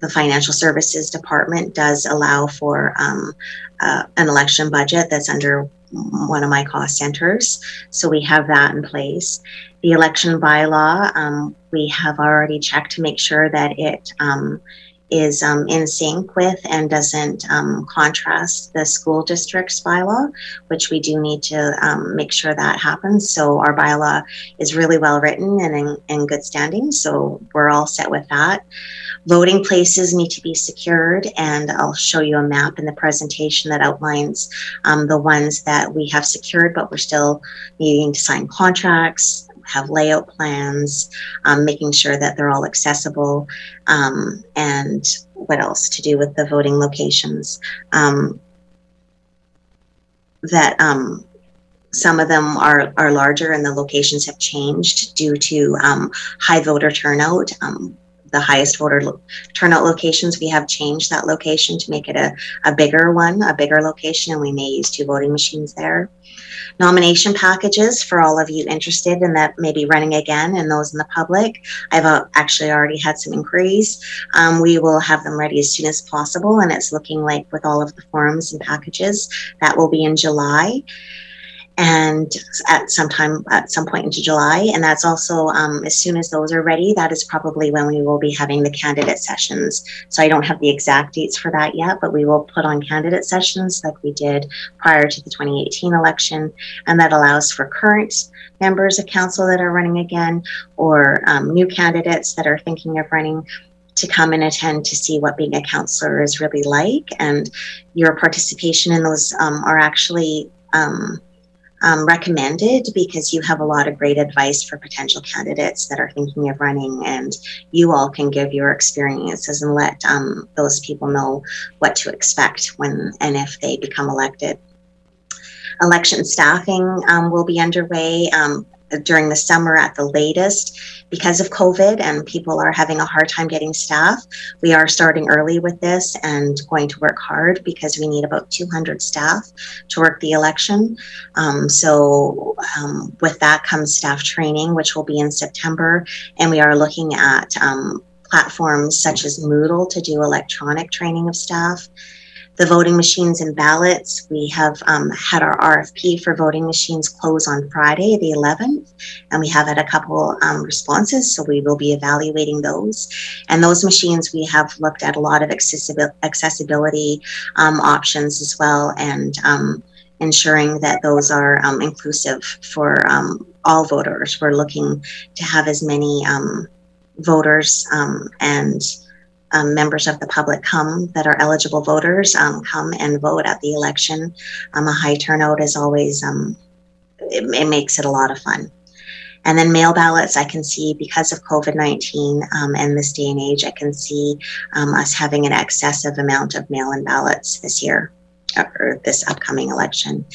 Financial Services Department does allow for an election budget that's under one of my cost centers. So we have that in place. The election bylaw, we have already checked to make sure that it is in sync with and doesn't contrast the school district's bylaw, which we do need to make sure that happens. So our bylaw is really well written and in good standing, so we're all set with that. Voting places need to be secured, and I'll show you a map in the presentation that outlines the ones that we have secured, but we're still needing to sign contracts, have layout plans, making sure that they're all accessible, and what else to do with the voting locations. Some of them are larger, and the locations have changed due to high voter turnout. The highest voter turnout locations, we have changed that location to make it a bigger one, a bigger location, and we may use 2 voting machines there. Nomination packages for all of you interested in that may be running again, and those in the public. I've actually already had some inquiries. We will have them ready as soon as possible, and it's looking like with all of the forms and packages that will be in July. and at some point into July. And that's also, as soon as those are ready, that is probably when we will be having the candidate sessions. So I don't have the exact dates for that yet, but we will put on candidate sessions like we did prior to the 2018 election. And that allows for current members of council that are running again, or new candidates that are thinking of running, to come and attend to see what being a councillor is really like. And your participation in those are actually recommended, because you have a lot of great advice for potential candidates that are thinking of running, and you all can give your experiences and let those people know what to expect when and if they become elected. Election staffing will be underway during the summer at the latest. Because of COVID and people are having a hard time getting staff, we are starting early with this and going to work hard, because we need about 200 staff to work the election. With that comes staff training, which will be in September. And we are looking at platforms such as Moodle to do electronic training of staff. The voting machines and ballots, we have had our RFP for voting machines close on Friday, the 11th, and we have had a couple responses, so we will be evaluating those. And those machines, we have looked at a lot of accessibility options as well, and ensuring that those are inclusive for all voters. We're looking to have as many voters and members of the public that are eligible voters come and vote at the election. A high turnout is always, it makes it a lot of fun. And then mail ballots, I can see, because of COVID-19 and this day and age, I can see us having an excessive amount of mail-in ballots this year, or this upcoming election.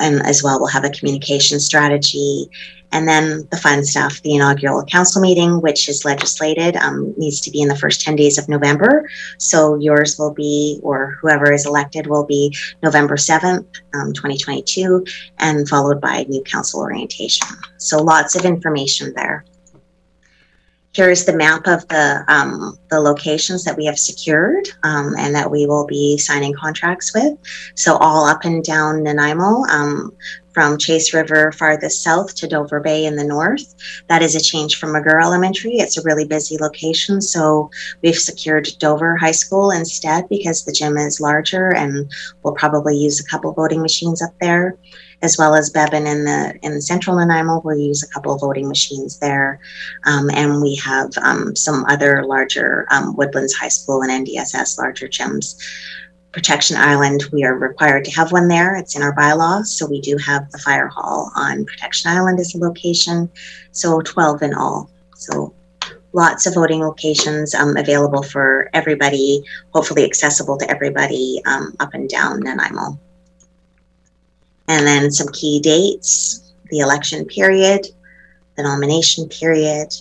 And as well, we'll have a communication strategy. And then the fun stuff, the inaugural council meeting, which is legislated, needs to be in the first 10 days of November. So yours will be, or whoever is elected will be, November 7th, 2022, and followed by new council orientation. So lots of information there. Here is the map of the locations that we have secured and that we will be signing contracts with. So all up and down Nanaimo, from Chase River farthest south to Dover Bay in the north. That is a change from McGurr Elementary. It's a really busy location. So we've secured Dover High School instead, because the gym is larger and we'll probably use a couple voting machines up there, as well as Bevan in the central Nanaimo. We'll use a couple of voting machines there. And we have some other larger Woodlands High School and NDSS larger gyms. Protection Island, we are required to have one there. It's in our bylaws. So we do have the fire hall on Protection Island as a location. So 12 in all. So lots of voting locations available for everybody, hopefully accessible to everybody up and down Nanaimo. And then some key dates: the election period, the nomination period,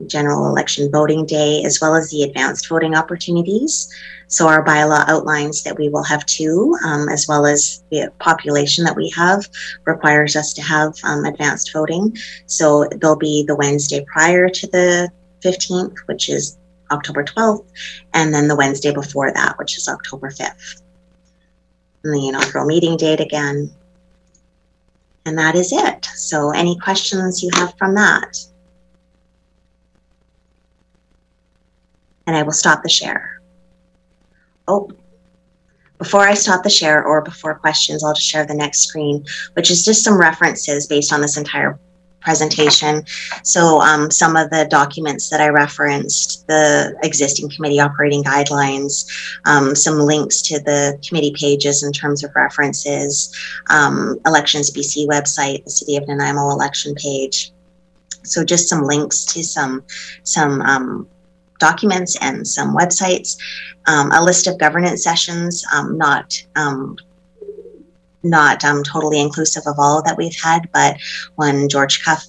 general election voting day, as well as the advanced voting opportunities. So our bylaw outlines that we will have two, as well as the population that we have requires us to have advanced voting. So there'll be the Wednesday prior to the 15th, which is October 12th, and then the Wednesday before that, which is October 5th. And the inaugural meeting date again. And that is it. So any questions you have from that? And I will stop the share. Oh, before I stop the share, or before questions, I'll just share the next screen, which is just some references based on this entire presentation. So some of the documents that I referenced, the existing committee operating guidelines, some links to the committee pages in terms of references, Elections BC website, the City of Nanaimo election page. So just some links to some documents and some websites, a list of governance sessions, not totally inclusive of all that we've had, but when George Cuff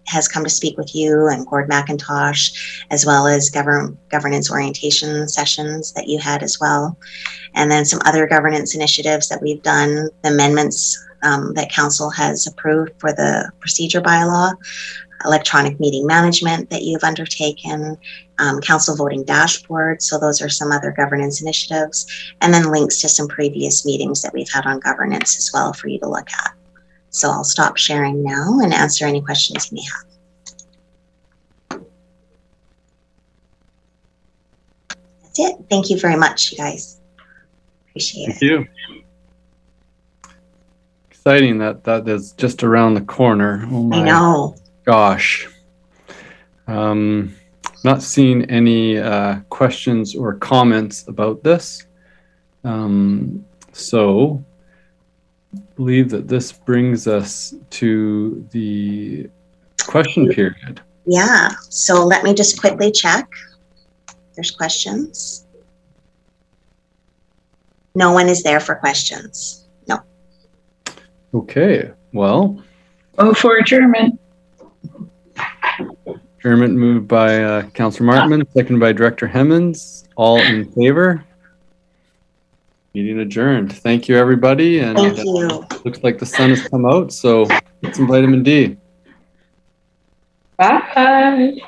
has come to speak with you, and Gord McIntosh, as well as governance orientation sessions that you had as well. And then some other governance initiatives that we've done, the amendments that council has approved for the procedure bylaw, electronic meeting management that you've undertaken, council voting dashboard. So those are some other governance initiatives, and then links to some previous meetings that we've had on governance as well for you to look at. So I'll stop sharing now and answer any questions you may have. That's it. Thank you very much, you guys. Appreciate it. Thank you. Exciting that is just around the corner. Oh my I know. Gosh. Not seeing any questions or comments about this. So I believe that this brings us to the question period. Yeah, so let me just quickly check. There's questions. No one is there for questions. No. Okay, well. Oh, for adjournment. Adjournment moved by Councillor Martman, seconded by Director Hemmons. All in favor? Meeting adjourned. Thank you, everybody. And thank you. Looks like the sun has come out, so get some vitamin D. Bye.